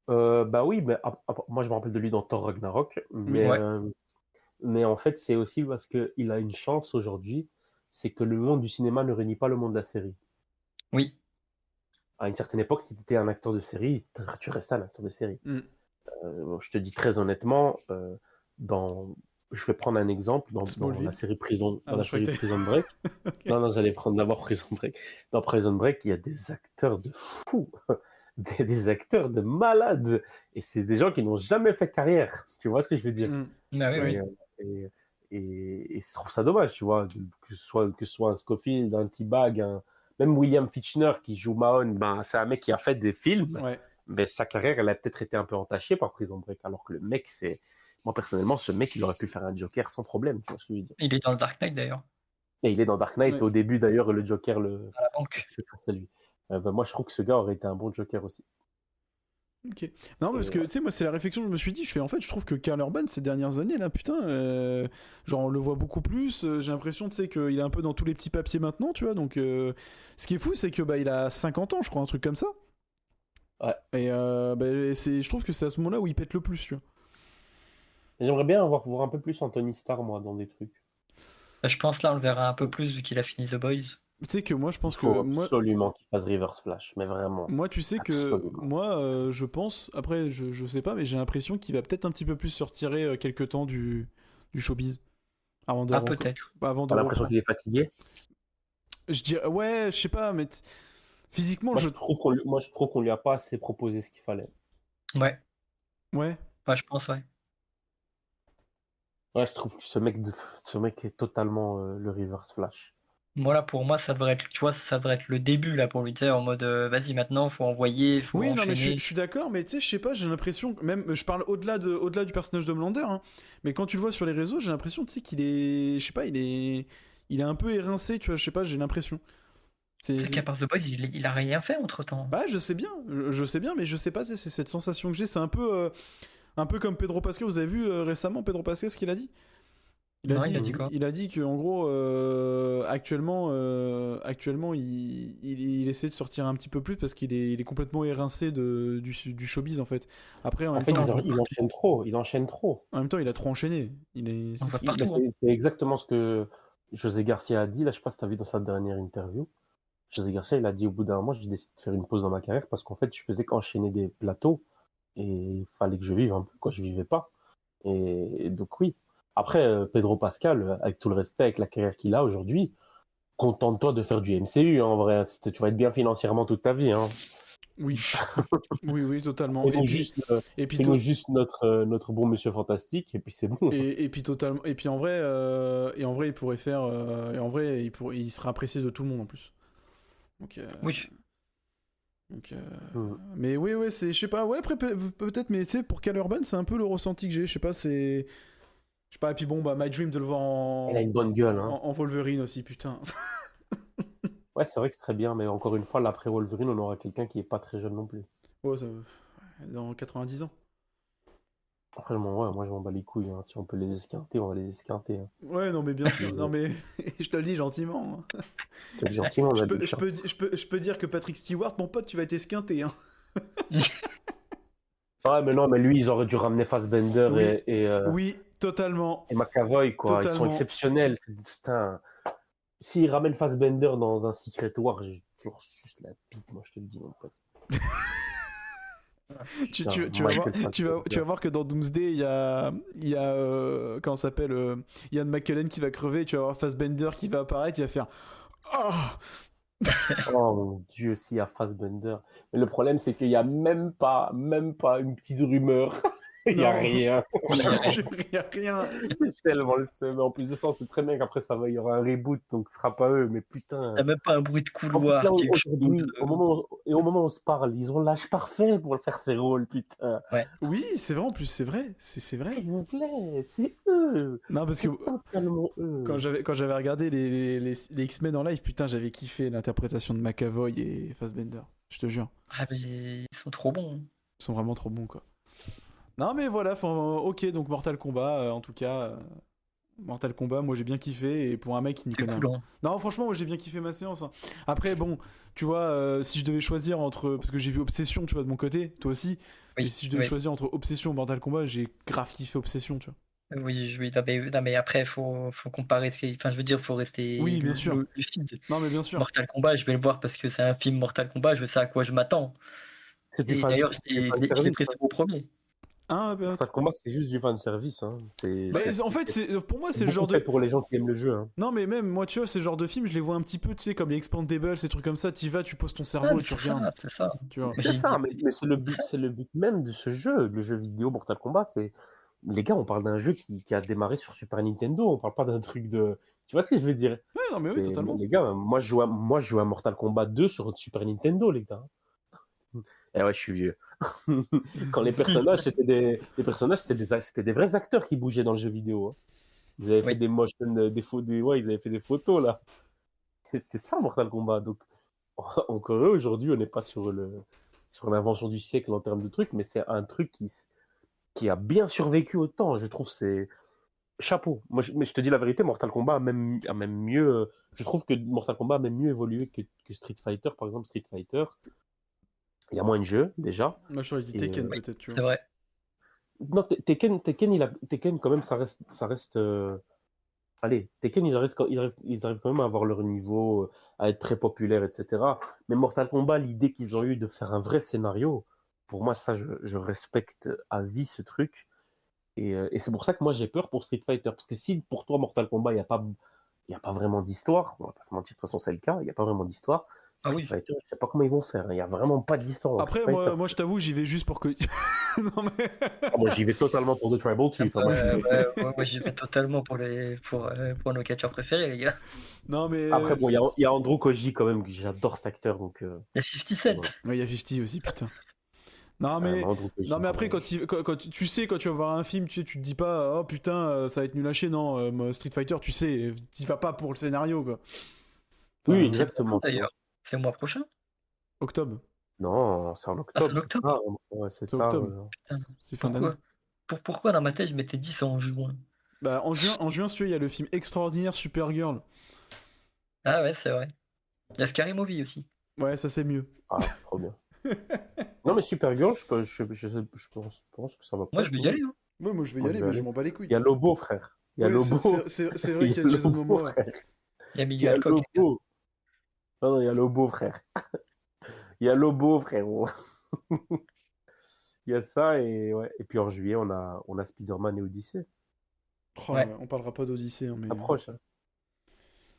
Bah oui, mais moi je me rappelle de lui dans Thor Ragnarok, mais, Ouais. mais en fait c'est aussi parce qu'il a une chance aujourd'hui, c'est que le monde du cinéma ne réunit pas le monde de la série. Oui. À une certaine époque, si tu étais un acteur de série, tu restais un acteur de série. Mm. Je te dis très honnêtement, je vais prendre un exemple dans Smallville. la série Prison, Ah, dans la je croyais série que Prison Break. Ok. Non, j'allais prendre d'abord Prison Break. Dans Prison Break, il y a des acteurs de fous, des acteurs de malades, et c'est des gens qui n'ont jamais fait carrière. Tu vois ce que je veux dire? Mm. Bah oui, oui. Et je trouve ça dommage, tu vois, que ce soit un Scofield, un T-Bag, même William Fichtner qui joue Mahon, ben, c'est un mec qui a fait des films, Ouais. mais sa carrière, elle a peut-être été un peu entachée par Prison Break, alors que le mec, moi personnellement, ce mec, il aurait pu faire un Joker sans problème, tu vois ce que je veux dire. Il est dans le Dark Knight d'ailleurs, Et il est dans Dark Knight, Ouais. au début d'ailleurs, le Joker à la banque. fait face à lui. Ben, moi, je trouve que ce gars aurait été un bon Joker aussi. Ok. Non, parce que, tu sais, moi, c'est la réflexion que je me suis dit. En fait, je trouve que Karl Urban, ces dernières années, là, putain, genre, on le voit beaucoup plus. J'ai l'impression, tu sais, qu'il est un peu dans tous les petits papiers maintenant, tu vois. Donc, ce qui est fou, c'est que, bah, il a 50 ans, je crois, un truc comme ça. Ouais. Et, bah, je trouve que c'est à ce moment-là où il pète le plus, tu vois. Et j'aimerais bien voir un peu plus Anthony Starr, moi, dans des trucs. Bah, je pense là, on le verra un peu plus vu qu'il a fini The Boys. Tu sais que moi, je Il pense que. faut Moi, absolument qu'il fasse Reverse Flash, mais vraiment. moi, tu sais que. Absolument. Moi, je pense. Après, je sais pas, mais j'ai l'impression qu'il va peut-être un petit peu plus se retirer quelque temps du showbiz. Avant de Ah, reprendre. peut-être. Avant de T'as l'impression reprendre. qu'il est fatigué? Je dirais. Ouais, je sais pas, mais. Physiquement, Moi, je trouve qu'on lui a pas assez proposé ce qu'il fallait. Ouais. Ouais. Ouais, je pense, ouais. Ouais, je trouve que ce mec est totalement le Reverse Flash. Voilà, pour moi, ça devrait être, tu vois, ça devrait être le début là pour lui, tu sais, en mode vas-y, maintenant, faut envoyer, faut Oui, non, mais enchaîner. je suis d'accord, mais tu sais, je sais pas, j'ai l'impression, même, je parle au-delà du personnage d'Homelander, hein, mais quand tu le vois sur les réseaux, j'ai l'impression, tu sais, qu'il est, je sais pas, il est un peu érincé, tu vois, je sais pas, j'ai l'impression. Tu sais qu'à part The Boys, il a rien fait entre temps. Bah, je sais bien, je sais bien, mais je sais pas, c'est cette sensation que j'ai, c'est un peu comme Pedro Pascal, vous avez vu récemment Pedro Pascal ce qu'il a dit? Non, il a dit quoi? Il a dit qu'en gros, actuellement, il essaie de sortir un petit peu plus parce il est complètement érincé du showbiz en fait. Après, En fait, il enchaîne trop. en même temps, il a trop enchaîné. Il est. On va Mais partout. Hein. c'est exactement ce que José Garcia a dit. Là, je sais pas si tu as vu dans sa dernière interview. José Garcia, il a dit au bout d'un mois, j'ai décidé de faire une pause dans ma carrière parce qu'en fait, je faisais qu'enchaîner des plateaux et il fallait que je vive un peu, quoi. Je vivais pas. Et donc, oui. Après, Pedro Pascal, avec tout le respect, avec la carrière qu'il a aujourd'hui, contente-toi de faire du MCU, hein, en vrai. Tu vas être bien financièrement toute ta vie, hein. Oui. Oui, totalement. Fais-nous juste notre bon Monsieur Fantastique, et puis c'est bon. Et puis totalement. Et puis en vrai, il pourrait faire. Et en vrai, il sera apprécié de tout le monde en plus. Donc. Oui. Mais oui, ouais, c'est, je sais pas, ouais, après peut-être, mais tu sais, pour Cal Urban, c'est un peu le ressenti que j'ai, je sais pas, c'est. Je sais pas, et puis bon, bah, My Dream de le voir Elle a une bonne gueule, hein. en Wolverine aussi, putain. Ouais, c'est vrai que c'est très bien, mais encore une fois, là, après Wolverine, on aura quelqu'un qui est pas très jeune non plus. Ouais, ça. Dans 90 ans. Après, moi, je m'en bats les couilles, hein. Si on peut les esquinter, on va les esquinter, hein. Ouais, non, mais bien sûr, non, mais je te le dis gentiment. Hein. Je te dis gentiment, on a dit ça. Je peux dire que Patrick Stewart, mon pote, tu vas être esquinté, hein. Ouais, mais non, mais lui, ils auraient dû ramener Fassbender Oui. et Oui, totalement. McAvoy, quoi. Ils sont Totalement. exceptionnels. Putain. S'ils ramènent Fassbender dans un Secret War, je leur suce la bite, moi, je te le dis, mon pote. Tu Putain, vas voir que dans Doomsday, il y a comment ça s'appelle, Ian McKellen qui va crever, tu vas voir Fassbender qui va apparaître, il va faire ah. Oh mon Dieu, s'il y a Fassbender. Mais le problème, c'est qu'il n'y a même pas une petite rumeur Il y a Non. rien. Il y a rien. J'ai tellement le seum. En plus de ça, on sait très bien qu'après il y aura un reboot, donc ce sera pas eux. Mais putain. Il n'y a même pas un bruit de En plus, couloir, là, quelque chose. aujourd'hui, au moment où on se parle, ils ont l'âge parfait pour faire ces rôles, putain. Oui, c'est vrai en plus, c'est vrai. C'est vrai. S'il vous plaît, c'est eux. Non, parce que C'est totalement eux. quand j'avais regardé les X-Men en live, putain, j'avais kiffé l'interprétation de McAvoy et Fassbender. Je te jure. Ah, mais ils sont trop bons. Ils sont vraiment trop bons, quoi. Non, mais voilà, ok, donc Mortal Kombat, en tout cas. Mortal Kombat, moi j'ai bien kiffé, et pour un mec qui n'y C'est connaît cool, rien. hein. Non, franchement, moi j'ai bien kiffé ma séance. Hein. Après, bon, tu vois, si je devais choisir entre. Parce que j'ai vu Obsession, tu vois, de mon côté, toi aussi. Oui, Et si je devais oui. choisir entre Obsession et Mortal Kombat, j'ai grave kiffé Obsession, tu vois. Oui, non, mais après, faut comparer. Enfin, je veux dire, faut rester Oui, bien sûr. lucide. Non, mais bien sûr. Mortal Kombat, je vais le voir parce que c'est un film Mortal Kombat, je sais à quoi je m'attends. C'est du Et fan d'ailleurs, je l'ai service. préféré au premier. Hein, Mortal Kombat, c'est juste du fan service. Hein. en fait, pour moi, c'est le genre fait de. pour les gens qui aiment le jeu. Hein. Non, mais même moi, tu vois, ces genres de films, je les vois un petit peu, tu sais, comme les Expandables, ces trucs comme ça. T'y vas, tu poses ton cerveau Ah, et mais tu c'est regardes. ça, c'est ça. Tu vois. Mais C'est j'ai ça, dit- mais c'est le but, ça. c'est le but même de ce jeu, le jeu vidéo Mortal Kombat. C'est les gars, on parle d'un jeu qui a démarré sur Super Nintendo. On parle pas d'un truc de. Tu vois ce que je veux dire? Ouais, non, mais oui, totalement. Les gars, moi je joue à Mortal Kombat 2 sur Super Nintendo, les gars. Et ouais, je suis vieux. Quand les personnages, c'était des vrais acteurs qui bougeaient dans le jeu vidéo. Hein. Ils avaient fait Oui. des motion, ouais, ils avaient fait des photos là. Et c'est ça Mortal Kombat. Donc encore eux, aujourd'hui, on n'est pas sur l'invention du siècle en termes de trucs, mais c'est un truc qui a bien survécu au temps. Je trouve c'est chapeau. Mais je te dis la vérité, Mortal Kombat a même mieux. Je trouve que Mortal Kombat a même mieux évolué que Street Fighter, par exemple. Street Fighter, il y a moins de jeux déjà. Moi, je t'aurais dit Et, Tekken, Oui, peut-être, tu c'est vois. vrai. Non, Tekken, quand même, ça reste. Allez, Tekken, ils arrivent quand même à avoir leur niveau, à être très populaires, etc. Mais Mortal Kombat, l'idée qu'ils ont eu de faire un vrai scénario, pour moi, ça, je respecte à vie ce truc. Et c'est pour ça que moi, j'ai peur pour Street Fighter. Parce que si pour toi, Mortal Kombat, il n'y a pas vraiment d'histoire, on va pas se mentir, de toute façon, c'est le cas, il n'y a pas vraiment d'histoire. Ah Street oui. Fighter, je sais pas comment ils vont faire. Il n'y a vraiment pas d'histoire. Après, Street Fighter. moi, je t'avoue, j'y vais juste pour que. Non, mais. Ah, moi, j'y vais totalement pour The Tribal Chief. Hein, moi, j'y vais. Moi, j'y vais totalement pour nos catcheurs préférés, les gars. Non, mais. Après, bon, il y a Andrew Koji quand même, que j'adore cet acteur. Donc, Il y a 50 Cent. Ouais, il y a 50 aussi, putain. Non, mais. Andrew Koji, Non, mais après, vraiment. quand tu sais, quand tu vas voir un film, tu te dis pas, oh putain, ça va être nul à chier. Non, Street Fighter, tu sais, t'y vas pas pour le scénario, quoi. Oui, Enfin, exactement. D'ailleurs, c'est le mois prochain. Octobre. Non, c'est en Ah, octobre. c'est en octobre. tard, ouais, c'est C'est tard, octobre. C'est fin d'année. Pourquoi dans ma tête je m'étais dit c'est en juin? Bah, en juin, si tu veux, il y a le film extraordinaire Supergirl. Ah ouais, c'est vrai. Il y a Scary Movie aussi. Ouais, ça c'est mieux. Ah, trop bien. Non, mais Supergirl, je pense que ça va pas. Moi, je vais y aller. Hein. Ouais, moi je vais y Moi, aller, je vais mais je aller. m'en bats les couilles. Il y a Lobo, frère. Il y a Ouais, Lobo. c'est vrai qu'il y a Jason Lobo, Momoa. frère. Il y a Il y Miguel a Alcock. Lobo. Non, il y a Lobo, frère. Il y a Lobo, frérot. Il y a ça, et puis en juillet, on a Spider-Man et Odyssey. Oh, Ouais. On parlera pas d'Odyssée, hein, mais. Ça approche, hein.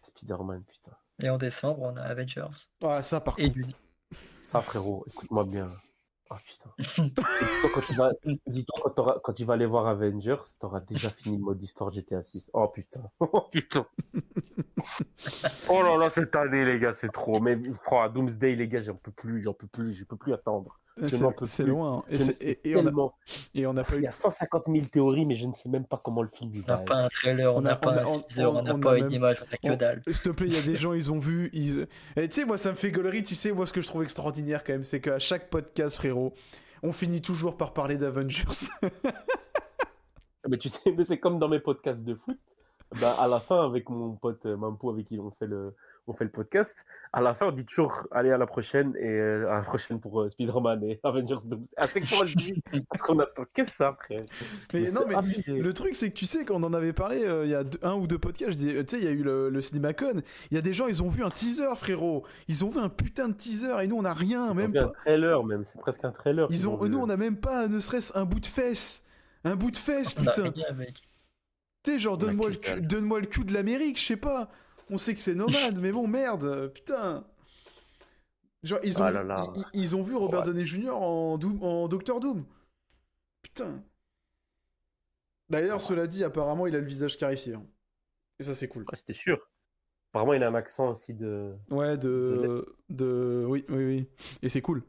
Spider-Man, putain. Et en décembre, on a Avengers. Ah, ça par Et contre. du. Ça, frérot, écoute-moi bien. Ah, putain. Dis-toi, quand tu vas aller voir Avengers, t'auras déjà fini le mode histoire GTA 6. Oh, putain. Oh, putain. Oh là là, cette année, les gars, c'est trop. Mais, Doomsday, les gars, je peux plus attendre. Je n'en peux C'est plus. loin. Hein. Je ne sais tellement. Et on a pas Il eu. y a 150 000 théories, mais je ne sais même pas comment le film On n'a pas un trailer, on n'a pas un teaser, on n'a pas une image, on n'a que dalle. S'il te plaît, il y a des gens, ils ont vu. Et tu sais, moi, ça me fait gaulerie. Tu sais, moi, ce que je trouve extraordinaire quand même, c'est qu'à chaque podcast, frérot, on finit toujours par parler d'Avengers. Mais tu sais, mais c'est comme dans mes podcasts de foot. Ben, à la fin, avec mon pote Mampo, avec qui on fait le podcast, à la fin, on dit toujours allez à la prochaine, et à la prochaine pour Spider-Man et Avengers 12. À chaque fois, je dis parce qu'on attend que ça, frère. Mais non, mais abusé. le truc, c'est que tu sais, quand on en avait parlé il y a un ou deux podcasts, je disais, tu sais, il y a eu le CinemaCon, il y a des gens, ils ont vu un teaser, frérot. Ils ont vu un putain de teaser, et nous, on n'a rien, même pas. Un trailer, même, c'est presque un trailer. Nous, on n'a même pas, ne serait-ce un bout de fesse. Un bout de fesse, putain. Tu sais, genre, donne-moi le cul de l'Amérique, je sais pas. On sait que c'est nomade, mais bon, merde, putain. Genre, ils ont vu Robert Downey Jr. en Doctor Doom. Putain. D'ailleurs, cela dit, apparemment, il a le visage clarifié. Hein. Et ça, c'est cool. Ouais, c'était sûr. Apparemment, il a un accent aussi de. Ouais, de Oui, oui, oui. Et c'est cool.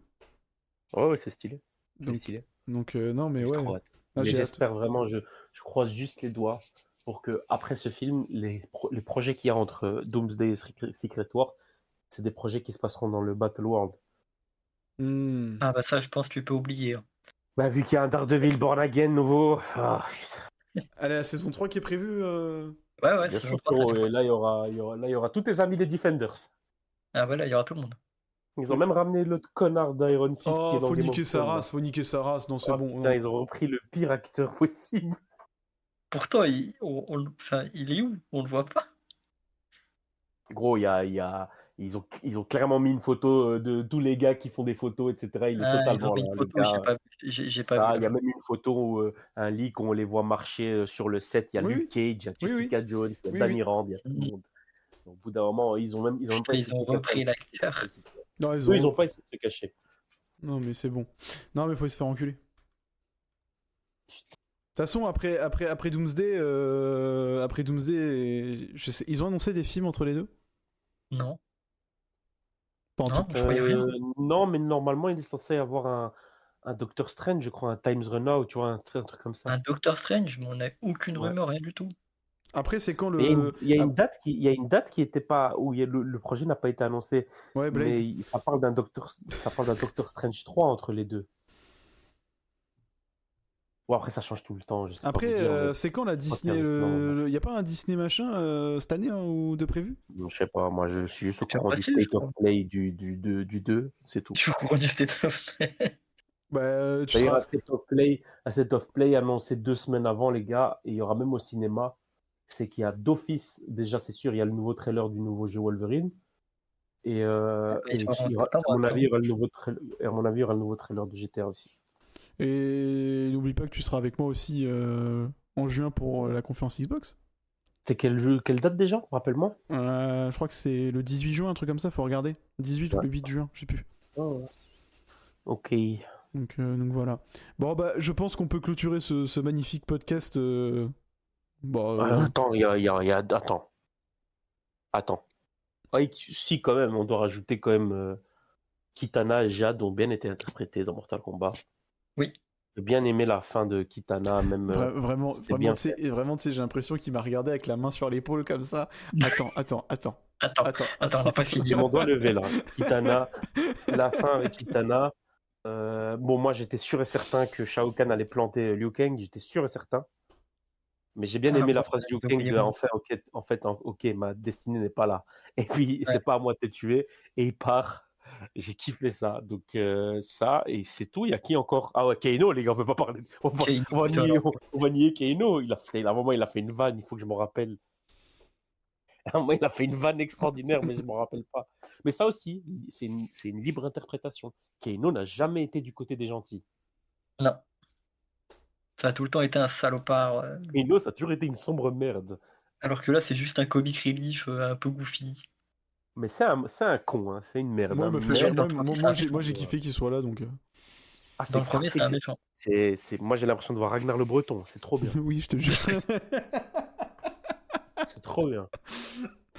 Ouais, c'est stylé. C'est Donc, stylé. non, mais J'ai ouais. trop hâte. Ah, Mais j'ai hâte. j'espère vraiment, je croise juste les doigts pour que après ce film, les projets qu'il y a entre Doomsday et Secret War, c'est des projets qui se passeront dans le Battle World. Hmm. Ah bah ça, je pense que tu peux oublier. Hein. Bah, vu qu'il y a un Daredevil Born Again nouveau. Allez, la saison 3 qui est prévue. Ouais, Bien saison sûr, 3, ça frérot, démarre. et là, il y aura tous tes amis les Defenders. Ah voilà, il y aura tout le monde. Ils ont même ramené l'autre connard d'Iron Fist qui Oh, est dans faut Game of niquer sa Thrones. race, faut niquer sa race. Non, c'est Ah, bon. putain, Non. ils ont repris le pire acteur possible. Pourtant, enfin, il est où? On le voit pas. Gros, ils ont clairement mis une photo de tous les gars qui font des photos, etc. Il est Ah, ils ont totalement mis là, une le photo, gars. j'ai pas vu Ça, la il y a photo. même une photo, où, un leak où on les voit marcher sur le set. Il y a Oui, Luke Cage, il y a oui, oui. Jessica Jones, il y a Oui, Danny oui. Rand, il y a tout le Mhm. monde. Au bout d'un moment, ils ont même pas Putain, essayé ils de se ont cacher. repris l'acteur. Non, Eux, ils ont pas essayé de se cacher. Non, mais c'est bon. Non, mais faut se faire enculer. De toute façon, après Doomsday, je sais, ils ont annoncé des films entre les deux. Non, Pas en non, tout. je voyais rien. Non, mais normalement, il est censé y avoir un Doctor Strange, je crois, un Times Runner, ou tu vois, un truc comme ça. Un Doctor Strange, mais on n'a aucune Ouais. rumeur, rien du tout. Après, c'est quand Mais le. il y a Ah, il y a une date qui était pas, où le projet n'a pas été annoncé, ouais, Blade. mais ça parle d'un Doctor Strange 3 entre les deux. Bon, après, ça change tout le temps, je sais pas Après, vous dire, mais c'est quand la Disney. Y a pas un Disney machin cette année hein, ou de prévu? je sais pas, moi, je suis juste au C'est courant du passé, je State of crois. Play du 2, c'est tout. Je suis au courant du State of Play. Bah, tu D'ailleurs, seras. un State of Play annoncé 2 semaines avant, les gars, et il y aura même au cinéma. C'est qu'il y a d'office, déjà, c'est sûr, il y a le nouveau trailer du nouveau jeu Wolverine. Et, Ils sont en à septembre, mon attends. avis, il y aura le nouveau trailer de GTA aussi. Et n'oublie pas que tu seras avec moi aussi en juin pour la conférence Xbox. C'est quelle date déjà? Rappelle-moi. Je crois que c'est le 18 juin, un truc comme ça, faut regarder. 18 ou Ouais. le 8 juin, je sais plus. Oh, ouais. Ok. Donc voilà. Bon, bah, je pense qu'on peut clôturer ce magnifique podcast. Attends, Attends. Ah, si, quand même, on doit rajouter quand même Kitana et Jade ont bien été interprétés dans Mortal Kombat. Oui. J'ai bien aimé la fin de Kitana, même. Vraiment, c'était bien tu sais, j'ai l'impression qu'il m'a regardé avec la main sur l'épaule comme ça. Attends, on n'a pas fini. J'ai mon doigt levé là. Kitana, la fin avec Kitana. Bon, moi j'étais sûr et certain que Shao Kahn allait planter Liu Kang, j'étais sûr et certain. Mais j'ai bien aimé la phrase Liu Kang de ok, ma destinée n'est pas là. Et puis, c'est pas à moi de te tuer. Et il part. J'ai kiffé ça. Donc, ça, et c'est tout. Il y a qui encore? Ah ouais, Kano, les gars, on peut pas parler. On va nier Kano. À un moment, il a fait une vanne, il faut que je m'en rappelle. À un moment, il a fait une vanne extraordinaire, mais je m'en rappelle pas. Mais ça aussi, c'est une libre interprétation. Kano n'a jamais été du côté des gentils. Non. Ça a tout le temps été un salopard. Kano, ça a toujours été une sombre merde. Alors que là, c'est juste un comic relief un peu goofy. Mais c'est un con, hein. C'est une merde. Moi, hein. moi, j'ai kiffé qu'il soit là, donc. Ah, Dans le premier, c'est un méchant. Moi, j'ai l'impression de voir Ragnar le Breton. C'est trop bien. Oui, je te jure. C'est trop bien.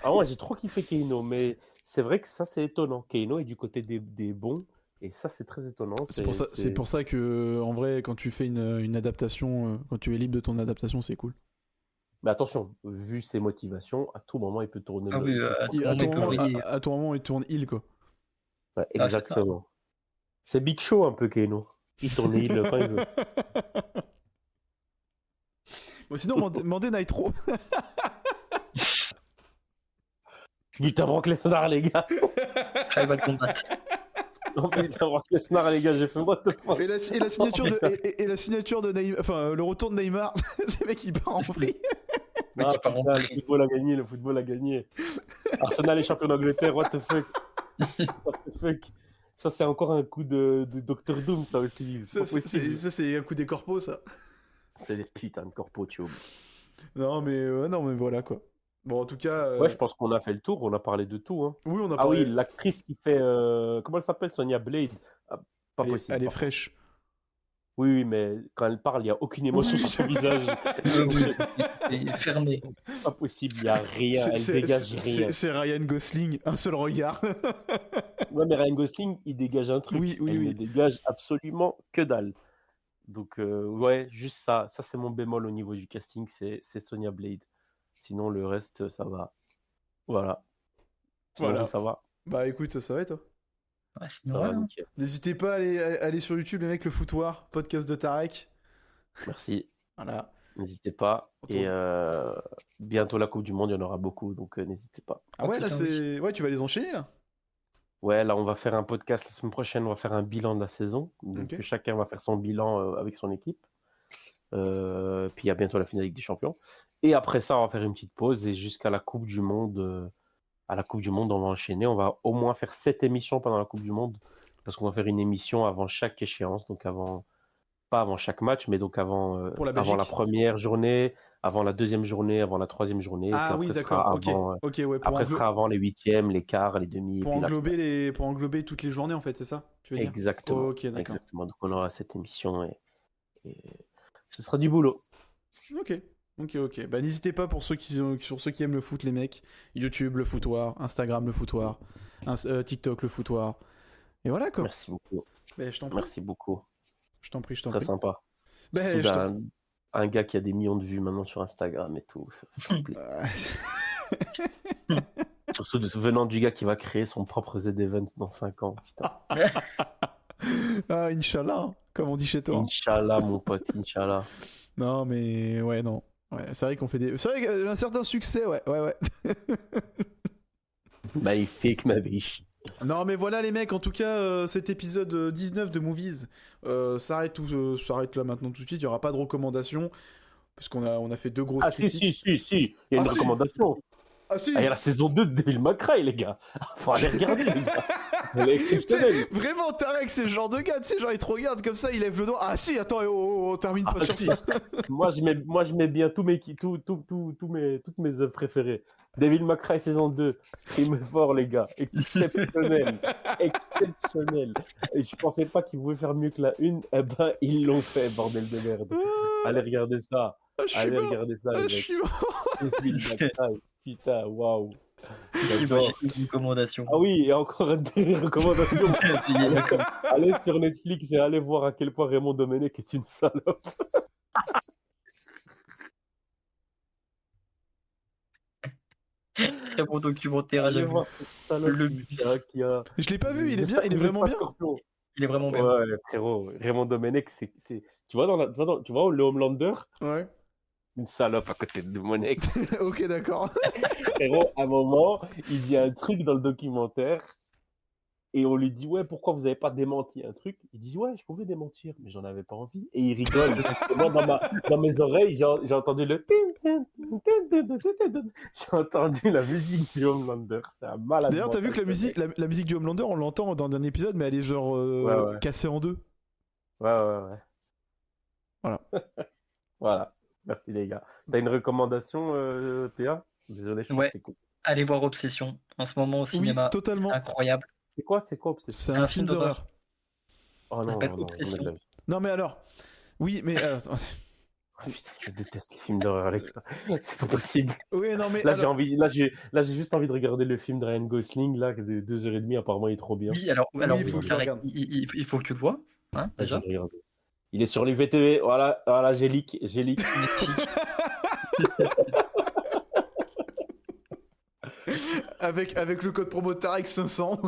Ah ouais, j'ai trop kiffé Kano, mais c'est vrai que ça, c'est étonnant. Kano est du côté des bons, et ça, c'est très étonnant. C'est pour ça que, en vrai, quand tu fais une adaptation, quand tu es libre de ton adaptation, c'est cool. Mais attention, vu ses motivations, à tout moment, il peut tourner. Ah oui, à tout moment, il tourne heal, quoi. Ouais, exactement. C'est Big Show un peu, Kano. Il tourne heal quand il veut. Bon, sinon, mandez Nitro. Putain, Brock Lesnar, les gars. Tribal Combat. Non, putain, Brock Lesnar, les gars, j'ai fait what the fuck. Et la signature de Neymar, enfin, le retour de Neymar, c'est le mec qui part en vrille. Le football a gagné. Arsenal est champion d'Angleterre, what the fuck. Ça, c'est encore un coup de Dr Doom, ça aussi. Ça, c'est un coup des corpos, ça. C'est des putains de corpos, tu vois. Non, mais voilà, quoi. Bon, en tout cas... Ouais, je pense qu'on a fait le tour, on a parlé de tout. Hein. Oui, on a parlé... oui, l'actrice qui fait... comment elle s'appelle? Sonia Blade. Pas possible. Elle est fraîche. Oui, mais quand elle parle, il n'y a aucune émotion Oui. sur son visage. Il est fermé. C'est pas possible, il n'y a rien, elle dégage rien. C'est Ryan Gosling, un seul regard. Ouais, mais Ryan Gosling, il dégage un truc. Oui, oui, elle oui. ne dégage absolument que dalle. Donc, ouais, juste ça. Ça, c'est mon bémol au niveau du casting, c'est Sonya Blade. Sinon, le reste, ça va. Voilà. Sinon, Voilà. vous, ça va. Bah écoute, ça va et toi? Ouais, Ça sinon, va, voilà. nickel. N'hésitez pas à aller sur YouTube, les mecs, le foutoir, podcast de Tarek. Merci. Voilà. N'hésitez pas. Retourne. Et bientôt la Coupe du Monde, il y en aura beaucoup, donc n'hésitez pas. Ah ouais, là, putain, oui. c'est. Ouais, tu vas les enchaîner, là? Ouais, là, on va faire un podcast la semaine prochaine, on va faire un bilan de la saison. Donc, Ok. chacun va faire son bilan avec son équipe. Puis, il y a bientôt la finale Ligue des Champions. Et après ça, on va faire une petite pause. Et jusqu'à la Coupe du Monde, à la Coupe du Monde, on va enchaîner. On va au moins faire 7 émissions pendant la Coupe du Monde. Parce qu'on va faire une émission avant chaque échéance. Donc, pas avant chaque match, mais donc avant Pour la la Belgique. première journée, avant la deuxième journée, avant la troisième journée. Ah puis oui, après, d'accord. sera Ok. avant, Ok, ouais. Pour, après sera avant les huitièmes, les quarts, les demi. pour et puis la englober finale. pour englober toutes les journées, en fait, c'est ça? Tu veux dire? Exactement. Ok, d'accord. Exactement. Donc on aura cette émission et ce sera du boulot. Ok. Ok. Bah n'hésitez pas pour ceux qui aiment le foot, les mecs. YouTube, le foutoir. Instagram, le foutoir. TikTok, le foutoir. Et voilà, quoi. Merci beaucoup. Bah, je t'en prie. Merci beaucoup. Je t'en prie. Très sympa. Bah, Surtout je t'en- un gars qui a des millions de vues maintenant sur Instagram et tout. Ça fait plaisir. Surtout venant du gars qui va créer son propre Z-Event dans 5 ans. Putain. Ah, Inch'Allah, hein, comme on dit chez toi. Inch'Allah, mon pote, Inch'Allah. Non, mais ouais, non. Ouais, c'est vrai qu'on fait des. C'est vrai qu'il y a un certain succès, ouais. Magnifique, ma biche. Non, mais voilà, les mecs, en tout cas, cet épisode 19 de Movies s'arrête là maintenant tout de suite. Il n'y aura pas de recommandations. Parce on a fait 2 grosses Ah, critiques. si. Il y a une Ah, si. recommandation. Ah, si Ah, il y a la saison 2 de Devil May Cry, les gars. Faut aller regarder, les gars. Elle est exceptionnelle. Vraiment, Tarek, c'est le genre de gars, tu sais, genre, il te regarde comme ça, il lève le doigt. Ah, si, attends, on termine pas Ah, sur si. ça. Moi, je mets bien toutes mes œuvres préférées. Devil May Cry saison 2, stream fort, les gars. Exceptionnel. Exceptionnel. Et je pensais pas qu'ils pouvaient faire mieux que la 1. Eh ben, ils l'ont fait, bordel de merde. Allez regarder ça. Ah, je suis Allez mort. regarder ça, Ah, les je mecs. suis mort. Devil May Cry. Putain, waouh. Si, moi, j'ai une recommandation. Ah oui, et encore une recommandation. Allez sur Netflix et allez voir à quel point Raymond Domenech est une salope. Très bon documentaire à Allez jamais. voir cette salope Le qui a... Je l'ai pas vu, il est bien, J'espère il est que vous êtes vraiment pas bien. Scorpion. Il est vraiment bien. Ouais, frérot, Raymond Domenech, c'est... Tu vois, tu vois le Homelander, Ouais. une salope à côté de Domenech. Ok, d'accord. Frérot, à un moment, il dit un truc dans le documentaire et on lui dit, ouais, pourquoi vous n'avez pas démenti un truc? Il dit, ouais, je pouvais démentir, mais j'en avais pas envie. Et il rigole. Et moi, dans mes oreilles, j'ai entendu le... J'ai entendu la musique du Homelander. C'est un malade. D'ailleurs, t'as vu que mental, ce mec. la musique du Homelander, on l'entend dans un dernier épisode, mais elle est genre Ouais. cassée en 2. Ouais. Voilà. Voilà. Merci les gars. T'as une recommandation, Théa? Désolé, je Ouais. t'écoute. Allez voir Obsession. En ce moment au cinéma. Oui, totalement. Incroyable. C'est quoi Obsession? C'est un film d'horreur. Oh non, s'appelle non, Obsession. jamais. Non, mais alors. Oui, mais. Oh, putain, je déteste les films d'horreur, les gars. C'est pas possible. Oui, non, mais. Là, alors- j'ai juste envie de regarder le film de Ryan Gosling, là, de 2h30. Apparemment, il est trop bien. Oui, alors il oui, faut que je Tarek, regarde. il faut que tu le vois. Hein, Là, déjà. je vais le regarder. Il est sur l'IPTV. Voilà, j'ai leak. Magnifique. avec le code promo Tarek 500.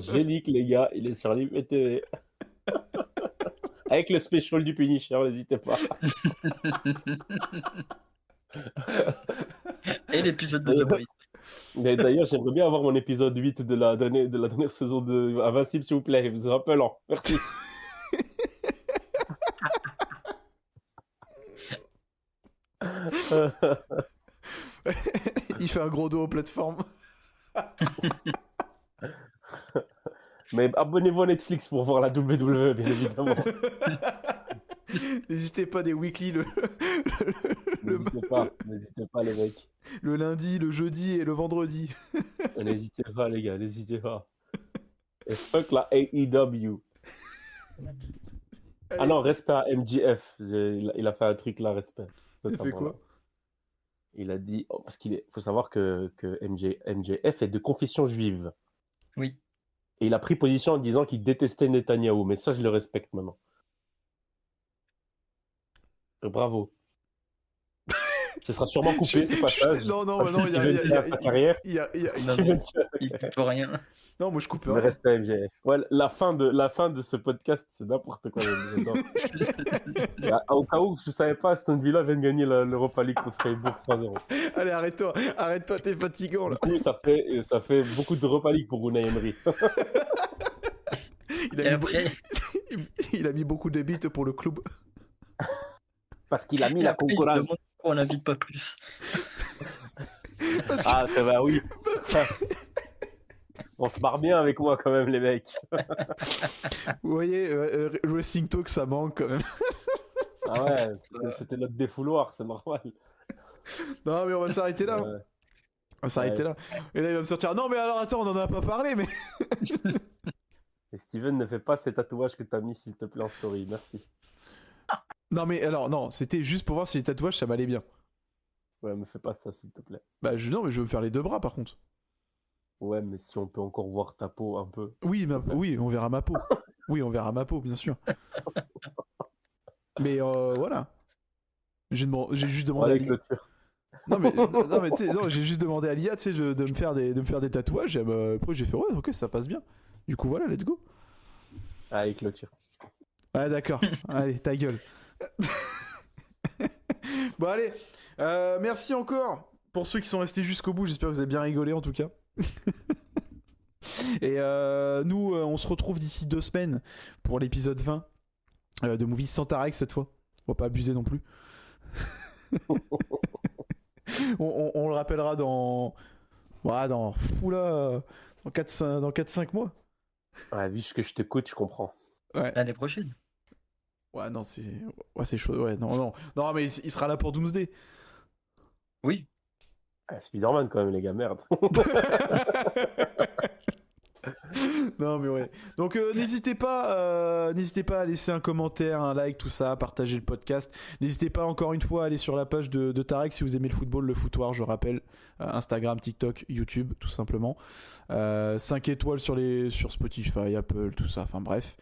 J'ai leak, les gars. Il est sur l'IPTV. Avec le special du Punisher, n'hésitez pas. Et l'épisode de The Boys. Mais d'ailleurs, j'aimerais bien avoir mon épisode 8 de la dernière saison de Invincible, s'il vous plaît. Vous êtes rappelant. Merci. Il fait un gros dos aux plateformes. Mais abonnez-vous à Netflix pour voir la WWE, bien évidemment. N'hésitez pas des weekly N'hésitez pas, les mecs. le lundi, le jeudi et le vendredi. N'hésitez pas, les gars, n'hésitez pas. Et fuck la AEW. Allez, Ah non, respect à MJF. Il a fait un truc là, respect. Faut Il fait savoir, quoi? là. Il a dit, parce faut savoir que MJF est de confession juive. Oui. Et il a pris position en disant qu'il détestait Netanyahou. Mais ça, je le respecte maintenant. Bravo. Ce sera sûrement coupé, ce passage. Non, non, Parce que non, Steven tient à sa carrière. Steven tient à sa Il carrière. peut rien. Non, moi je coupe Le rien. respect à MJF. Ouais, la fin de ce podcast, c'est n'importe quoi. J'adore. Au cas où vous ne savez pas, Aston Villa vient de gagner l'Europa League contre Freiburg 3-0. Allez, arrête-toi, t'es fatigant là. Du coup, ça fait beaucoup d'Europa League pour Unai Emery. Il Et a, mis, après, il a mis beaucoup de bits pour le club. Parce qu'il a mis et la après, il se concurrence. demande pourquoi on n'invite pas plus. Parce que- Ah, c'est vrai, oui. On se marre bien avec moi quand même, les mecs. Vous voyez, Wrestling Talk, ça manque quand même. Ah ouais, c'était notre défouloir, c'est normal. Non, mais on va s'arrêter là. Ouais. On va s'arrêter là. Et là, il va me sortir. Non, mais alors attends, on en a pas parlé, mais. Et Steven, ne fais pas ces tatouages que t'as mis, s'il te plaît, en story. Merci. Non, mais alors, non, c'était juste pour voir si les tatouages ça m'allait bien. Ouais, me fais pas ça, s'il te plaît. Bah, non, mais je veux me faire les 2 bras par contre. Ouais, mais si on peut encore voir ta peau un peu. Oui, oui, on verra ma peau. Oui, on verra ma peau, bien sûr. Mais voilà. J'ai juste demandé à Avec Lia. le tur. Non, mais tu sais, non, j'ai juste demandé à Lia, tu sais, de me faire des tatouages. Et après, j'ai fait, ouais, ok, ça passe bien. Du coup, voilà, let's go. Avec le tur. Ouais, d'accord. Allez, ta gueule. Bon, allez. Merci encore pour ceux qui sont restés jusqu'au bout. J'espère que vous avez bien rigolé en tout cas. Et nous, on se retrouve d'ici 2 semaines pour l'épisode 20 de Movie sans Tarek cette fois. On va pas abuser non plus. on le rappellera dans. Voilà, dans 4-5 mois. Ouais, vu ce que je te coûte, je comprends. Ouais. L'année prochaine. Ouais, non, c'est chaud. Ouais, non, mais il sera là pour Doomsday. Oui. Spider-Man quand même, les gars, merde. Non, mais ouais. Donc n'hésitez pas à laisser un commentaire, un like, tout ça, partager le podcast. N'hésitez pas encore une fois à aller sur la page de Tarek si vous aimez le football, le footoir, je rappelle. Instagram, TikTok, YouTube, tout simplement. 5 étoiles sur Spotify, Apple, tout ça. Enfin bref.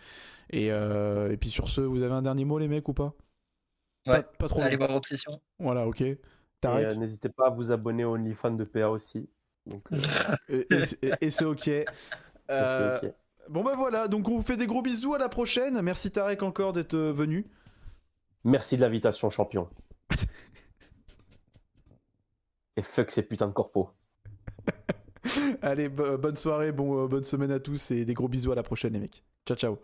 Et puis sur ce, vous avez un dernier mot les mecs ou pas? Ouais. Pas trop. Allez voir Obsession. Voilà, ok. Et Tarek. n'hésitez pas à vous abonner au OnlyFans de PA aussi. Donc, Et c'est ok. c'est ok. Bon bah voilà, donc on vous fait des gros bisous, à la prochaine. Merci Tarek encore d'être venu. Merci de l'invitation, champion. Et fuck ces putains de corpos. Allez, bonne soirée, bonne semaine à tous et des gros bisous, à la prochaine les mecs. Ciao ciao.